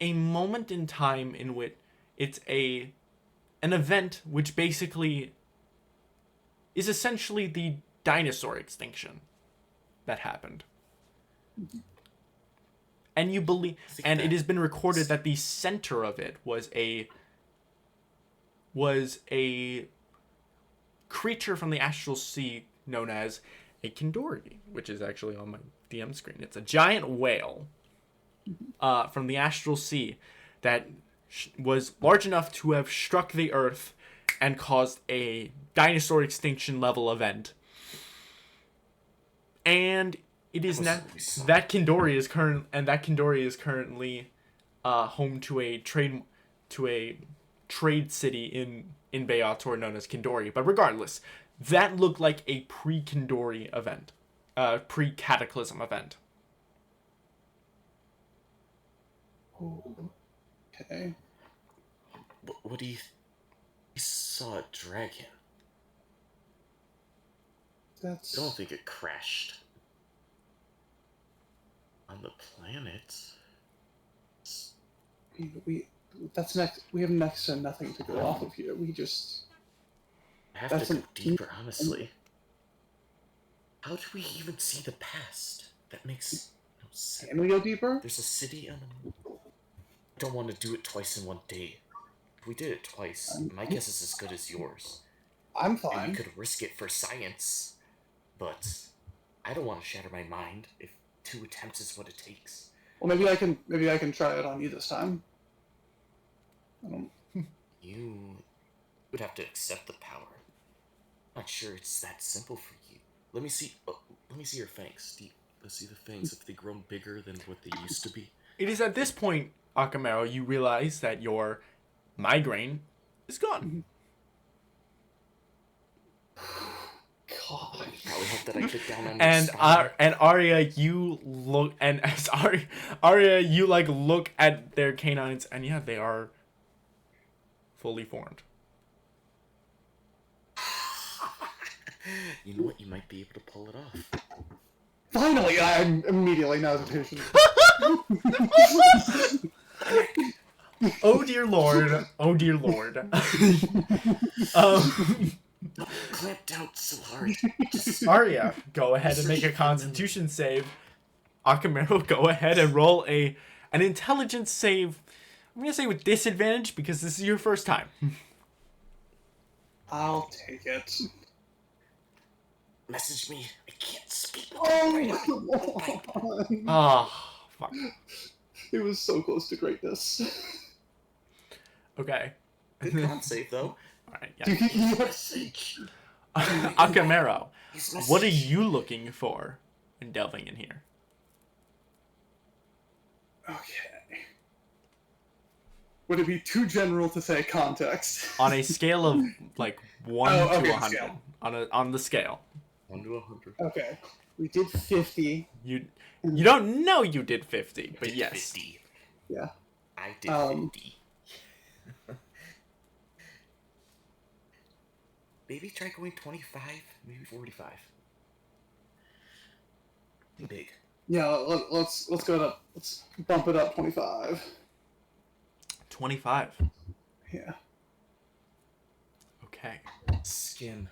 a moment in time in which it's an event which basically is essentially the dinosaur extinction that happened. And you believe, and it has been recorded that the center of it was a creature from the astral sea known as a Kindori, which is actually on my DM screen. It's a giant whale from the astral sea that was large enough to have struck the earth and caused a dinosaur extinction level event. And it is now that Kindori is currently home to a trade city in Beator known as Kindori. But regardless, that looked like a pre-Kindori event, pre-Cataclysm event. Okay. What do you... You saw a dragon. That's... I don't think it crashed on the planet. We have next to nothing to go off of here. We just... I have to go deeper, honestly. How do we even see the past? That makes no sense. Can we go deeper? There's a city on the... I don't want to do it twice in one day. If we did it twice, my guess is as good as yours. I'm And fine. we could risk it for science, but I don't want to shatter my mind if 2 attempts is what it takes. Well, maybe I can try it on you this time. I don't... You would have to accept the power. I'm not sure it's that simple for you. Let me see. Oh, let me see your fangs, Steve. Let's see the fangs. Have they grown bigger than what they used to be? It is at this point, Akamero, you realize that your migraine is gone. God. Probably hope that I get down on And your spine. and Arya, you look, and as Arya, you like look at their canines, and yeah, they are fully formed. You know what? You might be able to pull it off. Finally, I immediately know the patient. Oh dear lord! Oh dear lord! Clamp down so hard. Just... Arya, go ahead and make a Constitution save. Akamero, go ahead and roll an intelligence save. I'm gonna say with disadvantage because this is your first time. I'll take it. Message me. I can't speak. Oh, come on. Ah, fuck. It was so close to greatness. Okay. Good con save, though. Alright, yeah. Message. Akamero, His what are message. you looking for in delving in here? Okay. Would it be too general to say context? On a scale of like 1 Oh, to okay, 100. scale. On the scale. 1 to 100. Okay. We did 50. You don't know you did 50, but Did yes. 50. Yeah. I did 50. Maybe try going 25, maybe 45. Big. Yeah, let's go up. Let's bump it up 25. 25. Yeah. Okay. Skin.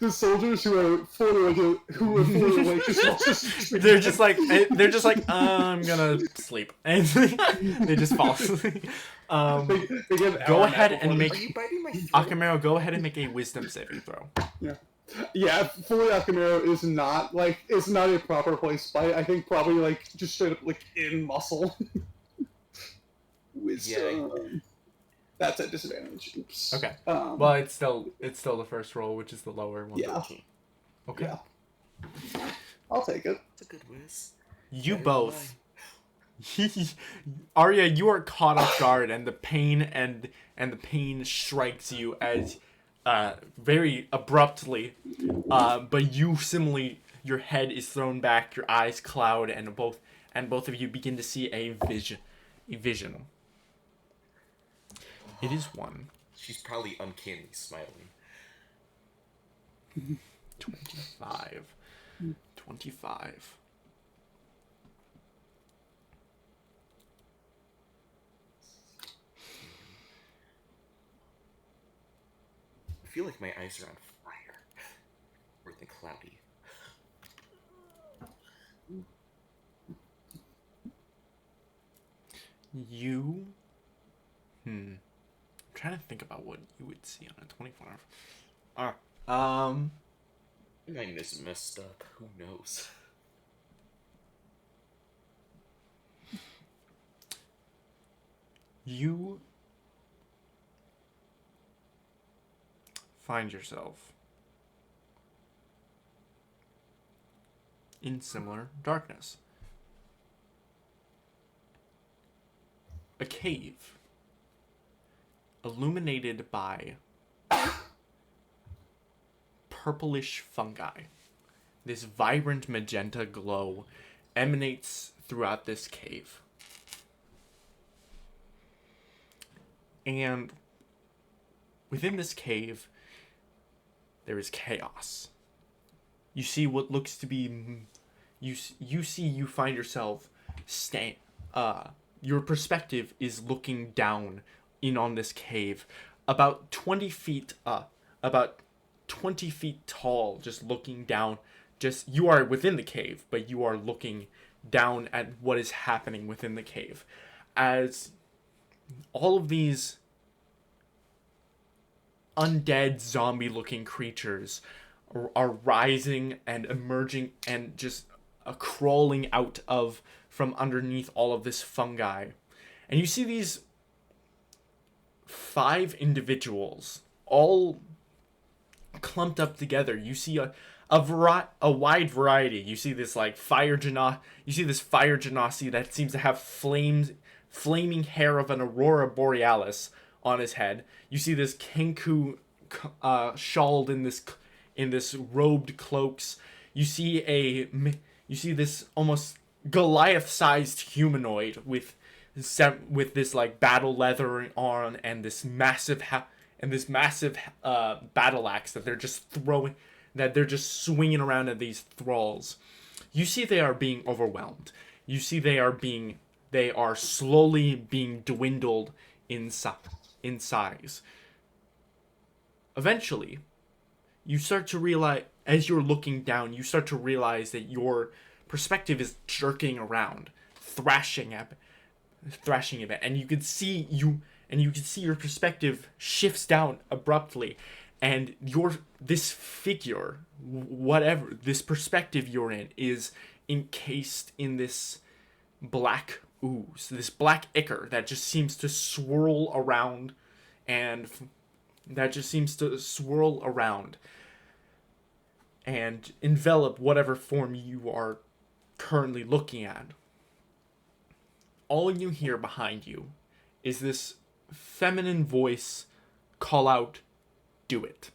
The soldiers who are fully awake just They're just like I'm gonna sleep, and they just fall asleep. they get an Go hour ahead nap and before make Are you biting my throat? Akamero. Go ahead and make a wisdom saving throw. Yeah, fully Akamero is not it's not a proper place bite. I think probably just straight up in muscle. Wisdom. That's at disadvantage. Oops. Okay. Um, Well, it's still the first roll, which is the lower one. Yeah. Okay. Yeah. I'll take it. That's a good whiz. You Better than both. Arya, you are caught off guard, and the pain strikes you as very abruptly. But you similarly, your head is thrown back, your eyes cloud, and both of you begin to see a vision. It is one. She's probably uncannily smiling. 25. 25. feel like my eyes are on fire. Or the cloudy. You. I'm trying to think about what you would see on a 24-hour. My mind is messed up. Who knows? You find yourself in similar darkness. A cave illuminated by purplish fungi. This vibrant magenta glow emanates throughout this cave. And within this cave, there is chaos. You see what looks to be... You find yourself your perspective is looking down in on this cave, about 20 feet up, about 20 feet tall, just looking down. You are within the cave, but you are looking down at what is happening within the cave. As all of these undead zombie-looking creatures are rising and emerging and just crawling out from underneath all of this fungi. And you see these 5 individuals all clumped up together. You see a wide variety. You see this fire genasi that seems to have flaming hair of an aurora borealis on his head. You see this kenku shawled in this robed cloaks. You see this almost Goliath-sized humanoid with this battle leather on and this massive battle axe that they're just swinging around at these thralls. You see they are being overwhelmed. You see they are slowly being dwindled in size. Eventually, you start to realize, as you're looking down, you start to realize that your perspective is jerking around, thrashing a bit, and you can see your perspective shifts down abruptly, and this figure, whatever this perspective you're in, is encased in this black ooze, this black ichor that just seems to swirl around, and envelop whatever form you are currently looking at. All you hear behind you is this feminine voice call out, "Do it."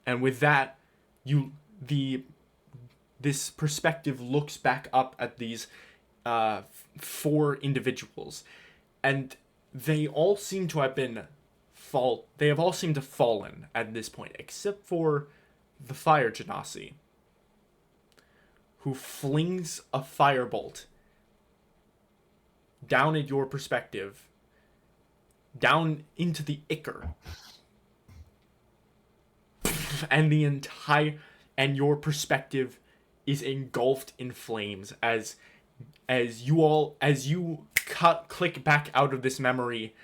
And with that, this perspective looks back up at these 4 individuals, and they all seem to have fallen at this point, except for the fire genasi, who flings a firebolt down at your perspective, down into the ichor, and your perspective is engulfed in flames as you click back out of this memory.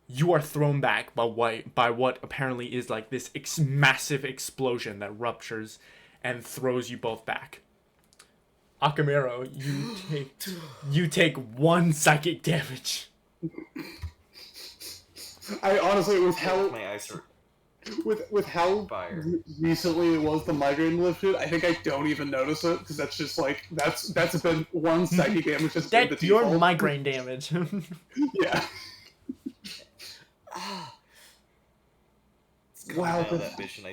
You are thrown back by what apparently is this massive explosion that ruptures and throws you both back. Akamiro, you take 1 psychic damage. I honestly, with how My eyes are with how fire. recently it was the migraine lifted, I think I don't even notice it because that's just that's been 1 psychic damage. That's been the That's your default. migraine damage. Yeah. Wow, Wow, that vision.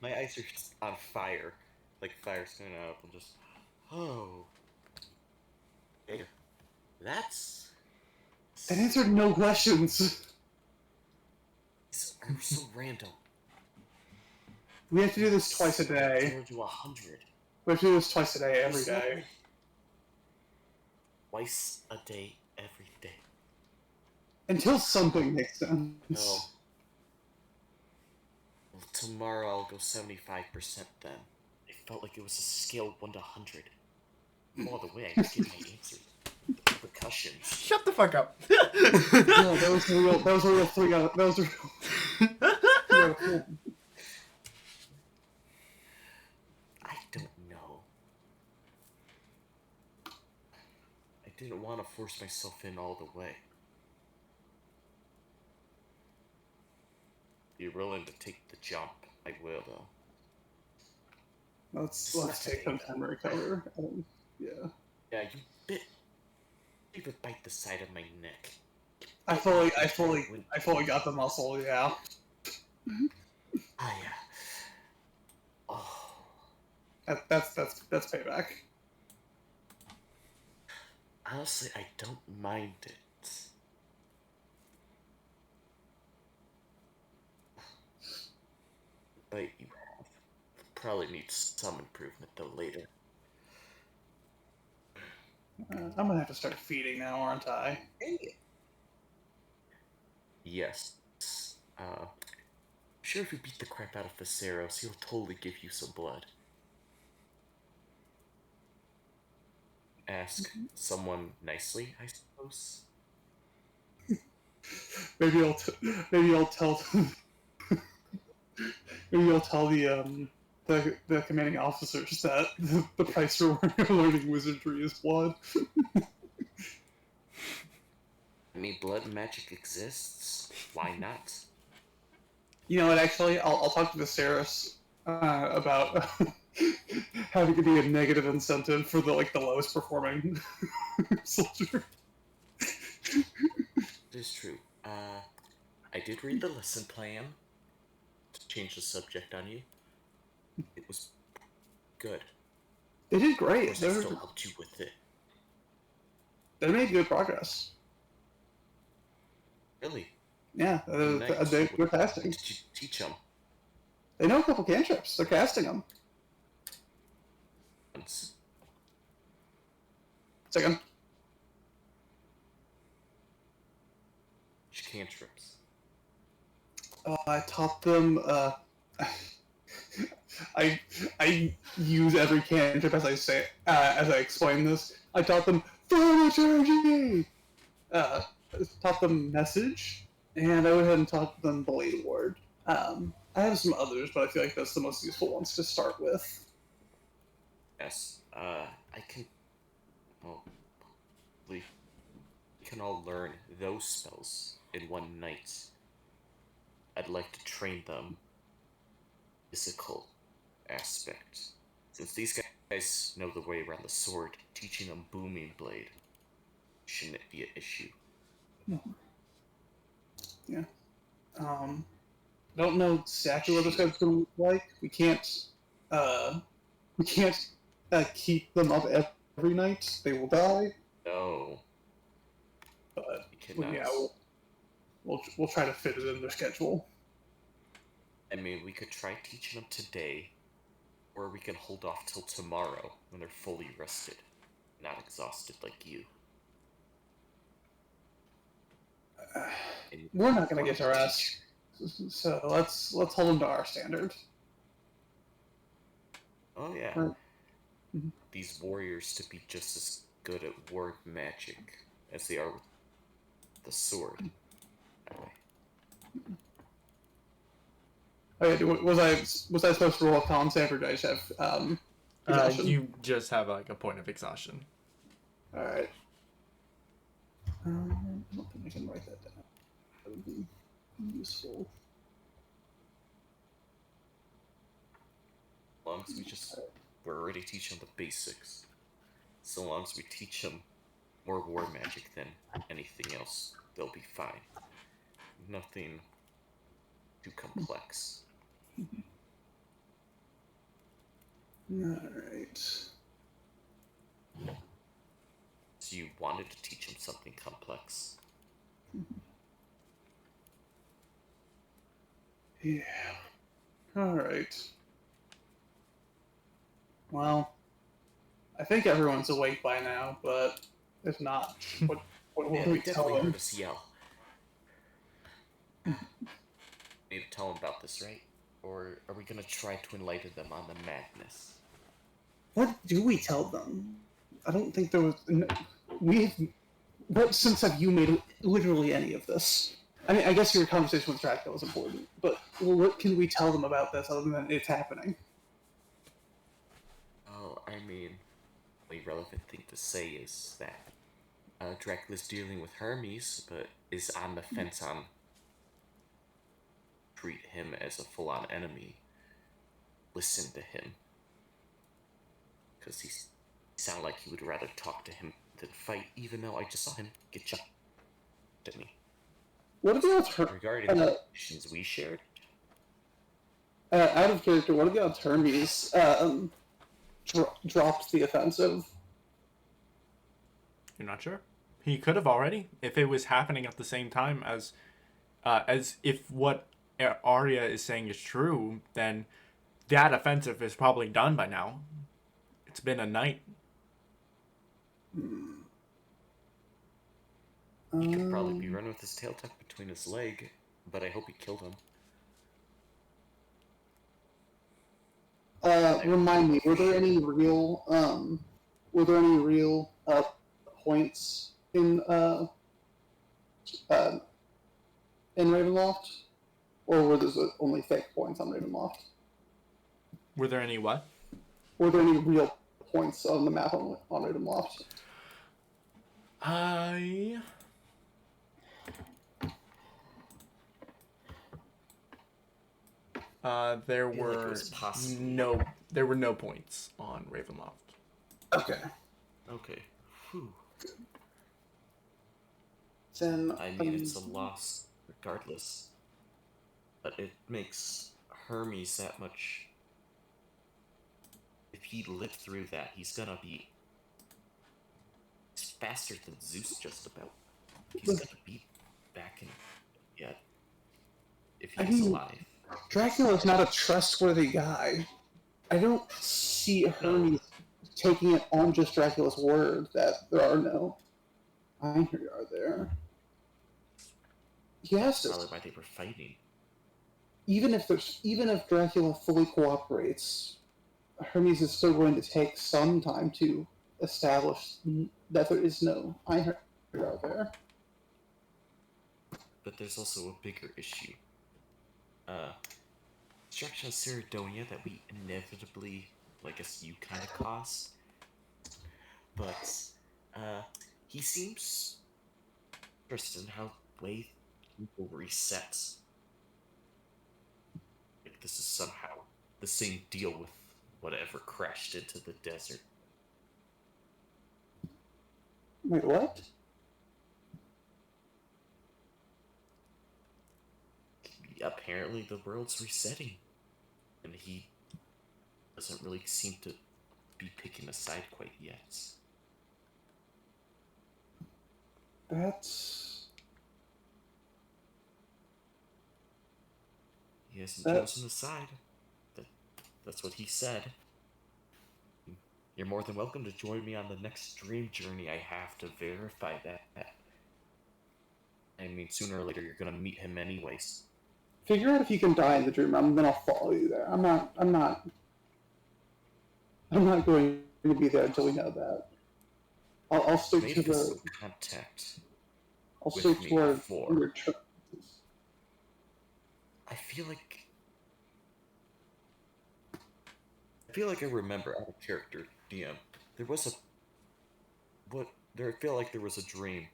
My eyes are just on fire, like fire's going out. I'm just, hey, that's that answered no questions. so random. We have to do this twice a day. 0 to 100. We have to do this twice a day, every day. Twice a day, every day. Until something makes sense. No. tomorrow I'll go 75% then. It felt like it was a scale of 1 to 100. All the way, I could get my answers. The repercussions. Shut the fuck up. Yeah, that was a real 3 out of, that was a real 3 out of 4. I don't know. I didn't want to force myself in all the way. If you're willing to take the jump, I will though. Let's take some time to recover. Yeah. Yeah, you would bite the side of my neck. I fully got the muscle. Yeah. Ah, yeah. Oh, That's payback. honestly, I don't mind it. But you have probably needs some improvement though later. I'm gonna have to start feeding now, aren't I? Yes. Sure, if you beat the crap out of Viseros, he'll totally give you some blood. Ask someone nicely, I suppose. Maybe I'll tell maybe I'll tell the commanding officers that the price for learning wizardry is blood. I mean, blood magic exists. Why not? You know what? Actually, I'll talk to Viserys about having it be a negative incentive for the lowest performing soldier. It is true. I did read the lesson plan to change the subject on you. It was good. They did Of great. course, I still helped you with it. They made good progress. Really? Yeah, Nice. they're What casting. did you teach them? They know a couple cantrips. They're casting them. Second. Which cantrips? I taught them. I use every cantrip as I say as I explain this. I taught them thaumaturgy. Taught them message, and I went ahead and taught them blade ward. I have some others, but I feel like that's the most useful ones to start with. Yes. I can. Well, we can all learn those spells in one night. I'd like to train them. Physical aspect. Since these guys know the way around the sword, teaching them booming blade shouldn't be an issue. Yeah. Don't know exactly what this guy's gonna look like. We can't keep them up every night. They will die. No. But You cannot. yeah, we'll try to fit it in their schedule. I mean, we could try teaching them today, or we can hold off till tomorrow when they're fully rested, not exhausted like you. We're not gonna get to rest, so let's hold them to our standard. Oh yeah. Right. Mhm. These warriors to be just as good at ward magic as they are with the sword. Oh yeah, was I supposed to roll a con save, or did I just have exhaustion? You just have like a point of exhaustion. All right. I don't think I can write that down. That would be useful. As long as we're already teaching them the basics. So long as we teach them more war magic than anything else, they'll be fine. Nothing too complex. Alright. So you wanted to teach them something complex? Yeah. Alright. Well, I think everyone's awake by now, but if not, what will Yeah, we they tell definitely them? heard us yell. Need to tell them about this, right? Or are we gonna try to enlighten them on the madness? What do we tell them? I don't think there was. What sense have you made of literally any of this? I mean, I guess your conversation with Dracula is important, but what can we tell them about this other than it's happening? Oh, I mean, the relevant thing to say is that Dracula's dealing with Hermes, but is on the fence on treat him as a full-on enemy. Listen to him, because he sound like he would rather talk to him than fight. Even though I just saw him get shot at me. What are the odds? Regarding the missions we shared, Out of character, what are the odds Hermes dropped the offensive? You're not sure? He could have already, if it was happening at the same time as if what Arya is saying is true, then that offensive is probably done by now. It's been a night. he could probably be running with his tail tucked between his leg, but I hope he killed him. Remind me, were there any real points in Ravenloft, or were those only fake points on Ravenloft? Were there any what? Were there any real points on the map on Ravenloft? There I feel like it were was possible. no points on Ravenloft. Okay. Okay. Whew. Then I mean, it's a loss regardless. But it makes Hermes that much. If he lived through that, he's gonna be faster than Zeus, just about. He's gonna be back in. Yeah. If he's alive. Dracula's not a trustworthy guy. I don't see Hermes taking it on just Dracula's word that there are no Einherjar are there. He has to. Probably why they were fighting. Even if Dracula fully cooperates, Hermes is still going to take some time to establish that there is no Einherjar there. But there's also a bigger issue. Destruction of Cerdonia that we inevitably, I guess you kind of caused. But, he seems interested in how the way people reset. Like this is somehow the same deal with whatever crashed into the desert. Wait, what? Apparently the world's resetting. And he doesn't really seem to be picking a side quite yet. That's... He hasn't chosen a side. That's what he said. You're more than welcome to join me on the next dream journey I have to verify that. I mean, sooner or later you're gonna meet him anyways. Figure out if you can die in the dream realm, then I'll follow you there. I'm not going to be there until we know that. I'll stick Made to the. some contact. I'll with stick me to our before. return. I feel like I remember out of character, DM. There was I feel like there was a dream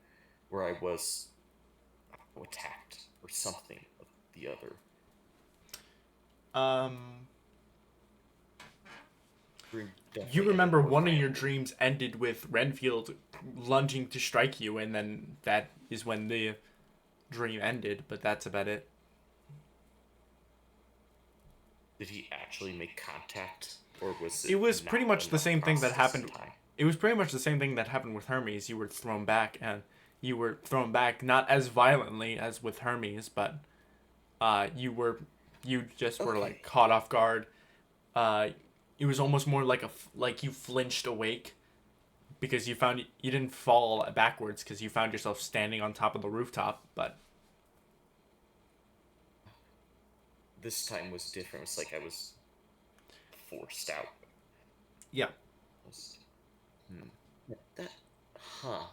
where I was attacked or something of the other. Dream definitely You remember ended more one of your violently. dreams ended with Renfield lunging to strike you, and then that is when the dream ended, but that's about it. Did he actually make contact, or was It was not pretty much the enough same thing that process happened. time? It was pretty much the same thing that happened with Hermes. You were thrown back, and you were thrown back not as violently as with Hermes, but you just were Okay. like caught off guard. It was almost more like like you flinched awake because you didn't fall backwards because you found yourself standing on top of the rooftop. But this time was different. It's like I was forced out. Yeah. That, huh.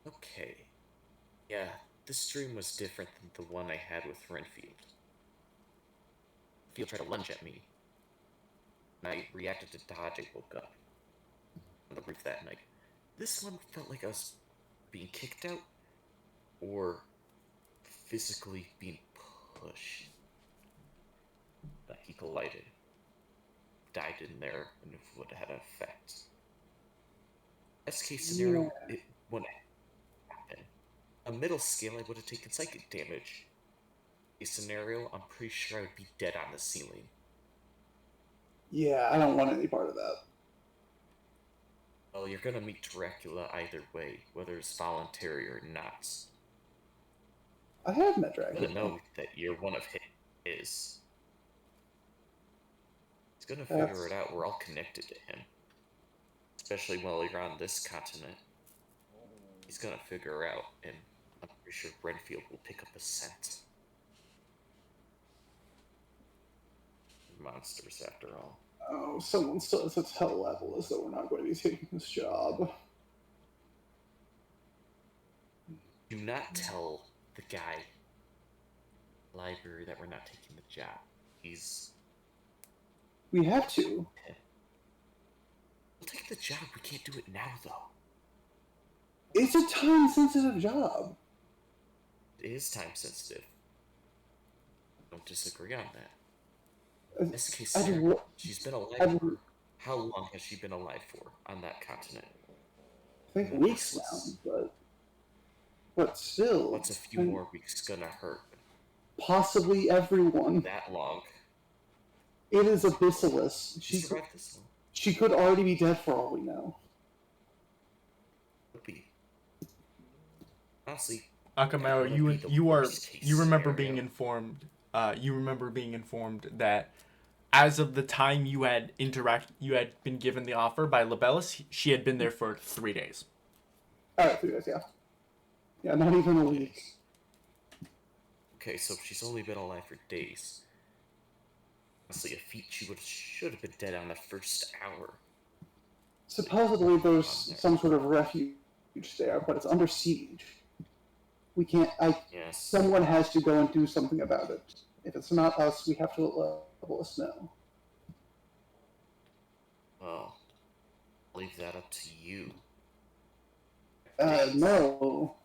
Okay. Yeah, this dream was different than the one I had with Renfield. Renfield tried to lunge at me, and I reacted to dodge. I woke up on the roof that night. This one felt like I was being kicked out, or physically being pushed. But he collided, died in there, and it would have had an effect. Best case scenario, it wouldn't happen. A middle scale, I would have taken psychic damage. A scenario, I'm pretty sure I would be dead on the ceiling. Yeah, I don't want any part of that. Well, you're gonna meet Dracula either way, whether it's voluntary or not. I have met You're gonna Dracula. know that you're one of his. He's gonna figure it out. We're all connected to him. Especially while you're on this continent. He's gonna figure out, and I'm pretty sure Renfield will pick up a scent. Monsters, after all. Oh, someone says it's hell level as though we're not going to be taking this job. Do not tell the guy library that we're not taking the job. We have to. We'll take the job. We can't do it now, though. It's a time-sensitive job. It is time sensitive. Don't disagree on that. Best case scenario, she's been alive for... How long has she been alive for on that continent? I think weeks now, but still. What's a few more weeks gonna hurt? Possibly everyone. That long. It is Abyssalisk. She survived this long. She could already be dead for all we know. Could be. Honestly, Akamaro, you remember being informed. You remember being informed that as of the time you had been given the offer by Libellus, she had been there for 3 days. Alright, 3 days, yeah. Yeah, not even a week. Okay, so she's only been alive for days. Honestly, a feat she should have been dead on the first hour. Supposedly there's some sort of refuge there, but it's under siege. We can't... Yes. Someone has to go and do something about it. If it's not us, we have to let Libellus know. Well, I'll leave that up to you. No.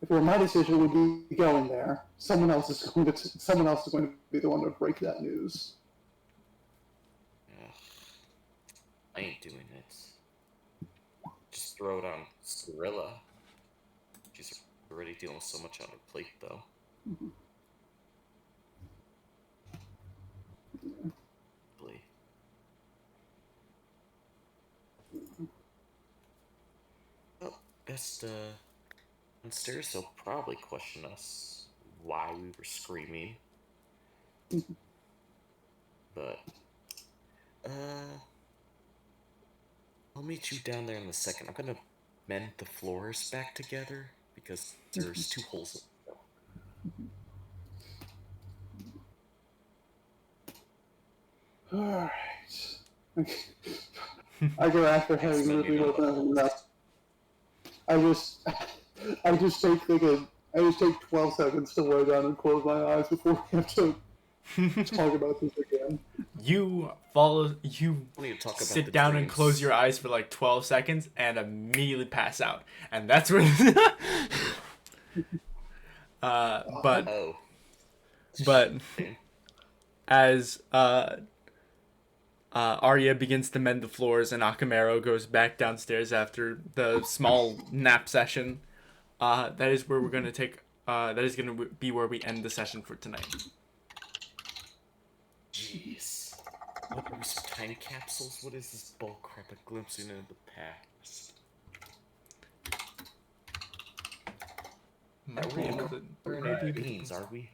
If it were my decision, we'd be going there. Someone else is going to be the one to break that news. Ugh. I ain't doing it. Just throw it on Skrilla. She's already dealing with so much on her plate, though. Mm-hmm. Well, best downstairs they'll probably question us why we were screaming. But I'll meet you down there in a second. I'm gonna mend the floors back together because there's 2 holes in them. Alright. I go after having really well done enough. I just take 12 seconds to lay down and close my eyes before we have to talk about this again. You sit down and close your eyes for like 12 seconds and immediately pass out. And that's where but as Arya begins to mend the floors and Akamaro goes back downstairs after the small nap session, that is where we're going to take that is going to be where we end the session for tonight. Jeez. What are these time capsules? What is this bullcrap a glimpsing into the past? We're not beans, are we?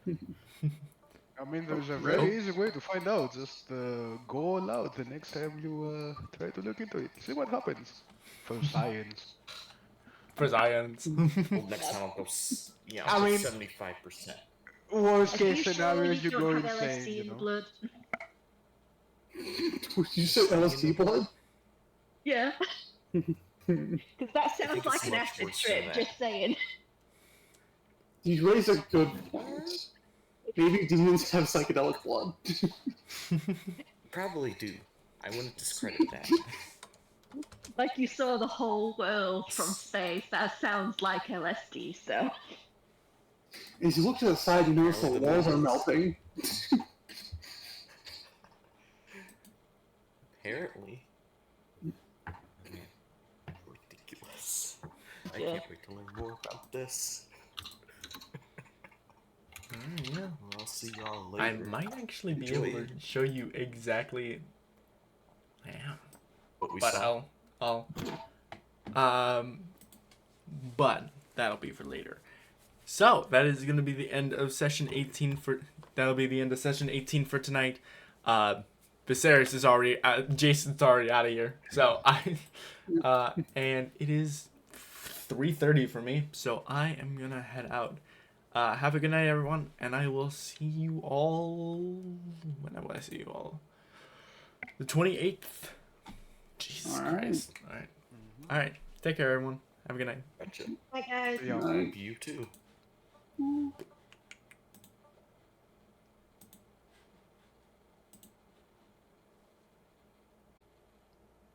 I mean, there's a very easy way to find out. Just go all out the next time you try to look into it. See what happens. For science. For science. Well, next time I'll go 75%. Worst Are case you sure scenario, you you don't go have insane, LSD you in the know? blood? You said LSD blood? Yeah, because that I think sounds like it's an much acid worse than trip. that. Just saying. You raise a good point. Maybe demons have psychedelic blood. Probably do. I wouldn't discredit that. Like you saw the whole world from space. That sounds like LSD. So. As you look to the side, you notice the Apparently walls it are is. melting. Apparently. Man, ridiculous. I Yeah. can't wait to learn more about this. Yeah. Well, I'll see y'all I later. might actually be Enjoy able to show you exactly. Yeah. what we But saw. but that'll be for later. So that is going to be the end of session 18 for. That'll be the end of session 18 for tonight. Viserys is already. Jason's already out of here. So and it is 3:30 for me. So I am gonna head out. Have a good night, everyone, and I will see you all. When will I see you all? The 28th. Jesus All right. Christ. All right. All right. Take care, everyone. Have a good night. Gotcha. Bye, guys. Yeah. Right. You too.